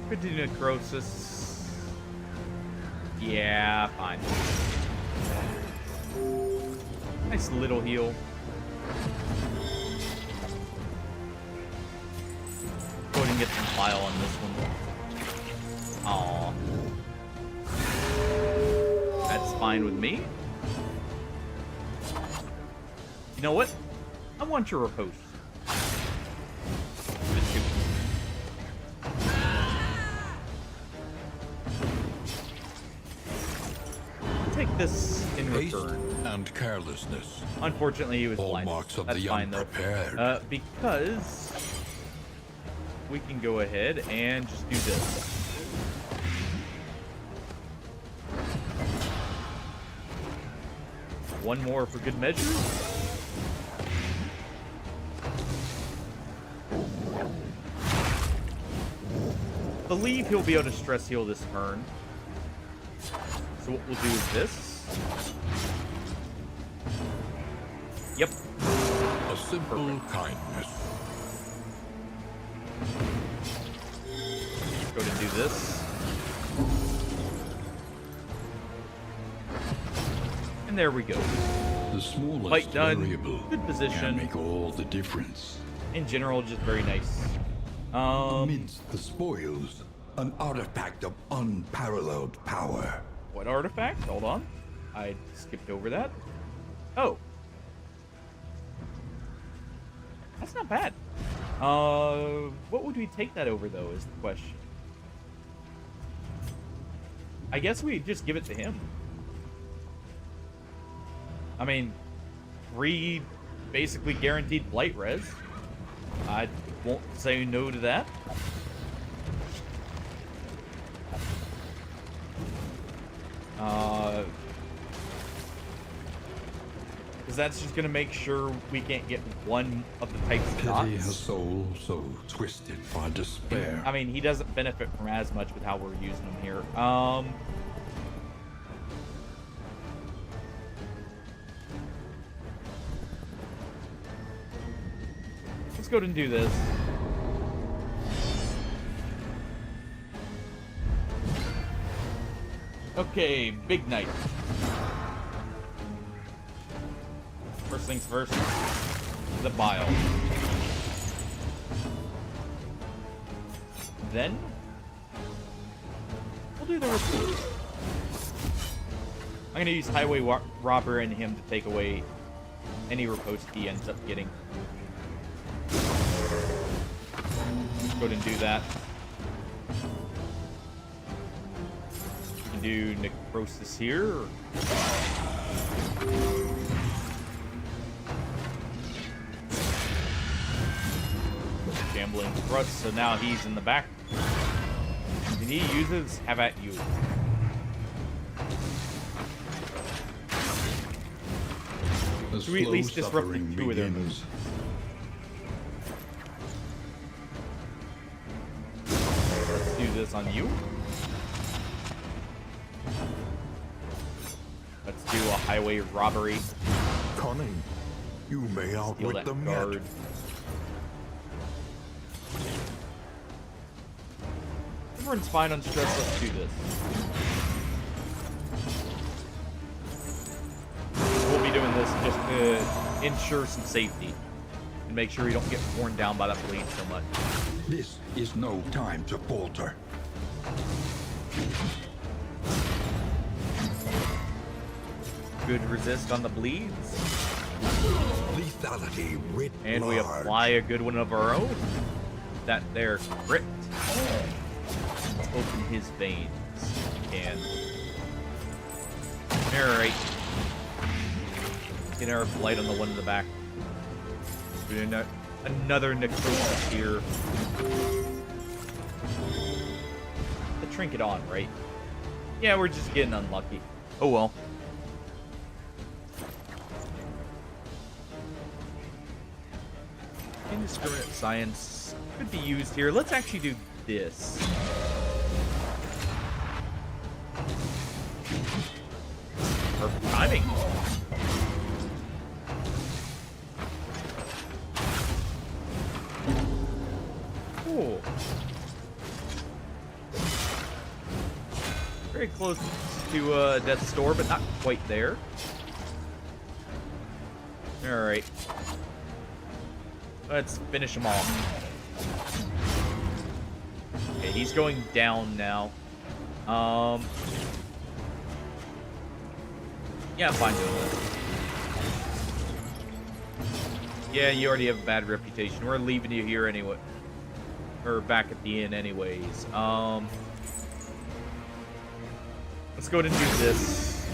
could do Necrosis. Yeah, fine. Nice little heal. Go ahead and get some bile on this one. Aww. That's fine with me. You know what? I want your riposte. Take this in Haste return. and carelessness. Unfortunately, he was All blind. marks of That's the fine, though. unprepared. Because we can go ahead and just do this. One more for good measure. Believe he'll be able to stress heal this turn. So what we'll do is this. Yep. A simple kindness. Go ahead and do this. And there we go. The smallest Fight done. variable Good position. can make all the difference. In general, just very nice. Amidst the spoils, an artifact of unparalleled power. What artifact? Hold on. I skipped over that. Oh. That's not bad. What would we take that over, though, is the question. I guess we just give it to him. I mean, 3 basically guaranteed blight res. I won't say no to that. Because that's just going to make sure we can't get one of the types of Pity a dots. soul so twisted by despair. I mean, he doesn't benefit from as much with how we're using him here. Let's go ahead and do this. Okay, big night. First things first, the bile. Then, we'll do the report. I'm going to use Highway Robber and him to take away any riposte he ends up getting. Go ahead and do that. Do Necrosis here. Shambling Thrust, so now he's in the back. And he uses Have at You. The So we at slow least disrupt suffering 2 of them. begins. Let's do this on you. Let's do a Highway Robbery. Cunning. You may Steal outwit that them guard. yet. Everyone's fine on stress. Let's do this. We'll be doing this just to ensure some safety and make sure we don't get worn down by that bleed so much. This is no time to falter. Good resist on the bleeds. Lethality writ And we large. apply a good one of our own. That there crit. Let's open his veins. If we can. Alright. Get our blight on the one in the back. Doing another necrosis here. The trinket on, right? Yeah, we're just getting unlucky. Oh well. Indiscriminate science could be used here. Let's actually do this. Perfect timing. Cool. Very close to death's door, but not quite there. Alright. Let's finish him off. Okay, he's going down now. Yeah, I'm fine doing this. Yeah, you already have a bad reputation. We're leaving you here anyway. Or back at the inn anyways. Let's go ahead and do this.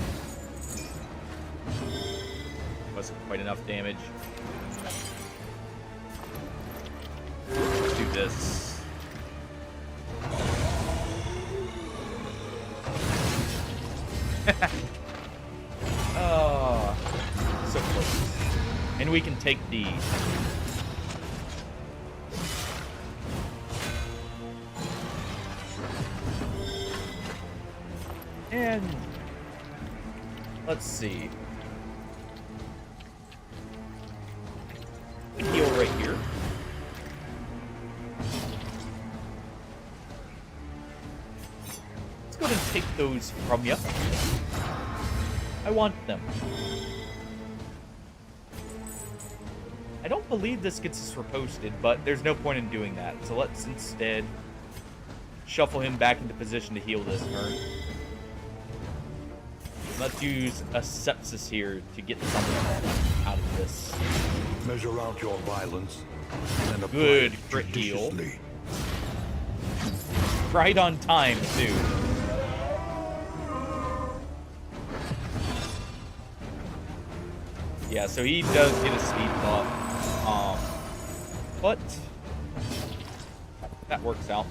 Wasn't quite enough damage. Let's do this. Oh, so close. And we can take these. And let's see. We heal right here. Let's go ahead and take those from you. I want them. I don't believe this gets us reposted, but there's no point in doing that. So let's instead shuffle him back into position to heal this turn. Let's use a sepsis here to get something out of this. Measure out your violence and apply Good it crit heal. judiciously. Right on time, too. Yeah, so he does get a speed buff. But that works out.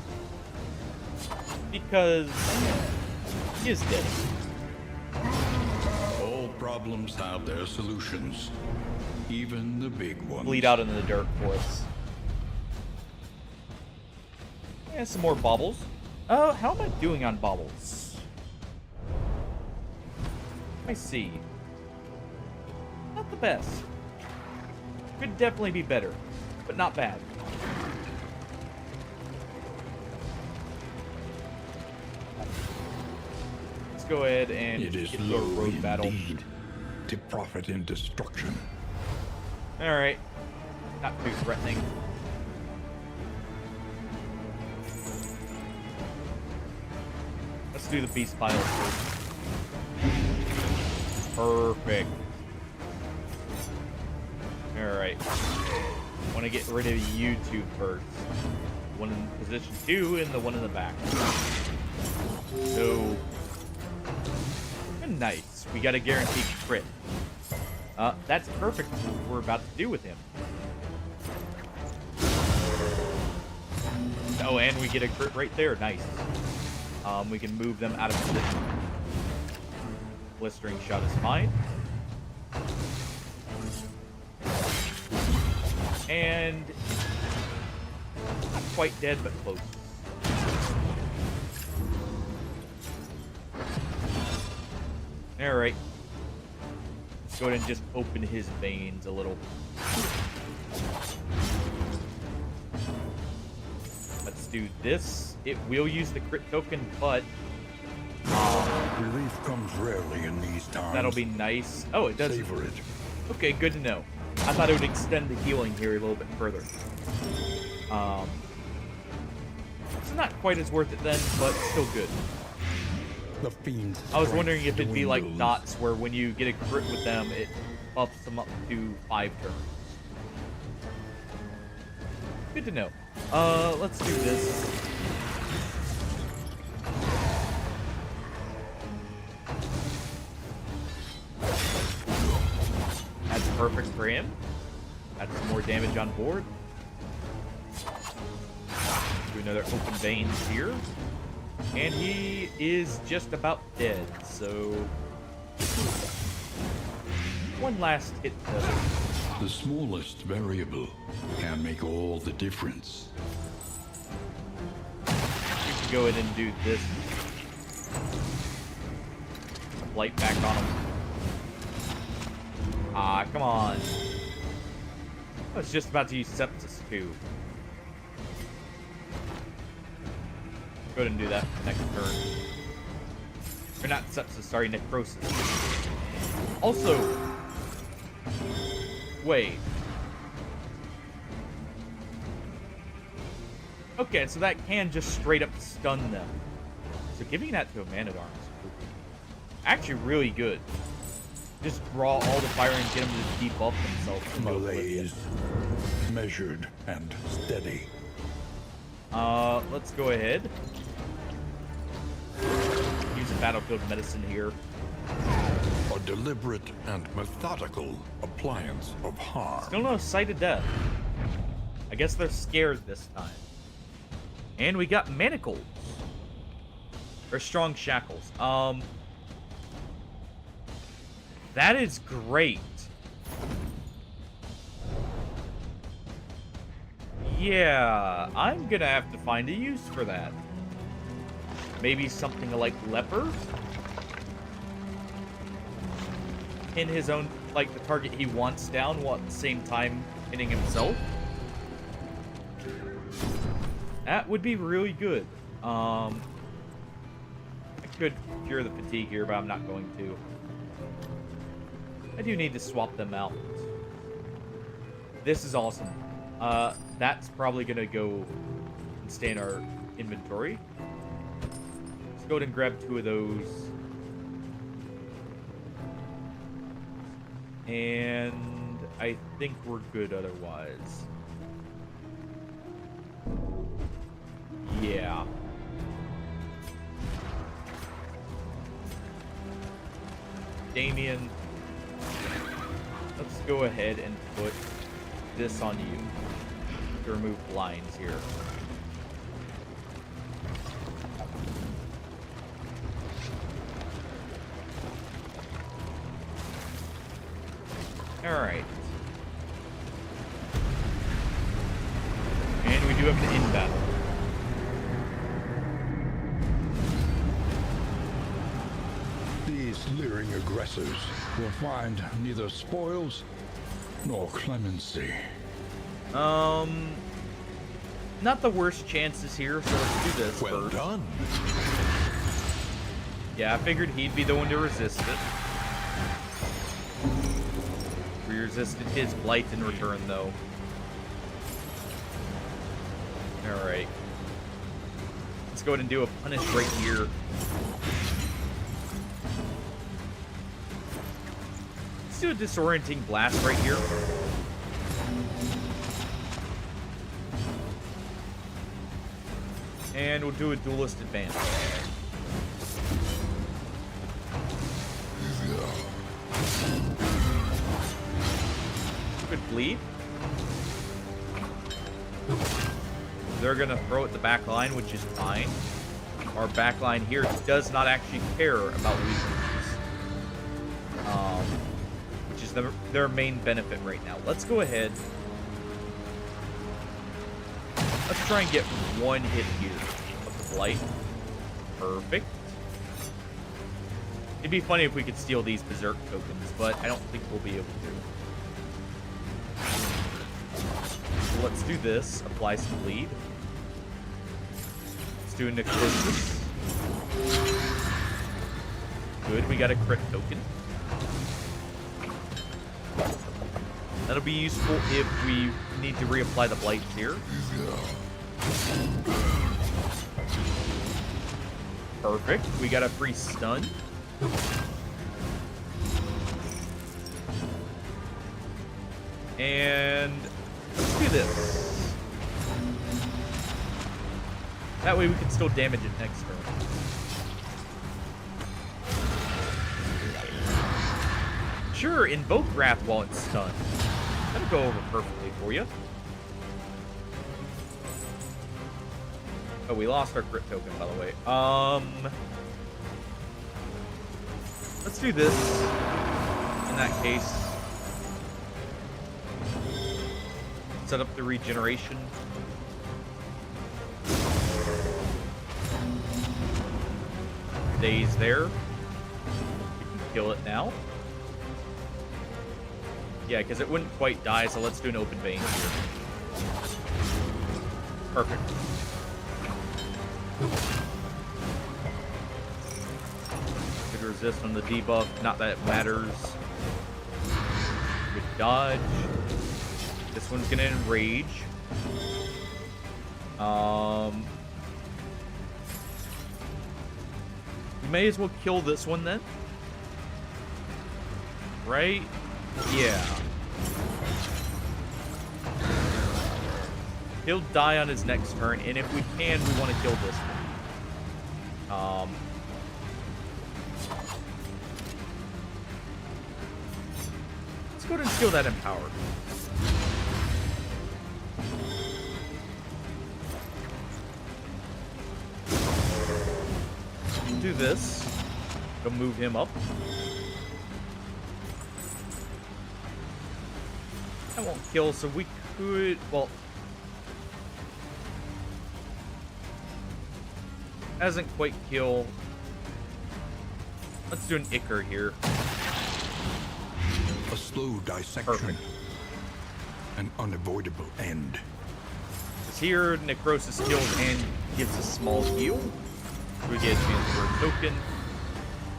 Because he is dead. All problems have their solutions, even the big ones. Bleed out into the dirt for us. Yeah, some more baubles. How am I doing on baubles? Let me see. Not the best. Could definitely be better, but not bad. Let's go ahead and It is get to a low road battle. indeed to profit in destruction. Alright. Not too threatening. Let's do the beast pile first. Perfect. Alright. Want to get rid of you two first. One in position 2 and the one in the back. So, nice. We got a guaranteed crit. That's perfect for what we're about to do with him. Oh, and we get a crit right there. Nice. We can move them out of position. Blistering shot is fine. And not quite dead, but close. Alright. Let's go ahead and just open his veins a little. Let's do this. It will use the crit token, but Relief comes rarely in these times. that'll be nice. Oh, it does. Savor it. Okay, good to know. I thought it would extend the healing here a little bit further. It's not quite as worth it then, but still good. The fiend's I was wondering if strength it'd be like dwindles. dots, where when you get a crit with them, it buffs them up to 5 turns. Good to know. Let's do this. perfect for him. Add some more damage on board. Do another open veins here. And he is just about dead, so... one last hit though. The smallest variable can make all the difference. We can go ahead and do this. Light back on him. Ah, come on. I was just about to use Sepsis too. Go ahead and do that next turn. Or not Sepsis, sorry, Necrosis. Also, wait. Okay, so that can just straight up stun them. So giving that to a Man-at-Arms is actually really good. Just draw all the fire and get them to debuff themselves. Malaise, measured and steady. Let's go ahead. Use a battlefield medicine here. A deliberate and methodical appliance of harm. Still no sight of death. I guess they're scared this time. And we got manacles. Or strong shackles. That is great. Yeah, I'm gonna have to find a use for that. Maybe something like leper? In his own, like the target he wants down, while at the same time hitting himself. That would be really good. I could cure the fatigue here, but I'm not going to. I do need to swap them out. This is awesome. That's probably gonna go and stay in our inventory. Let's go ahead and grab 2 of those. And I think we're good otherwise. Yeah. Damien, let's go ahead and put this on you to remove blinds here. Alright. And we do have an in battle. These leering aggressors will find neither spoils nor clemency. Not the worst chances here, so let's do this Well first. done. Yeah, I figured he'd be the one to resist it. We resisted his blight in return, though. Alright. Let's go ahead and do a punish right here. Let's do a disorienting blast right here. And we'll do a duelist advance. Good bleed. They're gonna throw at the back line, which is fine. Our back line here does not actually care about weaknesses. Which is their main benefit right now. Let's go ahead. Let's try and get one hit here of the blight. Perfect. It'd be funny if we could steal these berserk tokens, but I don't think we'll be able to. So let's do this. Apply some bleed. Let's do a necrosis. Good, we got a crit token. That'll be useful if we need to reapply the blights here. Perfect. We got a free stun. And let's do this. That way we can still damage it next turn. Sure, invoke Wrath while it's stunned. That'll go over perfectly for you. Oh, we lost our crit token, by the way. Let's do this. In that case, set up the regeneration. Days there. We can kill it now. Yeah, because it wouldn't quite die, so let's do an open vein here. Perfect. Good resist on the debuff, not that it matters. Good dodge. This one's gonna enrage. We may as well kill this one then. Right? Yeah. He'll die on his next turn, and if we can, we want to kill this one. Let's go ahead and steal that Empower. Do this. Go move him up. That won't kill, so we could, well, hasn't quite kill. Let's do an Ichor here. A slow dissection. Perfect. An unavoidable end. Because here, Necrosis kills and gives a small heal. So we get a chance for a token.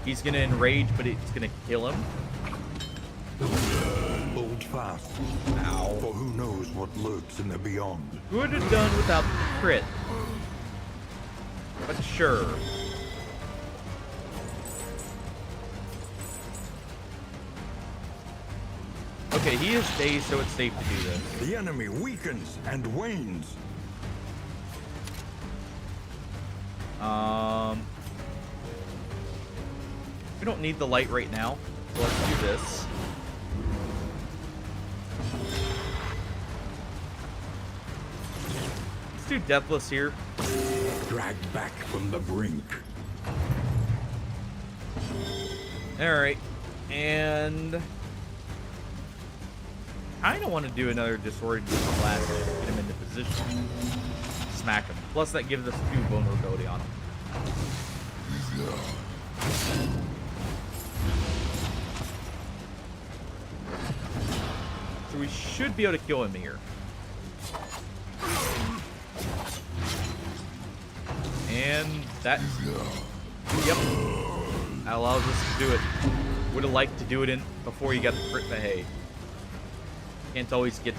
He's going to enrage, but it's going to kill him. Hold fast. Ow. For who knows what lurks in the beyond. Would have done without the crit. But sure. Okay, he is dazed, so it's safe to do this. The enemy weakens and wanes. We don't need the light right now, so let's do this. Let's do Deathless here. Dragged back from the brink. Alright, and I kind of want to do another Disorient Blast to get him into position. Smack him. Plus that gives us 2 vulnerability on him. So we should be able to kill him here. And that, yep, that allows us to do it. Would have liked to do it in before you got the crit, but hey, can't always get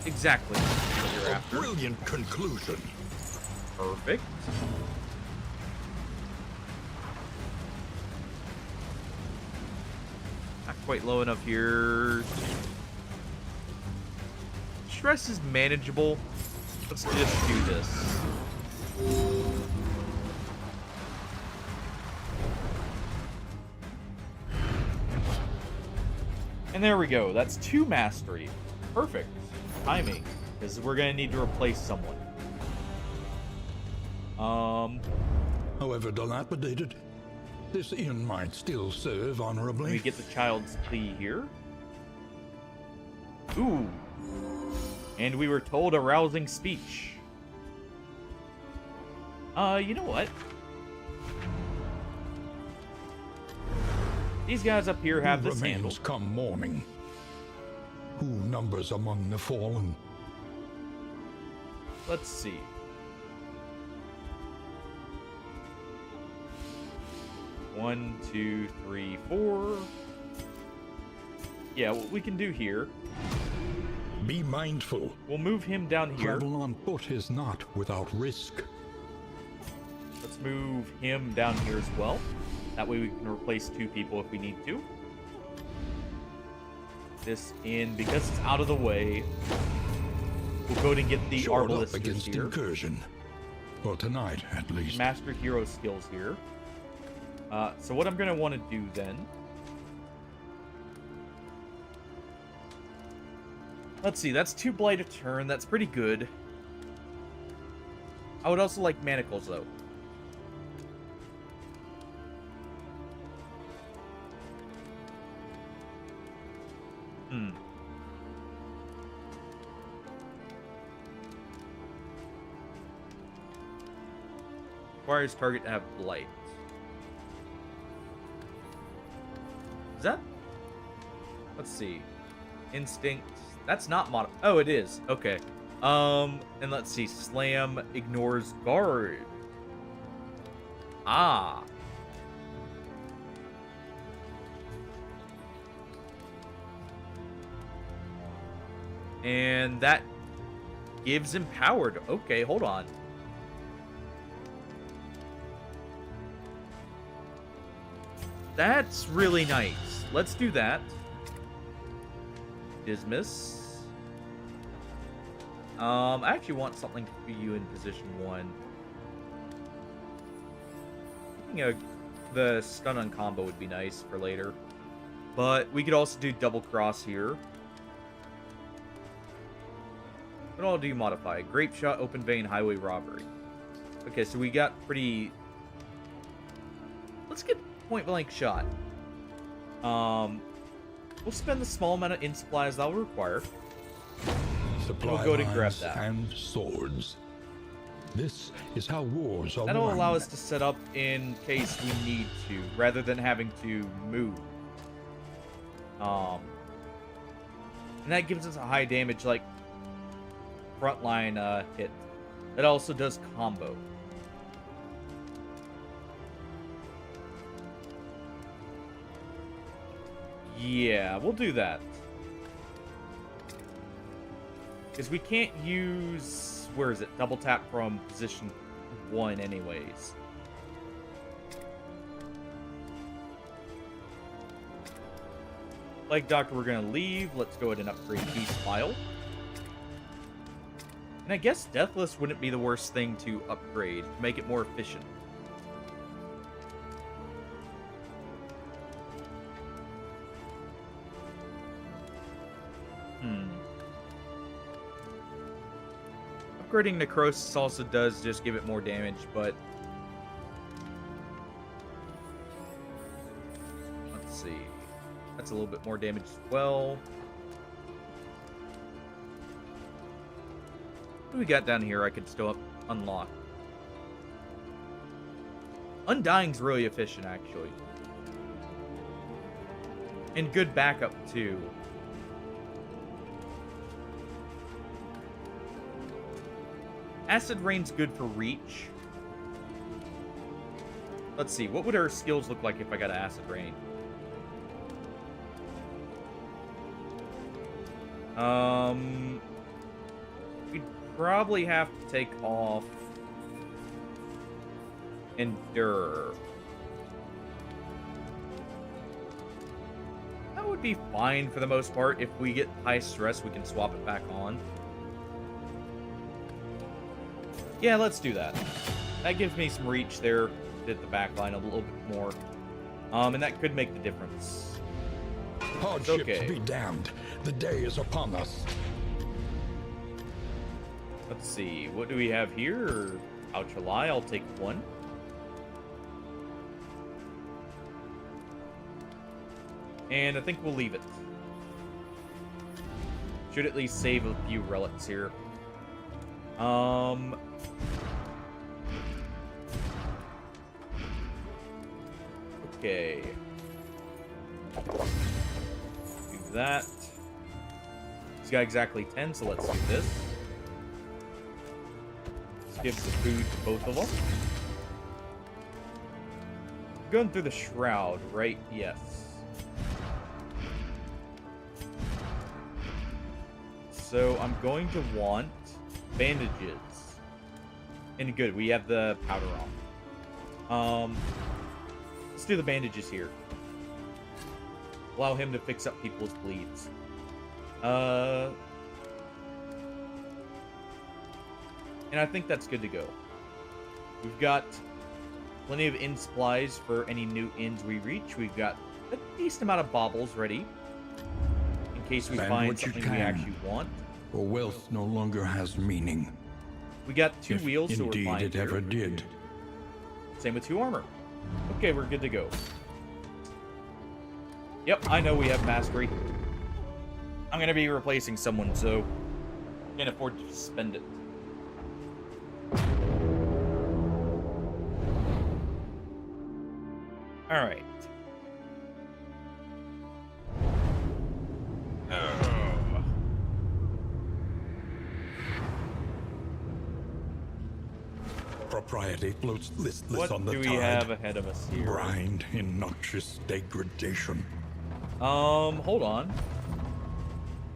exactly what you're after. Brilliant conclusion. Perfect. Not quite low enough here. Stress is manageable. Let's just do this. And there we go. That's 2 mastery. Perfect timing, because we're gonna need to replace someone. However dilapidated, this inn might still serve honorably. Let me get the Child's Plea here. Ooh. And we were told a rousing speech. You know what? These guys up here have Who this remains handled. come morning? Who numbers among the fallen? Let's see. One, two, three, 4. Yeah, what we can do here, Be mindful. we'll move him down here. Travel on foot is not without risk. Let's move him down here as well. That way we can replace 2 people if we need to. This in, because it's out of the way, we'll go and get the Shored up Arbalest against here. incursion. For tonight, at least. Master hero skills here. So what I'm going to want to do then Let's see, that's 2 blight a turn. That's pretty good. I would also like manacles, though. Requires target to have blight. Is that? Let's see. Instinct. That's not mod. Oh, it is. Okay. And let's see. Slam ignores guard. Ah. And that gives empowered. Okay, hold on. That's really nice. Let's do that. Dismiss. I actually want something for you in position 1. You know, the stun on combo would be nice for later. But we could also do double cross here. What all do you modify? Grape shot, open vein, highway robbery. Okay, so we got pretty... Let's get point blank shot. We'll spend the small amount of int supplies that will require. Supply We'll go to grab lines that. and swords. This is how wars are That'll won. allow us to set up in case we need to, rather than having to move. And that gives us a high damage, like, frontline hit. That also does combo. Yeah, we'll do that. Because we can't use... Where is it? Double tap from position 1 anyways. Like Doctor, we're going to leave. Let's go ahead and upgrade Beast File. And I guess Deathless wouldn't be the worst thing to upgrade to make it more efficient. Upgrading Necrosis also does just give it more damage, but... Let's see. That's a little bit more damage as well. What do we got down here I could still unlock? Undying's really efficient, actually. And good backup, too. Acid Rain's good for reach. Let's see, what would our skills look like if I got Acid Rain? We'd probably have to take off Endure. That would be fine for the most part. If we get high stress, we can swap it back on. Yeah, let's do that. That gives me some reach there. Hit the back line a little bit more. And that could make the difference. Hardships okay. be damned. The day is upon us. Let's see. What do we have here? Ouchalai, I'll take 1. And I think we'll leave it. Should at least save a few relics here. Okay. Do that. He's got exactly 10, so let's do this. Let's give the food to both of them. Going through the shroud, right? Yes. So I'm going to want bandages. And good, we have the powder on. Let's do the bandages here. Allow him to fix up people's bleeds. And I think that's good to go. We've got plenty of inn supplies for any new inns we reach. We've got a decent amount of baubles ready. case we Spend find what you something we can. actually want. For wealth no longer has meaning. We got 2 If wheels, so we're indeed fine it here. ever did. Same with 2 armor. Okay, we're good to go. Yep, I know we have mastery. I'm gonna be replacing someone, so can't afford to spend it. All right. Propriety floats listless What on the do we tide. have ahead of us here? Blind in noxious degradation. Hold on.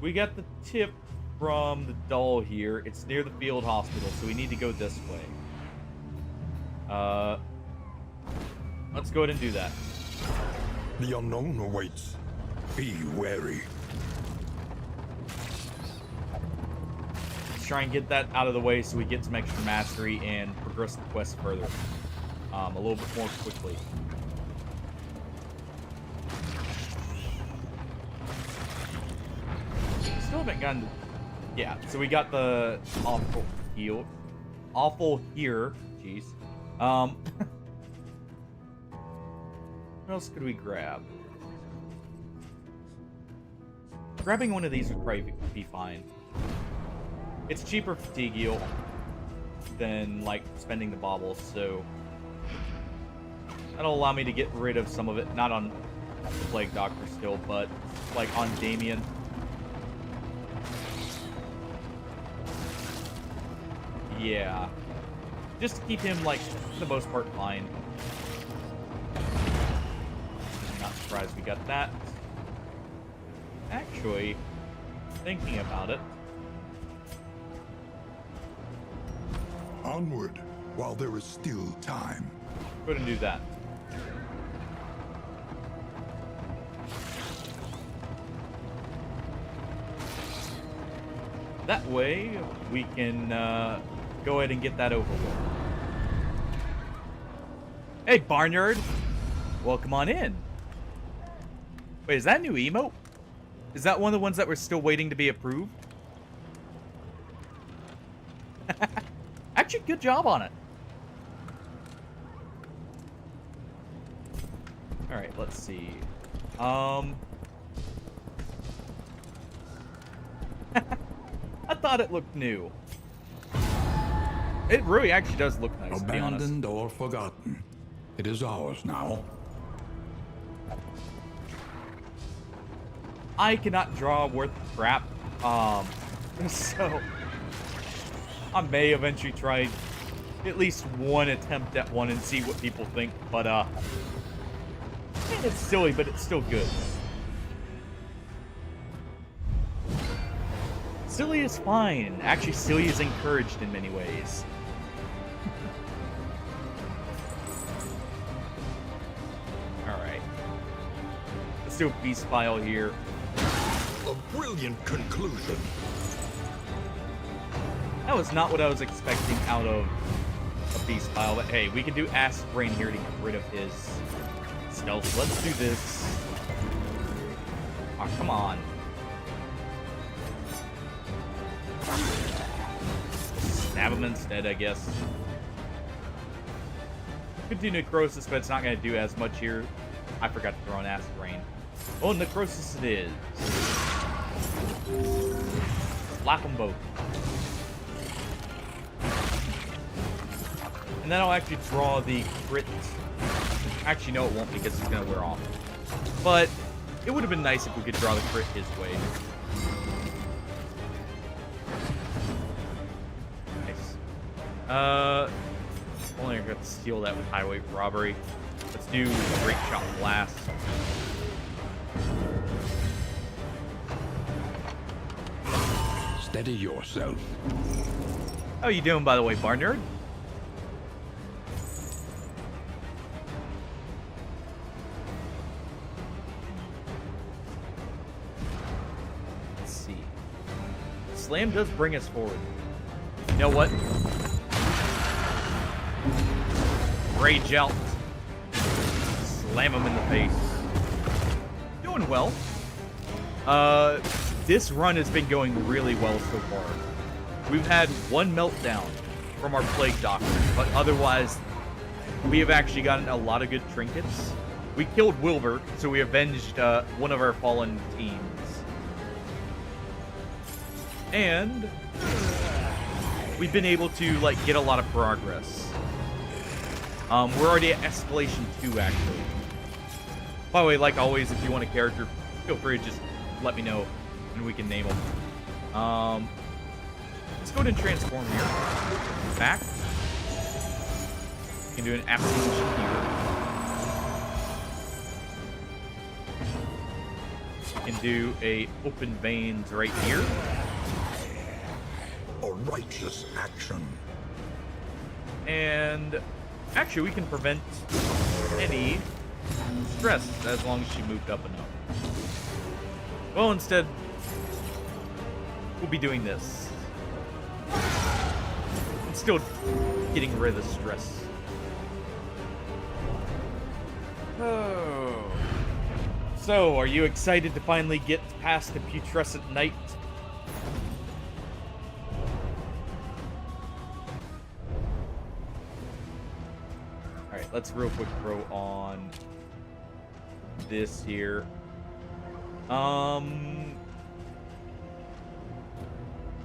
We got the tip from the doll here. It's near the field hospital, so we need to go this way. Let's go ahead and do that. The unknown awaits. Be wary. Let's try and get that out of the way so we get some extra mastery and progress the quest further. A little bit more quickly. Still haven't gotten... Yeah, so we got the awful heal. Awful here. Jeez. What else could we grab? Grabbing one of these would probably be fine. It's cheaper fatigue heal than, like, spending the baubles, so... That'll allow me to get rid of some of it. Not on the Plague Doctor still, but, like, on Damien. Yeah. Just to keep him, like, for the most part, fine. Not surprised we got that. Actually, thinking about it. Onward, while there is still time. Go ahead and do that. That way, we can go ahead and get that over with. Hey, Barnyard! Welcome on in. Wait, is that a new emote? Is that one of the ones that we're still waiting to be approved? Actually, good job on it. Alright, let's see. I thought it looked new. It really actually does look nice, to be honest. Abandoned or forgotten. It is ours now. I cannot draw worth crap. So I may eventually try at least one attempt at one and see what people think, but it's silly, but it's still good. Silly is fine. Actually, silly is encouraged in many ways. Alright. Let's do a beast file here. A brilliant conclusion. That was not what I was expecting out of a beast file, but hey, we can do Acid Rain here to get rid of his stealth. Let's do this. Oh, come on. Stab him instead, I guess. Could do Necrosis, but it's not going to do as much here. I forgot to throw an Acid Rain. Oh, Necrosis it is. Slap them both. And then I'll actually draw the crit. Actually, no, it won't because it's going to wear off. But it would have been nice if we could draw the crit his way. Nice. Only I got to steal that with highway robbery. Let's do Great Shot Blast. Steady yourself. How you doing, by the way, Barnyard? Let's see. Slam does bring us forward. You know what? Rage out. Slam him in the face. Doing well. This run has been going really well so far. We've had one meltdown from our Plague Doctor, but otherwise, we have actually gotten a lot of good trinkets. We killed Wilbur, so we avenged one of our fallen teams. And we've been able to, like, get a lot of progress. We're already at Escalation 2, actually. By the way, like always, if you want a character, feel free to just let me know, and we can name them. Let's go ahead and transform here. Back. We can do an absolution here. We can do a open veins right here. A righteous action. And actually, we can prevent any stress as long as she moved up enough. Well, instead, we'll be doing this. I'm still getting rid of the stress. Oh. So, are you excited to finally get past the Putrescent Night? Alright, let's real quick throw on this here.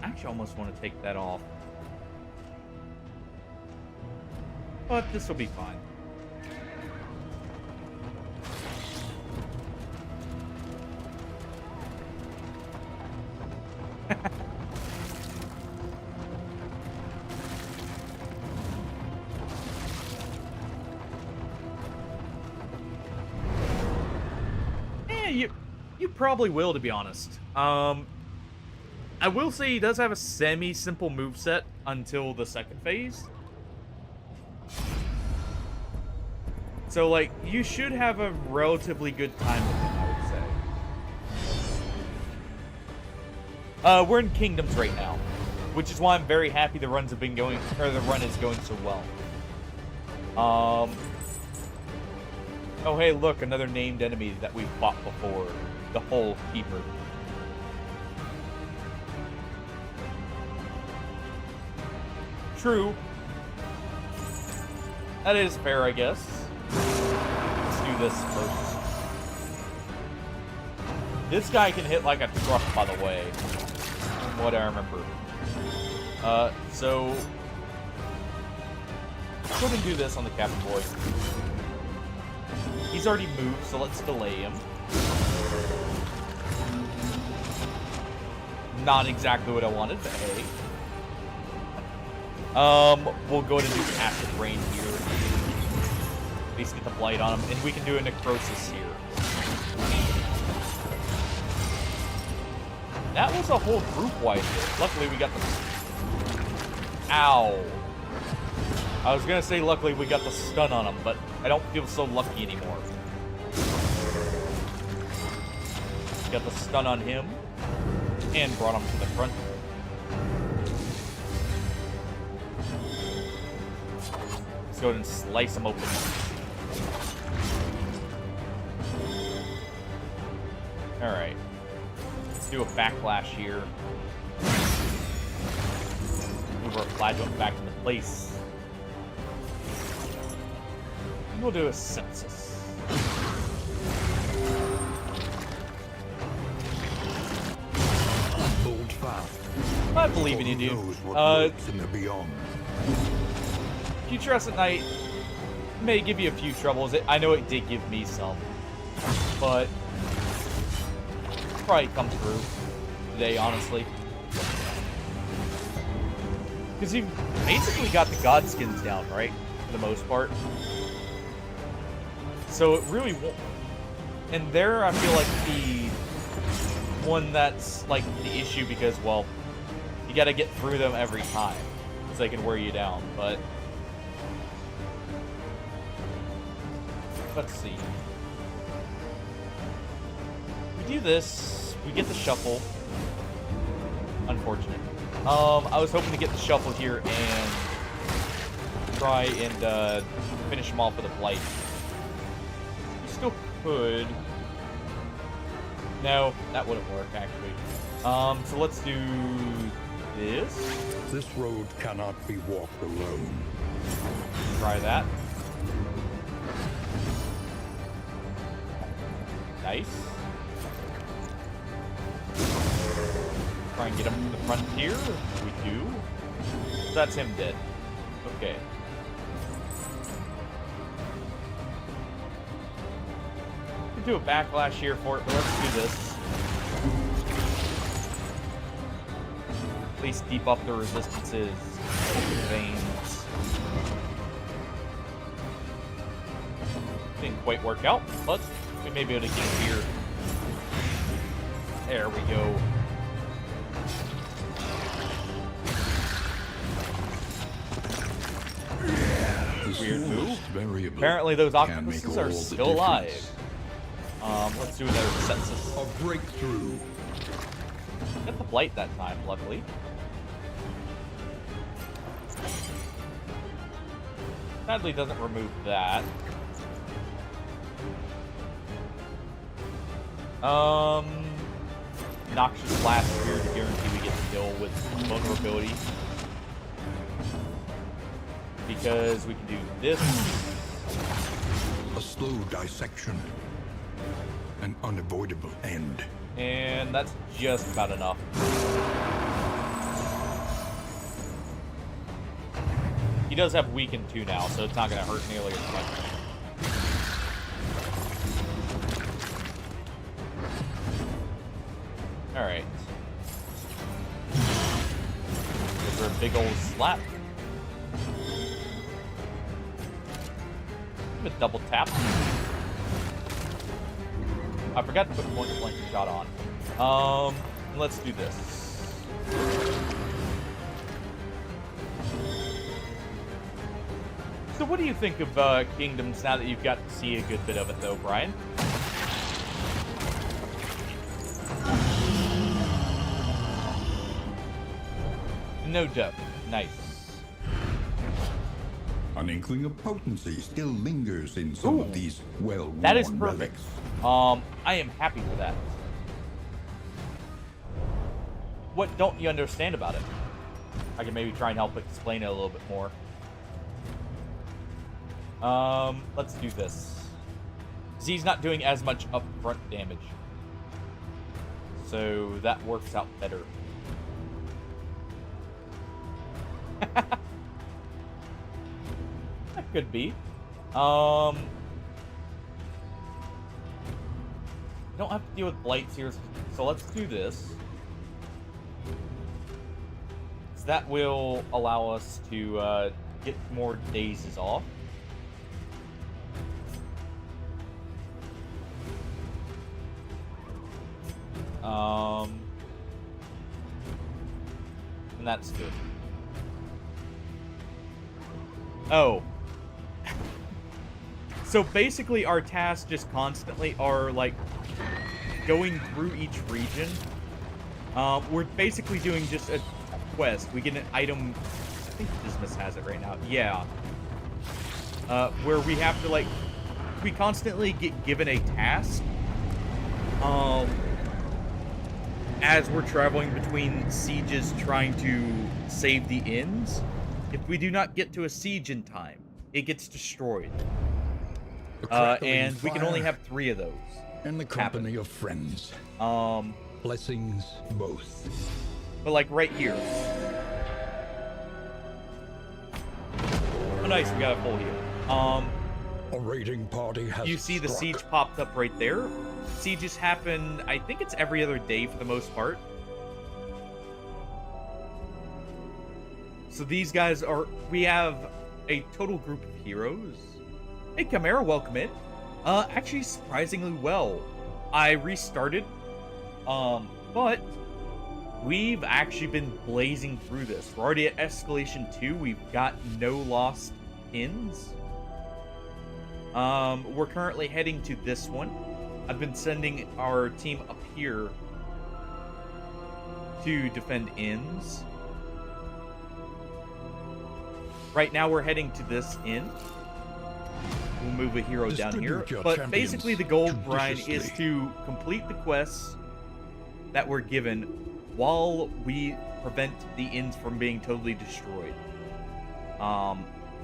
Actually, I almost want to take that off. But this will be fine. You probably will, to be honest. I will say he does have a semi-simple moveset until the second phase. So, like, you should have a relatively good time with him, I would say. We're in Kingdoms right now, which is why I'm very happy the runs have been going, or the run is going so well. Oh, hey, look, another named enemy that we've fought before. The Hole Keeper. True. That is fair, I guess. Let's do this first. This guy can hit like a truck, by the way. From what I remember. So... let's go ahead and do this on the Captain Boy. He's already moved, so let's delay him. Not exactly what I wanted, but hey. We'll go ahead and do Acid Rain here. At least get the Blight on him, and we can do a Necrosis here. That was a whole group-wide hit. Luckily, we got the... Ow. I was gonna say luckily we got the stun on him, but I don't feel so lucky anymore. Got the stun on him. And brought him to the front. Let's go ahead and slice him open. Alright. Let's do a backlash here. Move our Flagellum back into place. And we'll do a Census. I believe in you, dude. In the beyond. Putrescent Night may give you a few troubles. I know it did give me some, but probably come through today, honestly. Because you've basically got the Godskins down, right? For the most part. So it really won't... And there, I feel like the one that's, like, the issue because, well, you gotta get through them every time. So they can wear you down, but... let's see. We do this, we get the shuffle. Unfortunate. I was hoping to get the shuffle here and try and finish him off with a blight. We still could. No, that wouldn't work, actually. So let's do this. This road cannot be walked alone. Try that. Nice. Try and get him to the frontier. We do. That's him dead. Okay. We can do a backlash here for it, but let's do this. At least deep up the resistances. Veins. Didn't quite work out, but we may be able to get it here. There we go. Weird move. Apparently those octopuses are still alive. Let's do another census. A breakthrough. Got the blight that time, luckily. Sadly doesn't remove that. Noxious blast here to guarantee we get the kill with vulnerability. Because we can do this. A slow dissection. An unavoidable end. And that's just about enough. He does have weaken 2 now, so it's not going to hurt nearly as much. Alright. Give her a big old slap. Give a double tap. I forgot to put point blank shot on. Let's do this. So what do you think of Kingdoms now that you've got to see a good bit of it, though, Brian? No doubt. Nice. An inkling of potency still lingers in some of these well-worn That is perfect. relics. I am happy with that. What don't you understand about it? I can maybe try and help explain it a little bit more. Let's do this. Z's not doing as much upfront damage. So that works out better. That could be. I don't have to deal with blights here, so let's do this. So that will allow us to get more dazes off. And that's good. Oh. So basically our tasks just constantly are like going through each region. We're basically doing just a quest. We get an item, I think Dismas has it right now. Yeah. Where we have to like, we constantly get given a task. As we're traveling between sieges trying to save the inns. If we do not get to a siege in time, it gets destroyed. And we can only have 3 of those. In the company of friends. Blessings both. But like right here. Oh nice, we got a full heal. A raiding party has You see the struck. siege popped up right there. Sieges happen, I think it's every other day for the most part. So these guys are, we have a total group of heroes. Hey, Chimera, welcome in. Actually, surprisingly well. I restarted, but we've actually been blazing through this. We're already at Escalation 2. We've got no lost inns. We're currently heading to this one. I've been sending our team up here to defend inns. Right now we're heading to this inn, we'll move a hero down here. Distribute your But champions basically the goal, Brian, is judiciously. to complete the quests that we're given while we prevent the inns from being totally destroyed.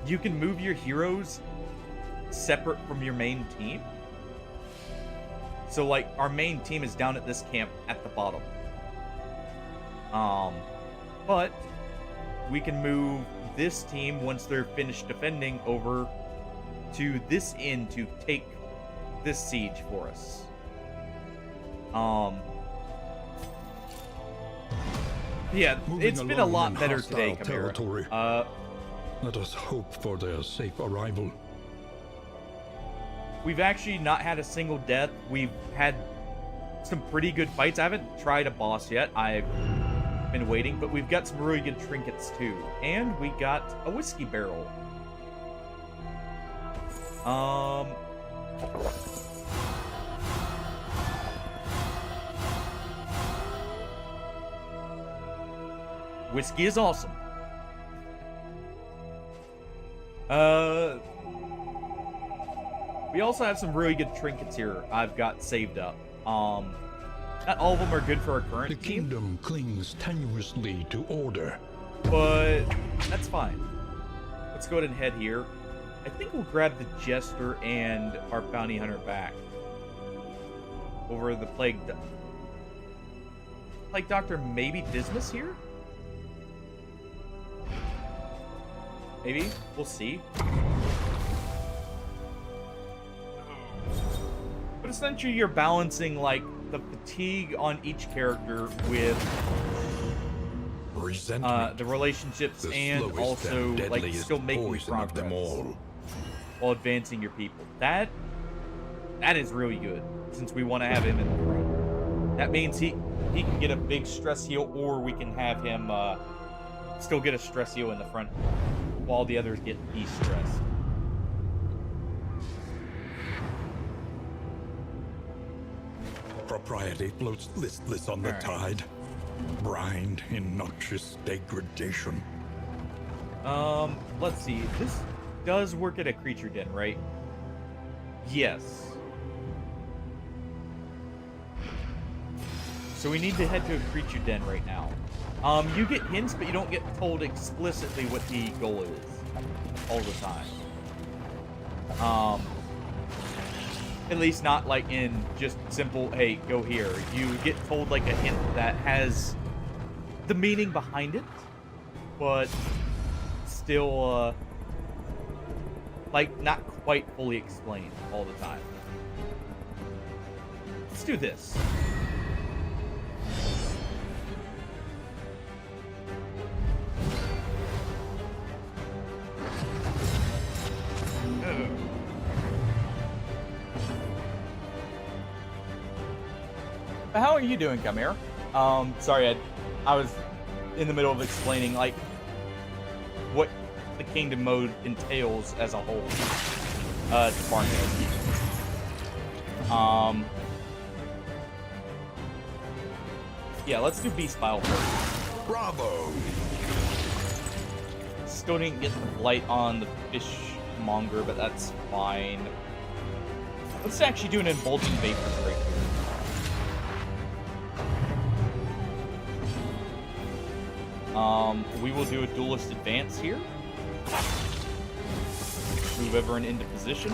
You can move your heroes separate from your main team. So, like, our main team is down at this camp at the bottom. But we can move this team, once they're finished defending, over to this inn to take this siege for us. Yeah, Moving it's been a along lot in better hostile today, territory. Chimera. Let us hope for their safe arrival. We've actually not had a single death. We've had some pretty good fights. I haven't tried a boss yet. I've been waiting, but we've got some really good trinkets too. And we got a whiskey barrel. Whiskey is awesome. We also have some really good trinkets here I've got saved up. Not all of them are good for our The current team, kingdom clings tenuously to order. but that's fine. Let's go ahead and head here. I think we'll grab the Jester and our Bounty Hunter back. Over the Plague Doctor, maybe Dismas here? Maybe? We'll see. But essentially you're balancing, like, the fatigue on each character with Resentment. the relationships the and slowest also, and like, deadliest still making poison of them progress all. while advancing your people. That is really good, since we want to have him in the front. That means he can get a big stress heal, or we can have him still get a stress heal in the front while the others get de-stressed. Propriety floats listless on the Alright. tide. Brined in noxious degradation. Let's see. This does work at a creature den, right? Yes. So we need to head to a creature den right now. You get hints, but you don't get told explicitly what the goal is all the time. At least not like in just simple, hey, go here. You get told like a hint that has the meaning behind it, but still, like, not quite fully explained all the time. Let's do this. How are you doing, Chimera? Sorry, I was in the middle of explaining, like, what the Kingdom mode entails as a whole. To Barnhead. Yeah, let's do Beast Bile first. Bravo! Still didn't get the blight on the fishmonger, but that's fine. Let's actually do an Emboldened Vapor right here. We will do a Duelist Advance here. Move everyone into position.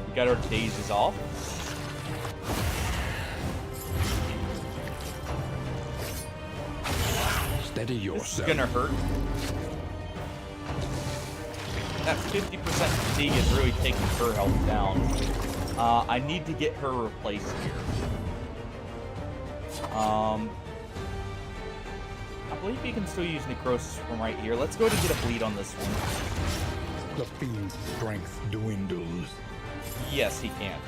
We got our dazes off. Steady This is yourself. gonna hurt. That 50% fatigue is really taking her health down. I need to get her replaced here. I believe you can still use Necrosis from right here. Let's go ahead and get a bleed on this one. The fiend's strength dwindles. Yes, he can.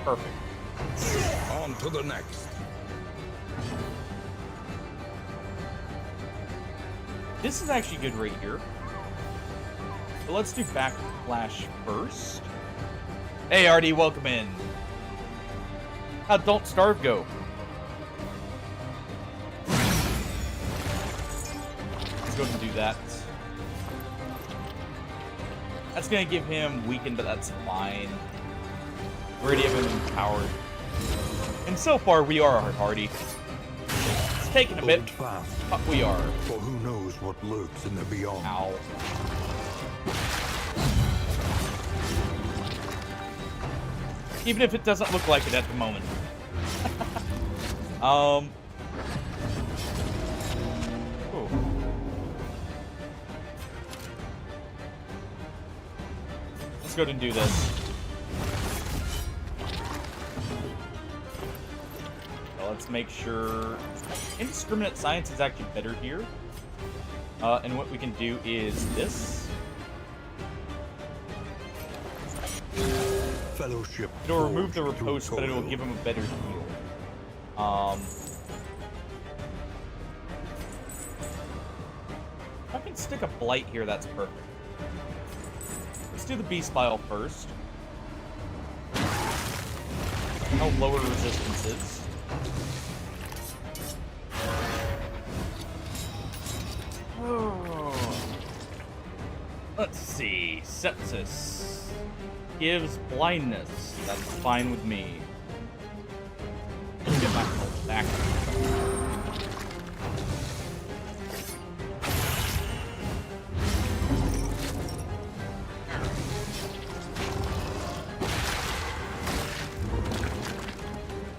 Perfect. On to the next. This is actually good right here. But let's do Backflash first. Hey, Artie, welcome in. How'd Don't Starve go? Let's go ahead and do that. That's gonna give him weakened, but that's fine. We already have him empowered. And so far, we are hard hardy. It's taken a bit, Hold fast, but we are. for who knows what lurks in the beyond. Ow. Even if it doesn't look like it at the moment. Ooh. Let's go ahead and do this. So let's make sure indiscriminate science is actually better here. And what we can do is this. Fellowship. It'll remove the forged through riposte, but it'll toil. give him a better heal. If I can stick a blight here, that's perfect. Let's do the beast bile first. I'll lower resistances. Oh. Let's see. Sepsis gives blindness. That's fine with me. Let's get my health back.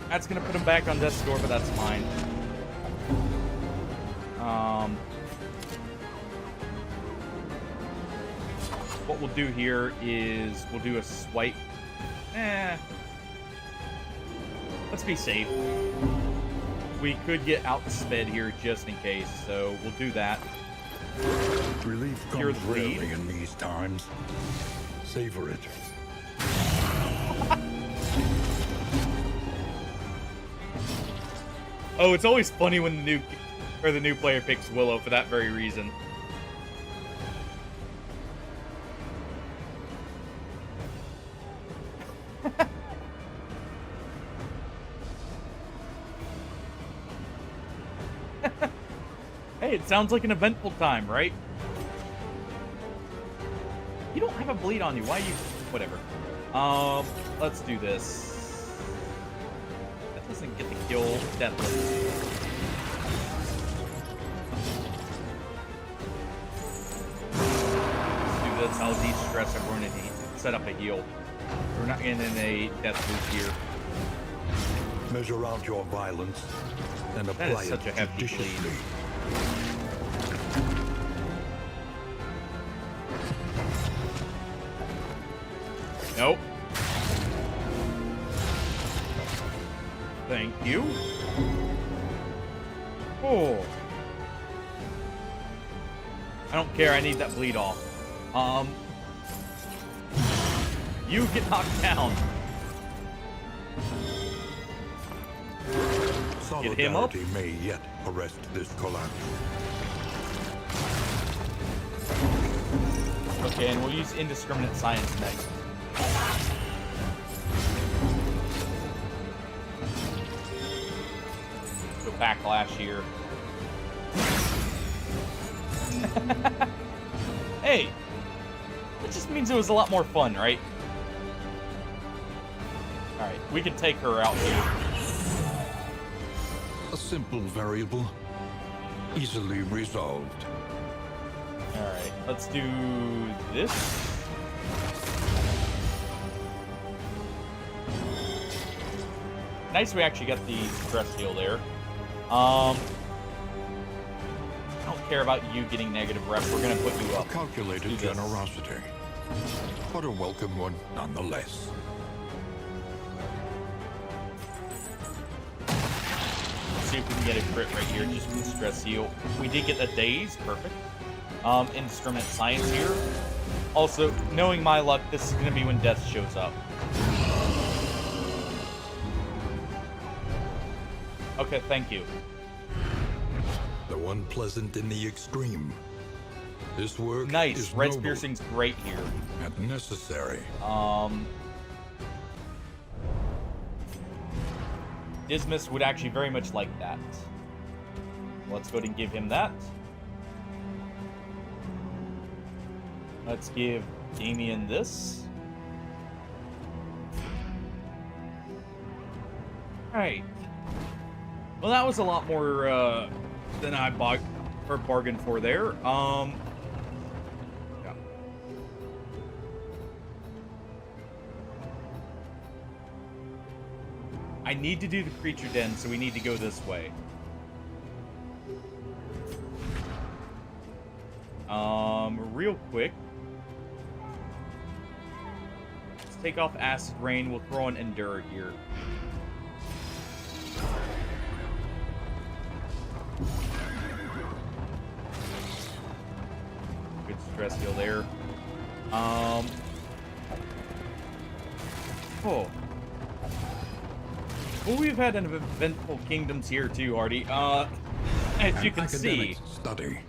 That's gonna put him back on death's door, but that's fine. What we'll do here is we'll do a swipe. Let's be safe. We could get outsped here just in case, so we'll do that. Relief Cure comes the bleed. rarely in these times. Savor it. Oh, it's always funny when the new player picks Willow for that very reason. Hey, it sounds like an eventful time, right? You don't have a bleed on you. Why you... Whatever. Let's do this. That doesn't get the kill. Deathless. Let's do this. I'll de-stress everyone and set up a heal. We're not getting in a death loop here. Measure out your violence and apply That is such a it hefty judiciously. bleed. Nope. Thank you. Oh. I don't care. I need that bleed off. You get knocked down. Get him up. Solidarity may yet arrest this collapse. Okay, and we'll use indiscriminate science next. So backlash here. Hey, that just means it was a lot more fun, right? All right, we can take her out here. A simple variable, easily resolved. All right, let's do this. Nice, we actually got the stress heal there. I don't care about you getting negative rep. We're gonna put you up. Calculated Let's do this. generosity, but a welcome one nonetheless. Let's see if we can get a crit right here, just with stress heal. We did get a daze, perfect. Instrument science here. Also, knowing my luck, this is gonna be when death shows up. Okay, thank you. The one pleasant in the extreme. This work Nice, is Red's noble piercing's great here. and necessary. Dismas would actually very much like that. Let's go ahead and give him that. Let's give Damien this. Alright. Well, that was a lot more than I bargained for there. Yeah. I need to do the creature den, so we need to go this way. Real quick. Let's take off Acid Rain. We'll throw an Endure here. Good stress heal there. Oh. Well, we've had an eventful kingdoms here too, Artie. As you can see, study,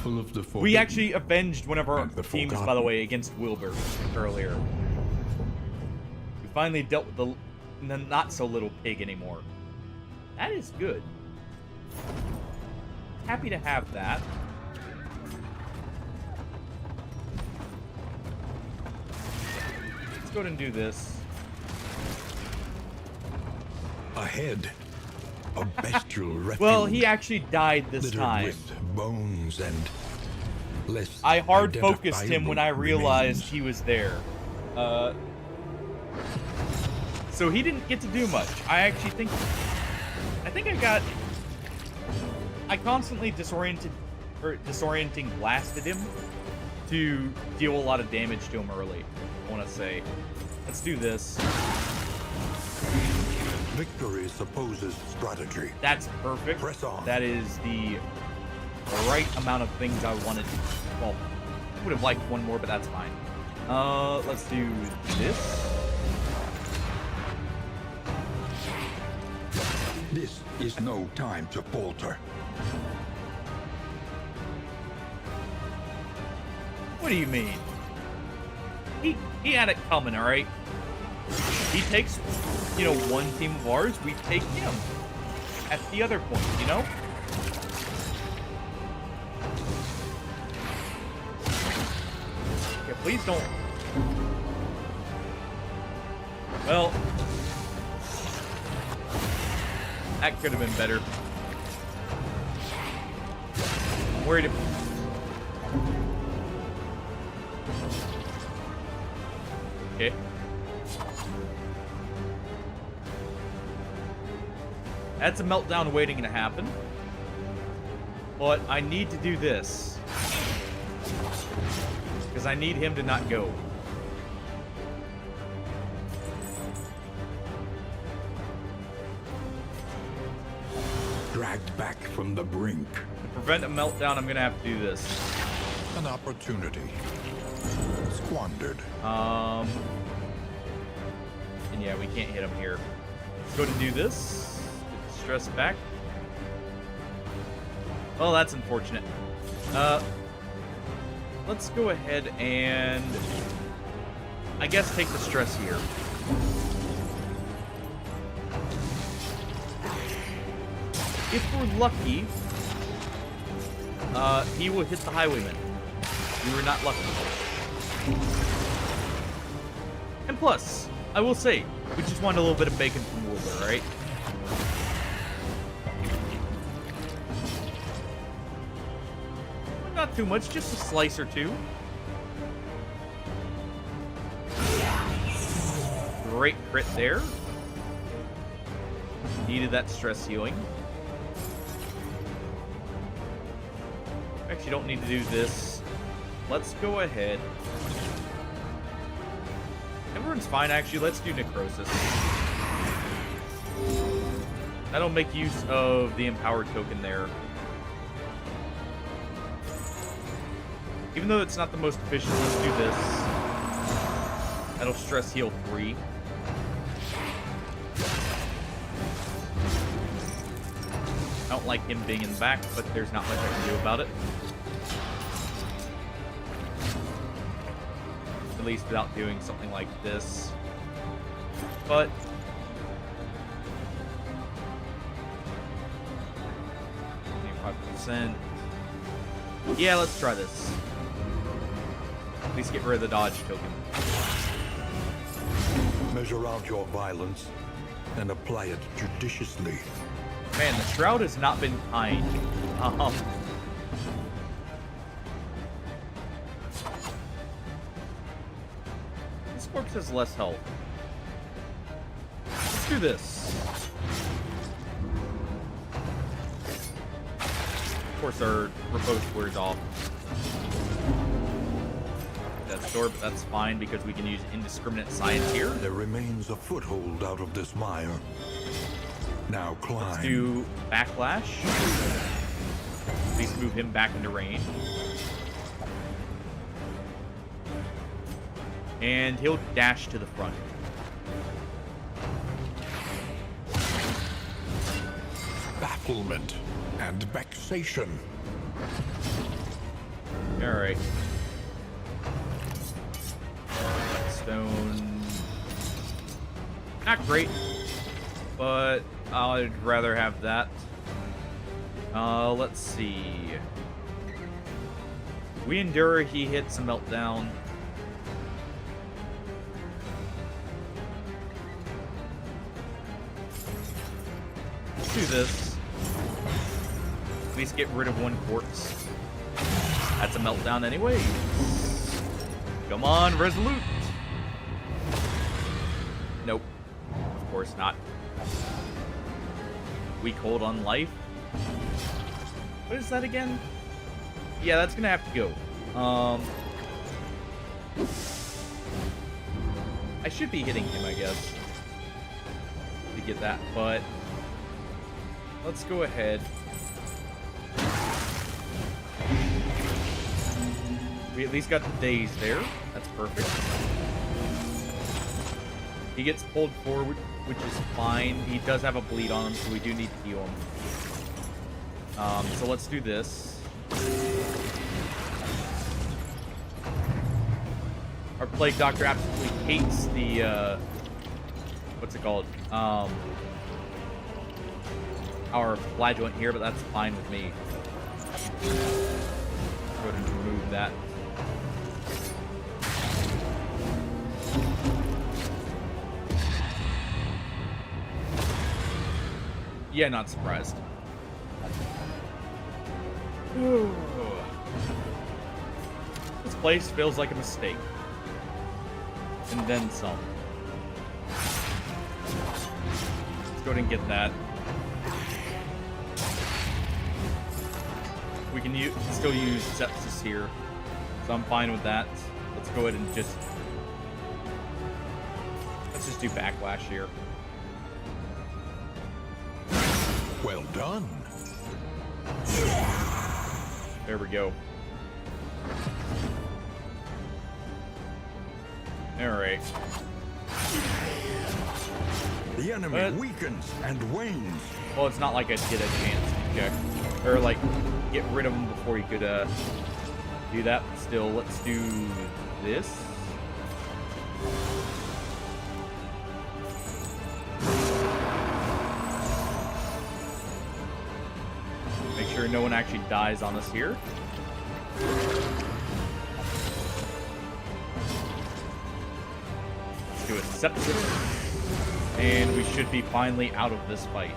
full of the we actually avenged one of our and the teams, by the forgotten. way, against Wilbur earlier. We finally dealt with the not so little pig anymore. That is good. Happy to have that. Let's go ahead and do this. Ahead, a bestial refuge. Well, he actually died this littered time. with bones and less I hard focused him when I identifiable realized remains. he was there. So he didn't get to do much. I think I constantly disorienting blasted him to deal a lot of damage to him early, I want to say. Let's do this. Victory supposes strategy. That's perfect. Press on. That is the right amount of things I wanted to... Well, I would have liked one more, but that's fine. Let's do this. This is no time to falter. What do you mean? He had it coming, all right? He takes, one team of ours, we take him at the other point, you know? Yeah, please don't. Well, that could have been better. I'm worried. Okay. That's a meltdown waiting to happen. But I need to do this. Because I need him to not go. Dragged back from the brink. To prevent a meltdown, I'm going to have to do this. An opportunity squandered. And yeah, we can't hit him here. Let's go to do this. Get the stress back. Well, that's unfortunate. Let's go ahead and I guess take the stress here. If we're lucky, he will hit the highwayman. We were not lucky. And plus, I will say, we just want a little bit of bacon from Wilbur, right? Not too much, just a slice or two. Great crit there. Needed that stress healing. Actually, don't need to do this. Let's go ahead. Everyone's fine, actually. Let's do Necrosis. That'll make use of the Empowered token there. Even though it's not the most efficient, let's do this. That'll stress heal 3. I don't like him being in the back, but there's not much I can do about it. At least without doing something like this. But 25%. Yeah, let's try this. At least get rid of the dodge token. Measure out your violence and apply it judiciously. Man, the Shroud has not been kind. This corpse has less health. Let's do this. Of course, our riposte wears off. That's door, but that's fine because we can use indiscriminate science here. There remains a foothold out of this mire. Now climb. Let's do backlash. At least move him back into range. And he'll dash to the front. Bafflement and vexation. Alright. Stone. Not great, but I'd rather have that. Let's see. We endure, he hits a meltdown. Let's do this. At least get rid of one corpse. That's a meltdown anyway. Come on, Resolute. Nope. Of course not. Weak hold on life. What is that again? Yeah, that's gonna have to go. I should be hitting him, I guess, to get that, but let's go ahead. We at least got the daze there. That's perfect. He gets pulled forward, which is fine. He does have a bleed on him, so we do need to heal him. So let's do this. Our Plague Doctor absolutely hates the, what's it called? Our flagellant here, but that's fine with me. Go ahead and remove that. Yeah, not surprised. This place feels like a mistake. And then some. Let's go ahead and get that. We can still use Sepsis here, so I'm fine with that. Let's go ahead and let's just do backlash here. Well done. There we go. Alright. The enemy weakens and wanes. Well, it's not like I'd get a chance to check. Or, like, get rid of him before he could, do that. But still, let's do this. Make sure no one actually dies on us here. Let's do a sepsis. And we should be finally out of this fight.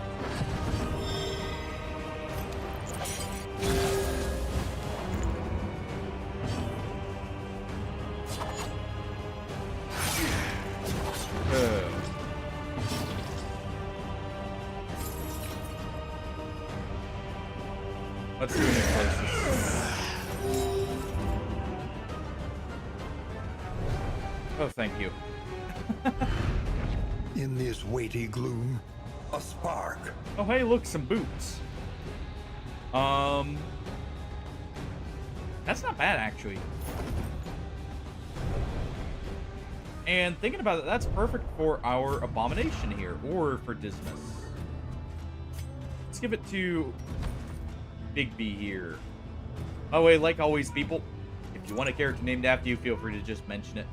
Let's do necrosis. Oh, thank you. In this weighty gloom, a spark. Oh, hey, look, some boots. That's not bad, actually. And thinking about it, that's perfect for our Abomination here, or for Dismas. Let's give it to Big B here. Oh, wait, like always, people, if you want a character named after you, feel free to just mention it.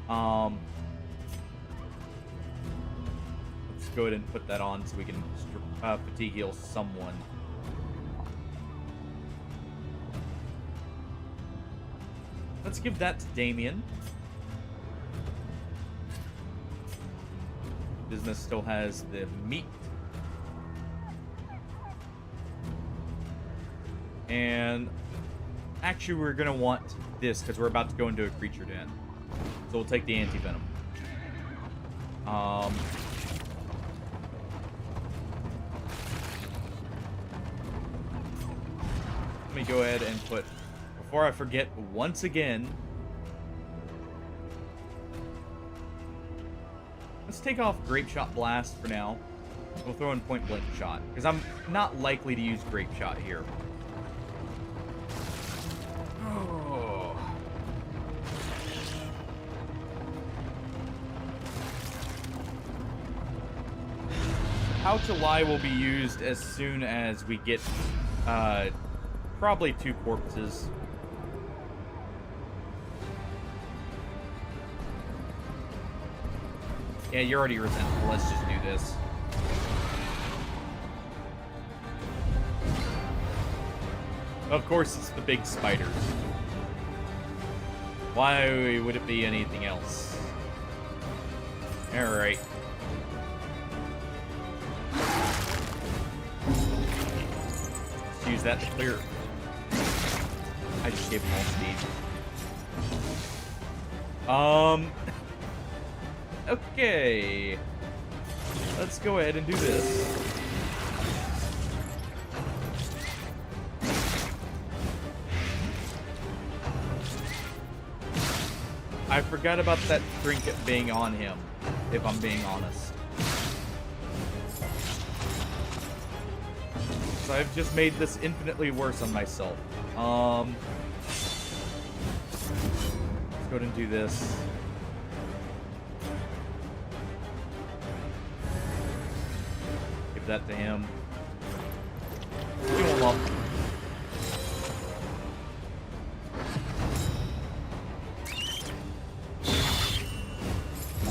Let's go ahead and put that on so we can fatigue heal someone. Let's give that to Damien. Business still has the meat. And actually, we're going to want this because we're about to go into a creature den. So we'll take the anti-venom. Let me go ahead and put, before I forget once again, let's take off Grape Shot Blast for now. We'll throw in Point Blank Shot, because I'm not likely to use Grape Shot here. Oh. How to Lie will be used as soon as we get probably 2 corpses. Yeah, you're already resentful. Let's just do this. Of course, it's the big spiders. Why would it be anything else? Alright. Let's use that to clear. I just gave him all speed. Okay. Let's go ahead and do this. I forgot about that trinket being on him, if I'm being honest. So I've just made this infinitely worse on myself. Let's go ahead and do this. Give that to him. Heal him up.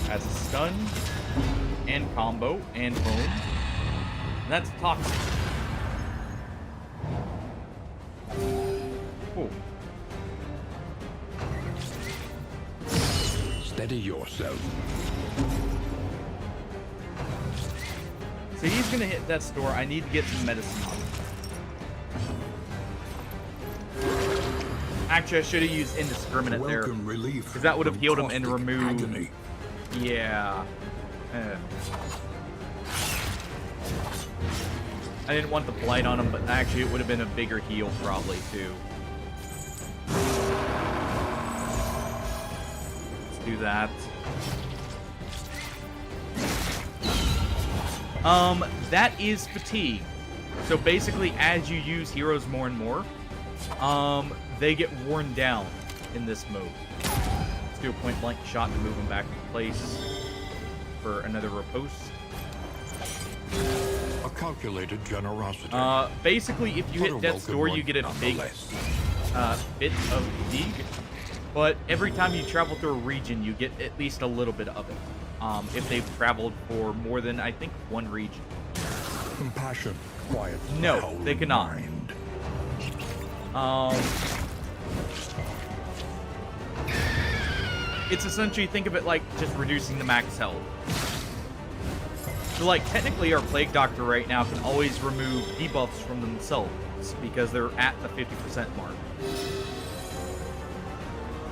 Has a stun, and combo, and bone. And that's toxic. Cool. Steady yourself. So he's gonna hit Death's Door. I need to get some medicine on him. Actually, I should have used Indiscriminate there. Welcome relief. Because that would have from healed him and caustic removed... agony. Yeah. I didn't want the blight on him, but actually it would have been a bigger heal probably too. Let's do that. That is fatigue. So basically, as you use heroes more and more, they get worn down in this mode. Let's do a point blank shot to move them back into place for another riposte. A calculated generosity. Basically, if you What hit a Death's welcome Door, one, you get a big nonetheless. bit of fatigue. But every time you travel through a region, you get at least a little bit of it. If they've traveled for more than, I think, one region. Compassion, quiet. No, howling they cannot. mind. It's essentially, think of it like just reducing the max health. So, like, technically our Plague Doctor right now can always remove debuffs from themselves because they're at the 50% mark.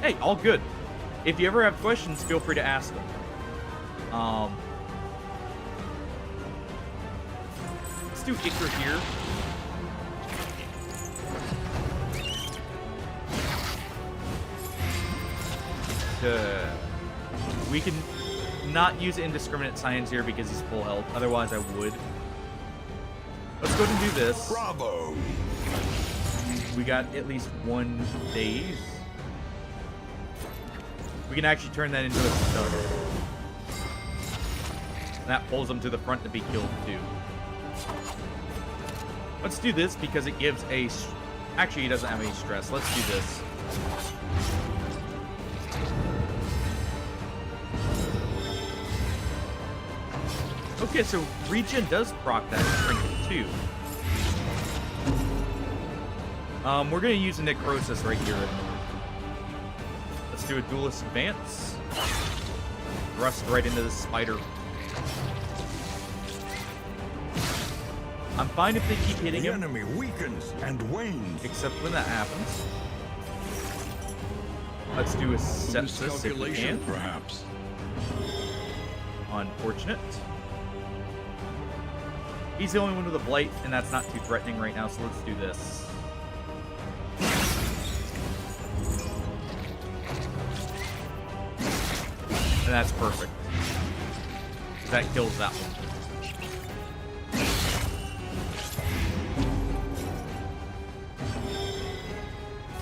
Hey, all good. If you ever have questions, feel free to ask them. Let's do Icar here. We can not use Indiscriminate Science here because he's full health. Otherwise, I would. Let's go ahead and do this. Bravo! We got at least one daze. We can actually turn that into a stun. And that pulls him to the front to be killed too. Let's do this because it gives a... Actually, he doesn't have any stress. Let's do this. Okay, so regen does proc that trinket too. We're gonna use a necrosis right here. Let's do a duelist advance. Thrust right into the spider. I'm fine if they keep hitting The him, enemy weakens and wanes. except when that happens. Let's do a sepsis if we Miscalculation, can. perhaps. Unfortunate. He's the only one with a blight, and that's not too threatening right now, so let's do this. And that's perfect. That kills that one.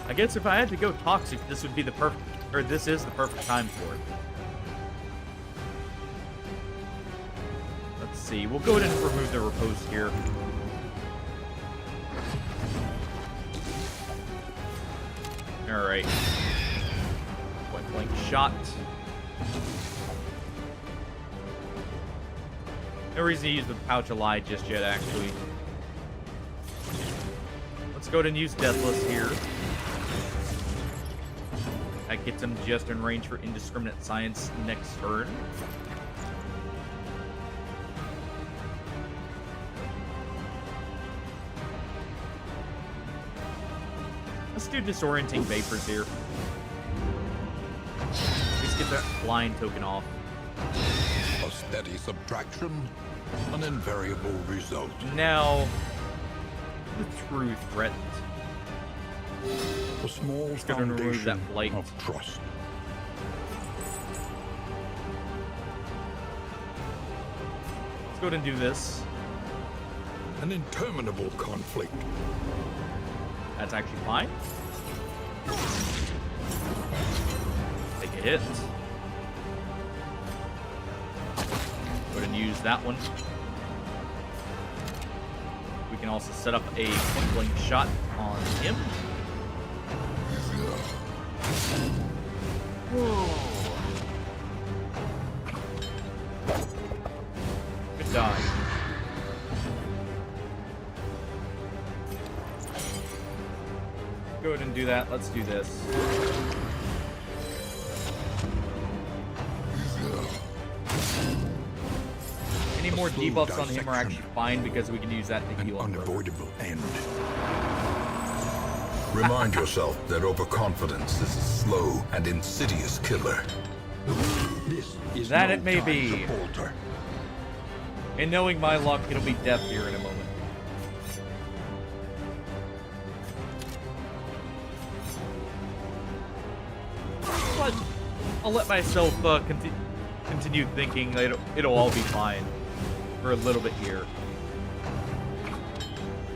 I guess if I had to go toxic, this would be the perfect, or this is the perfect time for it. Let's see. We'll go ahead and remove the riposte here. All right. Point blank shot. No reason to use the pouch of lie just yet, actually. Let's go ahead and use Deathless here. That gets him just in range for Indiscriminate Science next turn. Let's do Disorienting Vapors here. Just get that blind token off. A steady subtraction, an invariable result. Now, the true threat. A small gonna remove foundation that blight. of trust. Let's go ahead and do this. An interminable conflict. That's actually fine. Take a hit. Go ahead and use that one. We can also set up a point blank shot on him. Good dodge. Go ahead and do that. Let's do this. Any more slow debuffs on him are dissection. actually fine because we can use that to An heal him. unavoidable end. Remind yourself that overconfidence is a slow and insidious killer. This is That no it may time be. to falter. And knowing my luck, it'll be death here in a moment. But I'll let myself continue thinking that it'll all be fine for a little bit here.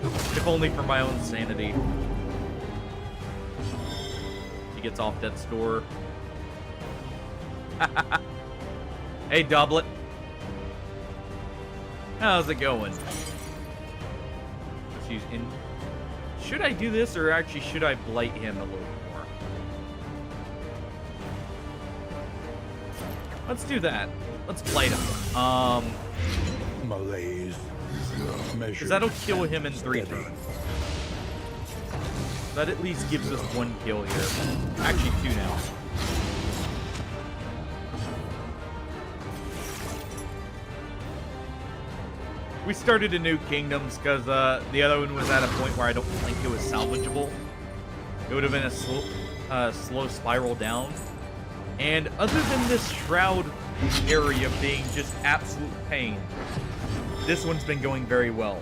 If only for my own sanity. He gets off death's door. Hey, Doublet. How's it going? Let's use in. Should I do this, or actually should I blight him a little more? Let's do that. Let's blight him. Malaise. Because that'll kill him in 3 turns. That at least gives us 1 kill here. Actually, 2 now. We started a new Kingdoms because the other one was at a point where I don't think it was salvageable. It would have been a slow spiral down. And other than this Shroud area being just absolute pain, this one's been going very well.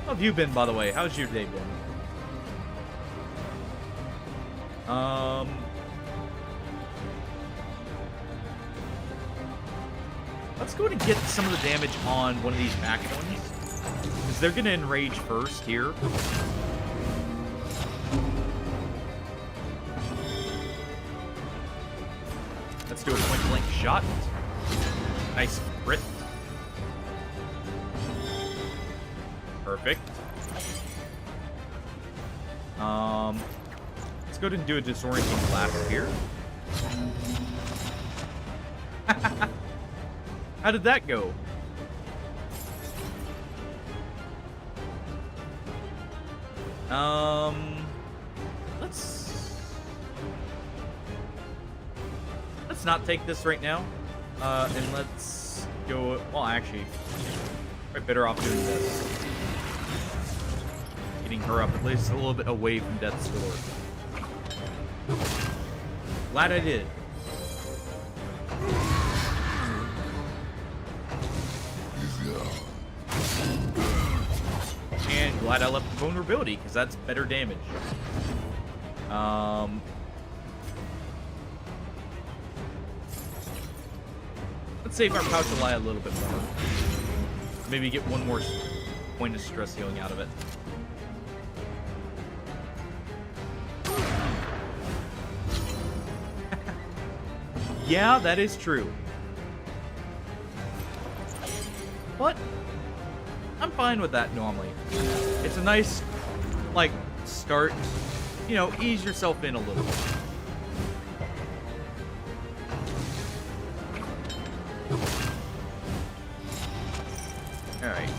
How have you been, by the way? How's your day been? Let's go ahead and get some of the damage on one of these back ones. Because they're going to enrage first here. Let's do a point blank shot. Nice crit. Perfect. Let's go ahead and do a disorienting blast here. How did that go? Let's let's not take this right now. And let's go... Well, actually, probably better off doing this. Getting her up at least a little bit away from Death's Door. Glad I did. And glad I left vulnerability, because that's better damage. Let's save our pouch ally a little bit more. Maybe get one more point of stress healing out of it. Yeah, that is true. But I'm fine with that normally. It's a nice, like, start. You know, ease yourself in a little bit. Alright,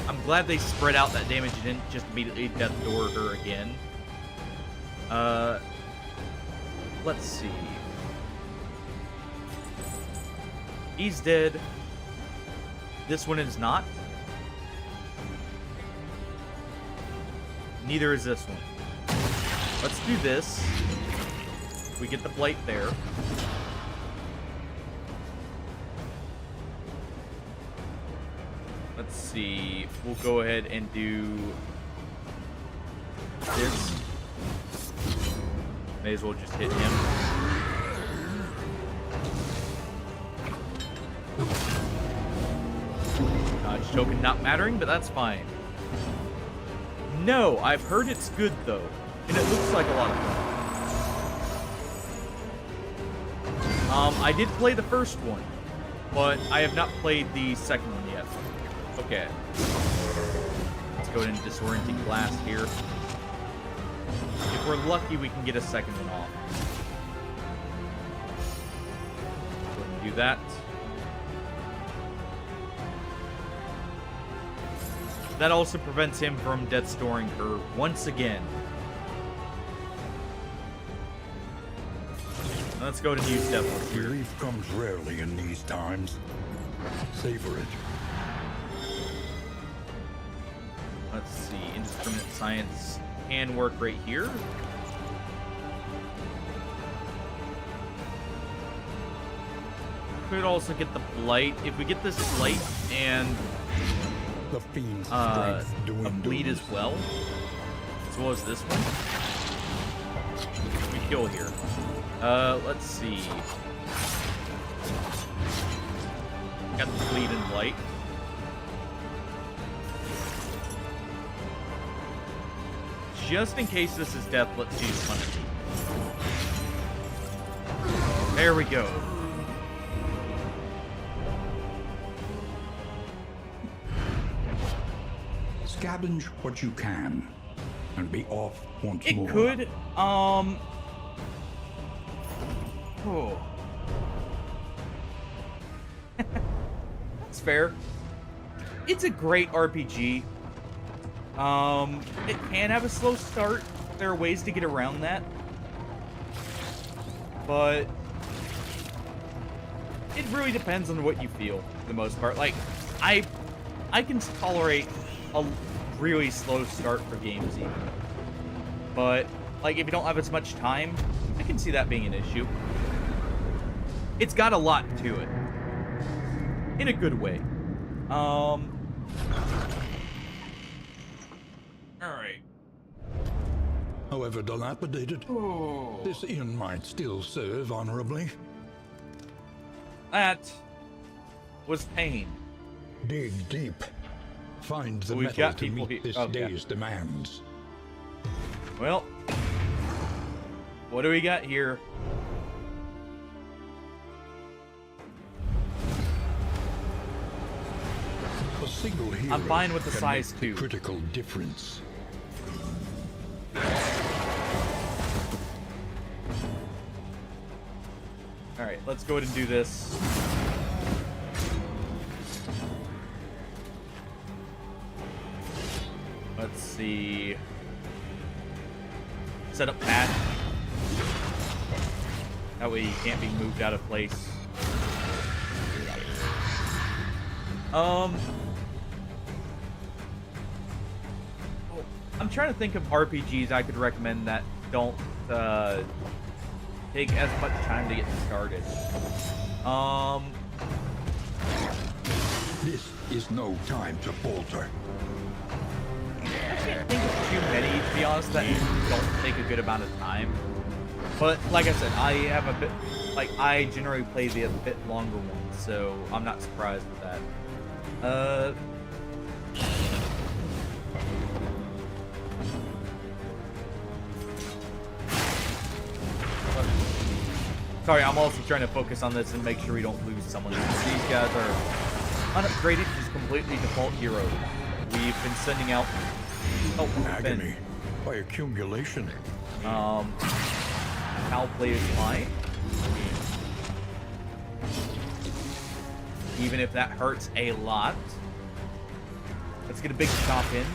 I'm glad they spread out that damage and didn't just immediately Death Door her again. Let's see. He's dead. This one is not. Neither is this one. Let's do this. We get the blight there. Let's see. We'll go ahead and do this. May as well just hit him. Dodge token not mattering, but that's fine. No, I've heard it's good though, and it looks like a lot of fun. I did play the first one, but I have not played the second one yet. Okay. Let's go ahead and disorienting blast here. If we're lucky, we can get a second one off. Go ahead and do that. That also prevents him from Death Storing her once again. Let's go ahead and use Deathless here. Relief comes rarely in these times. Savor it. Let's see. Indiscriminate Science can work right here. Could also get the Blight. If we get this Blight and The fiend's strength a doing bleed as well as this one. We kill here. Let's see. Got the bleed and blight. Just in case this is death, let's use punishment. There we go. Scavenge what you can, and be off once more. It could, oh. That's fair. It's a great RPG. It can have a slow start. There are ways to get around that. But it really depends on what you feel, for the most part. Like, I can tolerate a really slow start for games even. But, like, if you don't have as much time, I can see that being an issue. It's got a lot to it. In a good way. Alright. However dilapidated, this inn might still serve honorably. That was pain. Dig deep. Find the We've metal got to people meet here. this Okay. day's demands. Well, what do we got here? A single hero I'm fine with the can size make the 2. critical difference. Alright, let's go ahead and do this. Let's see. Set up path. That way he can't be moved out of place. I'm trying to think of RPGs I could recommend that don't take as much time to get started. This is no time to falter. I can't think of too many, to be honest, that don't take a good amount of time. But like I said, I have a bit, like, I generally play the a bit longer ones, so I'm not surprised with that. Sorry, I'm also trying to focus on this and make sure we don't lose someone. These guys are unupgraded, just completely default heroes. We've been sending out... Oh, Agony by accumulation. Foul play is fine. Even if that hurts a lot. Let's get a big chop in.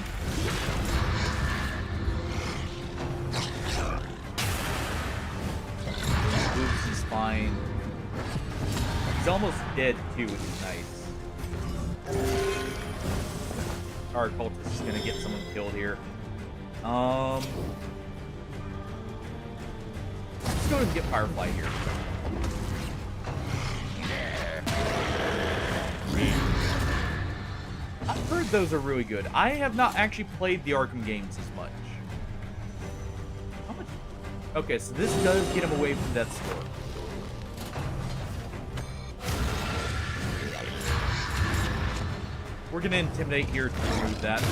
Moves is fine. He's almost dead too, which is nice. Our cultist is gonna get someone killed here. Let's go and get Firefly here. I've heard those are really good. I have not actually played the Arkham games as much. How much? Okay, so this does get him away from Death's Door. We're gonna intimidate here to remove that.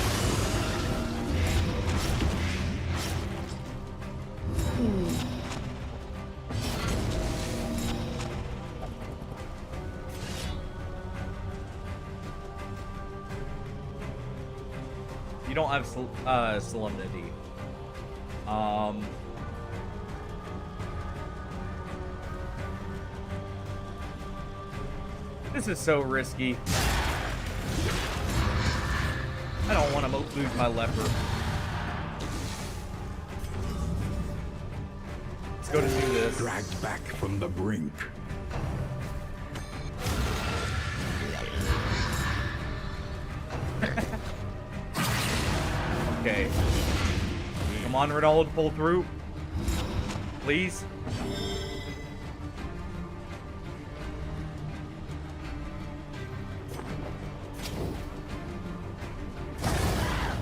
You don't have Solemnity. This is so risky. I don't want to lose my leper. Let's go to do this. Dragged back from the brink. Okay. Come on, Ronald, pull through. Please.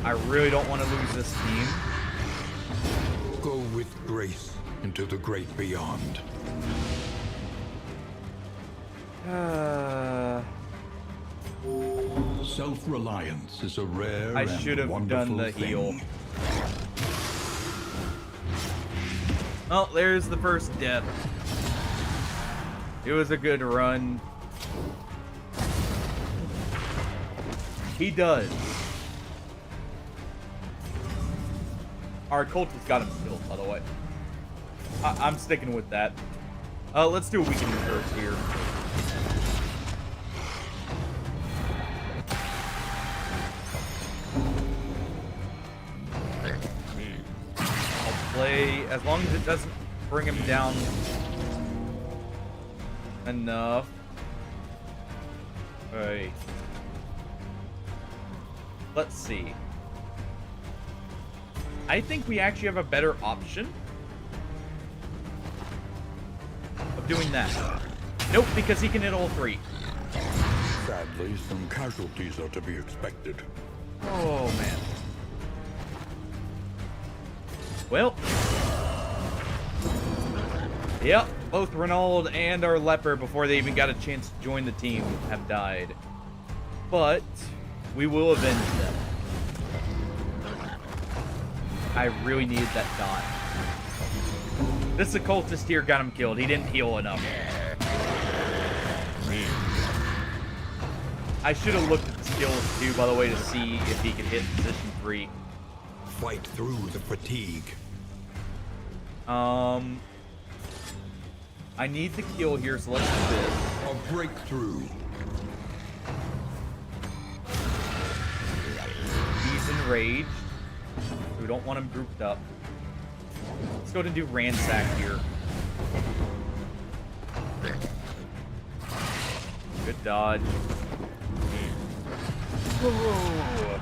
I really don't want to lose this team. Go with grace into the great beyond. Self-reliance is a rare I should and have wonderful done the thing. heal. Oh, there's the first death. It was a good run. He does. Our cultist got him killed, by the way. I'm sticking with that. Let's do a weakening curse here. I'll play, as long as it doesn't bring him down enough. Alright. Let's see. I think we actually have a better option of doing that. Nope, because he can hit all three. Sadly, some casualties are to be expected. Oh, man. Well. Yep, both Renaud and our leper, before they even got a chance to join the team, have died. But we will avenge them. I really needed that dot. This occultist here got him killed. He didn't heal enough. I should have looked at the skills too, by the way, to see if he could hit position 3. Fight through the fatigue. I need the kill here, so let's do this. A breakthrough. He's enraged. We don't want him grouped up. Let's go ahead and do ransack here. Good dodge. Whoa.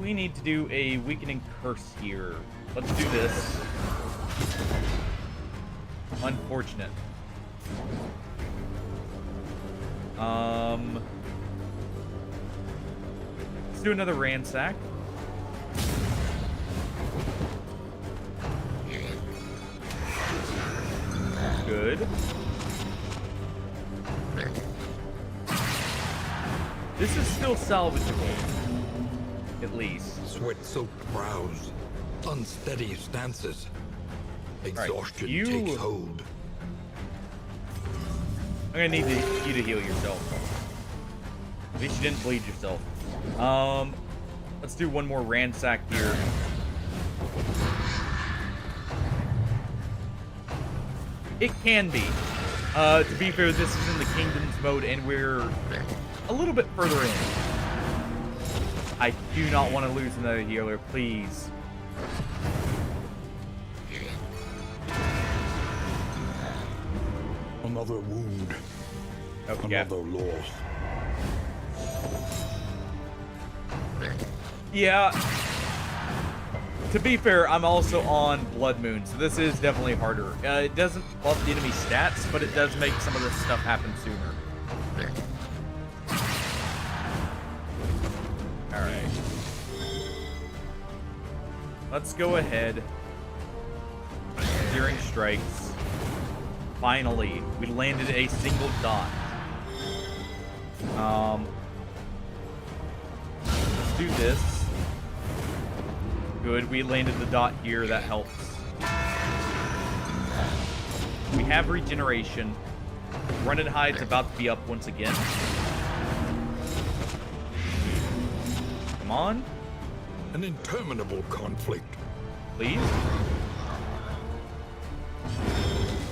We need to do a weakening curse here. Let's do this. Unfortunate. Let's do another ransack. Good. This is still salvageable. At least. Sweat-soaked brows, unsteady stances. Exhaustion you- takes hold. I'm gonna need you to heal yourself. At least you didn't bleed yourself. Let's do one more ransack here. It can be. To be fair, this is in the Kingdoms mode, and we're a little bit further in. I do not want to lose another healer, please. Another wound, Oh, yeah. another loss. Yeah. To be fair, I'm also on Blood Moon, so this is definitely harder. It doesn't buff the enemy stats, but it does make some of this stuff happen sooner. Alright. Let's go ahead. Searing strikes. Finally, we landed a single dot. Let's do this. Good, we landed the dot here, that helps. We have regeneration. Run and Hide's about to be up once again. Come on, An interminable conflict. please.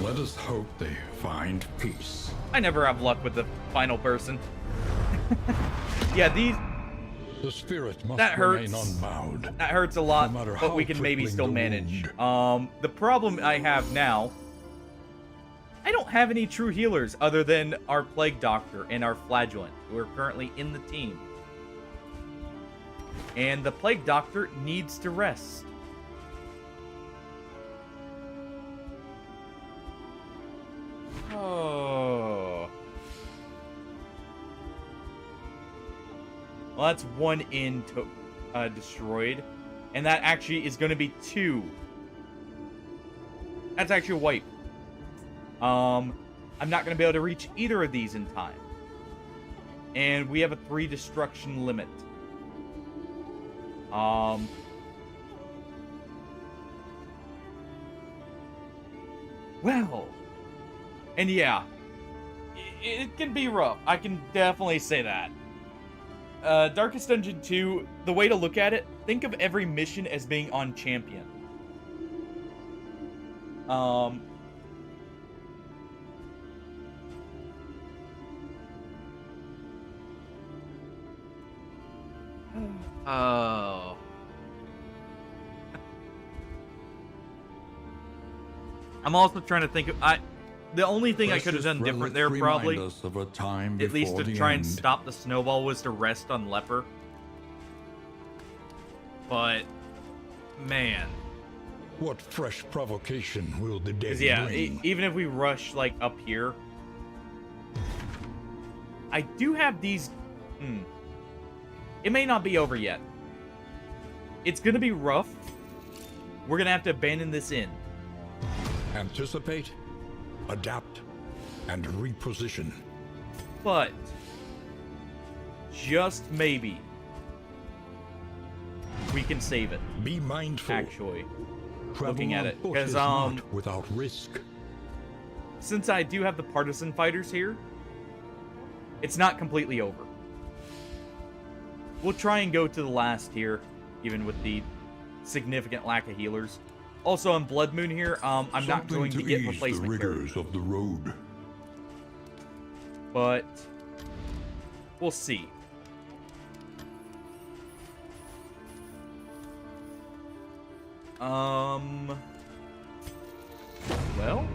Let us hope they find peace. I never have luck with the final person. Yeah, The spirit must That remain hurts. unbowed. that hurts a lot, No matter but how we can maybe crippling still the manage. wound. The problem I have now, I don't have any true healers other than our Plague Doctor and our Flagellant, who are currently in the team. And the Plague Doctor needs to rest. Oh. Well, that's one inn destroyed. And that actually is going to be 2. That's actually a wipe. I'm not going to be able to reach either of these in time. And we have a 3 destruction limit. Well. And yeah. It can be rough. I can definitely say that. Darkest Dungeon 2, the way to look at it, think of every mission as being on Champion. Oh. I'm also trying to think of the only thing I could have done different there probably, Us of a time at least before to the try and end. stop the snowball, was to rest on Leper. But man, What fresh provocation will the day 'cause yeah, bring? even if we rush like up here, I do have these. It may not be over yet. It's gonna be rough. We're gonna have to abandon this inn. Anticipate, adapt, and reposition. But just maybe we can save it. Be mindful. Actually, Travel looking at on it, foot 'cause, is not without risk. since I do have the partisan fighters here, it's not completely over. We'll try and go to the last here, even with the significant lack of healers. Also on Blood Moon here, I'm not Something going to get ease the replacement rigors carries, of the road. but we'll see. Well,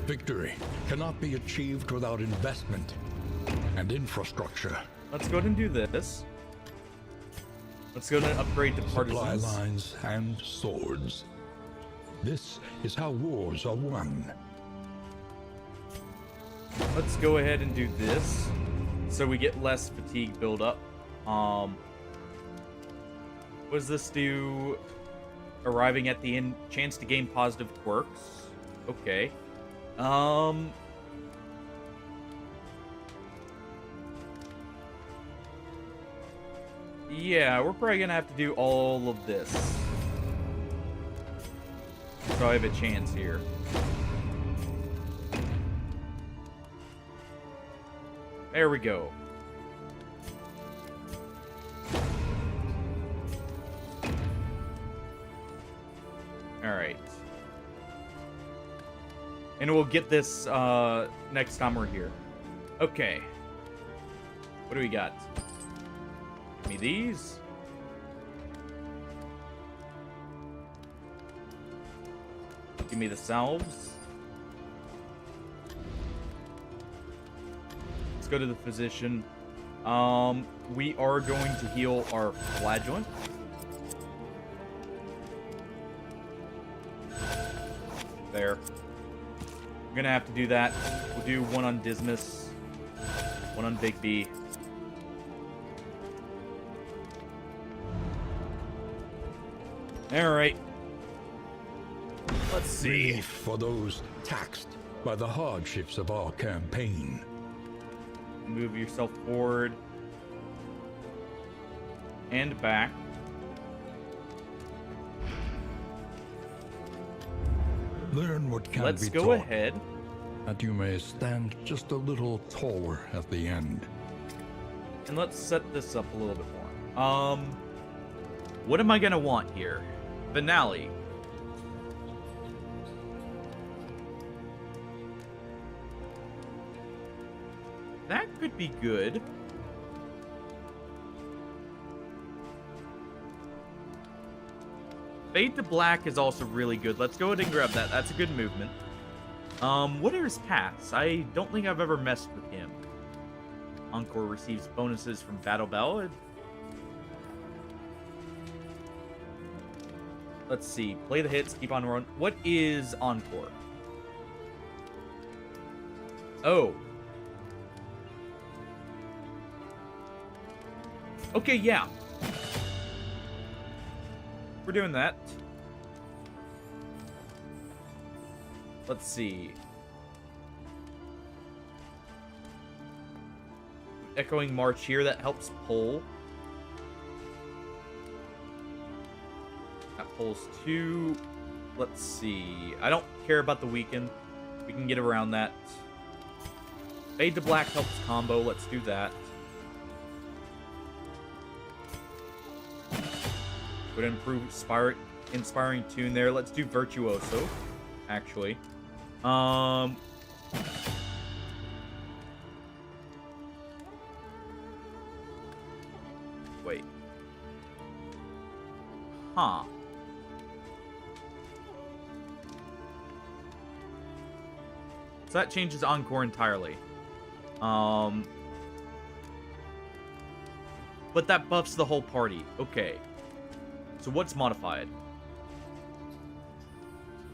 Victory cannot be achieved without investment and infrastructure. let's go ahead and do this. Let's go ahead and upgrade to Supply partisans. lines and swords. This is how wars are won. Let's go ahead and do this so we get less fatigue buildup. What does this do? Arriving at the end, chance to gain positive quirks. Okay. Yeah, we're probably gonna have to do all of this. So I have a chance here. There we go. Alright. And we'll get this next time we're here. Okay. What do we got? Give me these. Give me the salves. Let's go to the physician. We are going to heal our flagellant. There. We're gonna have to do that. We'll do one on Dismas, one on Big B. Alright. Let's see. Relief for those taxed by the hardships of our campaign. Move yourself forward and back. Learn what can Let's be go taught, ahead. that you may stand just a little taller at the end. And let's set this up a little bit more. What am I gonna want here? Finale. That could be good. Fade to Black is also really good. Let's go ahead and grab that. That's a good movement. What are his paths? I don't think I've ever messed with him. Encore receives bonuses from Battle Ballad. Let's see. Play the hits, keep on run. What is Encore? Oh. Okay, yeah. We're doing that. Let's see. Echoing March here, that helps pull. That pulls 2. Let's see. I don't care about the weaken. We can get around that. Fade to Black helps combo. Let's do that. Would improve inspiring tune there. Let's do Virtuoso, actually. Wait. Huh. So that changes Encore entirely. But that buffs the whole party. Okay. So what's modified?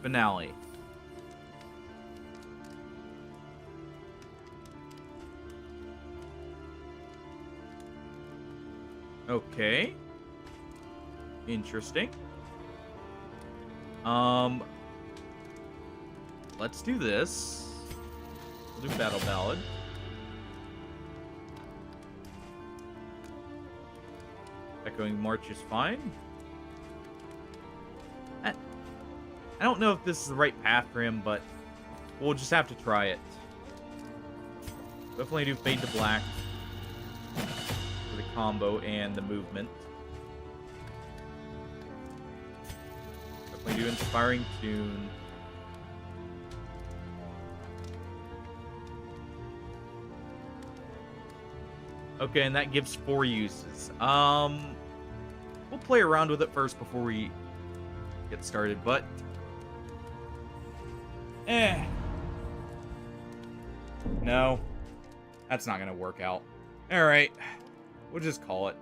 Finale. Okay. Interesting. Let's do this. We'll do Battle Ballad. Echoing March is fine. I don't know if this is the right path for him, but we'll just have to try it. Definitely do Fade to Black for the combo and the movement. Definitely do Inspiring Tune. Okay, and that gives 4 uses. We'll play around with it first before we get started, but No. That's not gonna work out. Alright. We'll just call it.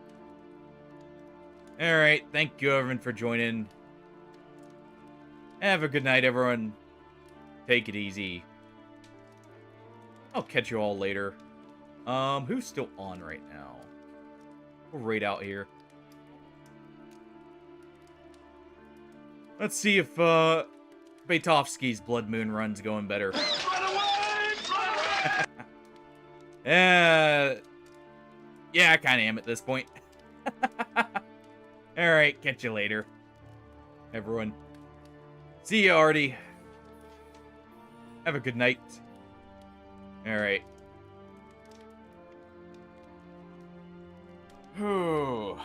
Alright, thank you everyone for joining. Have a good night, everyone. Take it easy. I'll catch you all later. Who's still on right now? We'll raid out here. Let's see if, Baitovsky's Blood Moon run's going better. Yeah, I kind of am at this point. Alright, catch you later, everyone. See you, Artie. Have a good night. Alright. Whew.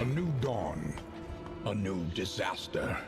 A new dawn, a new disaster.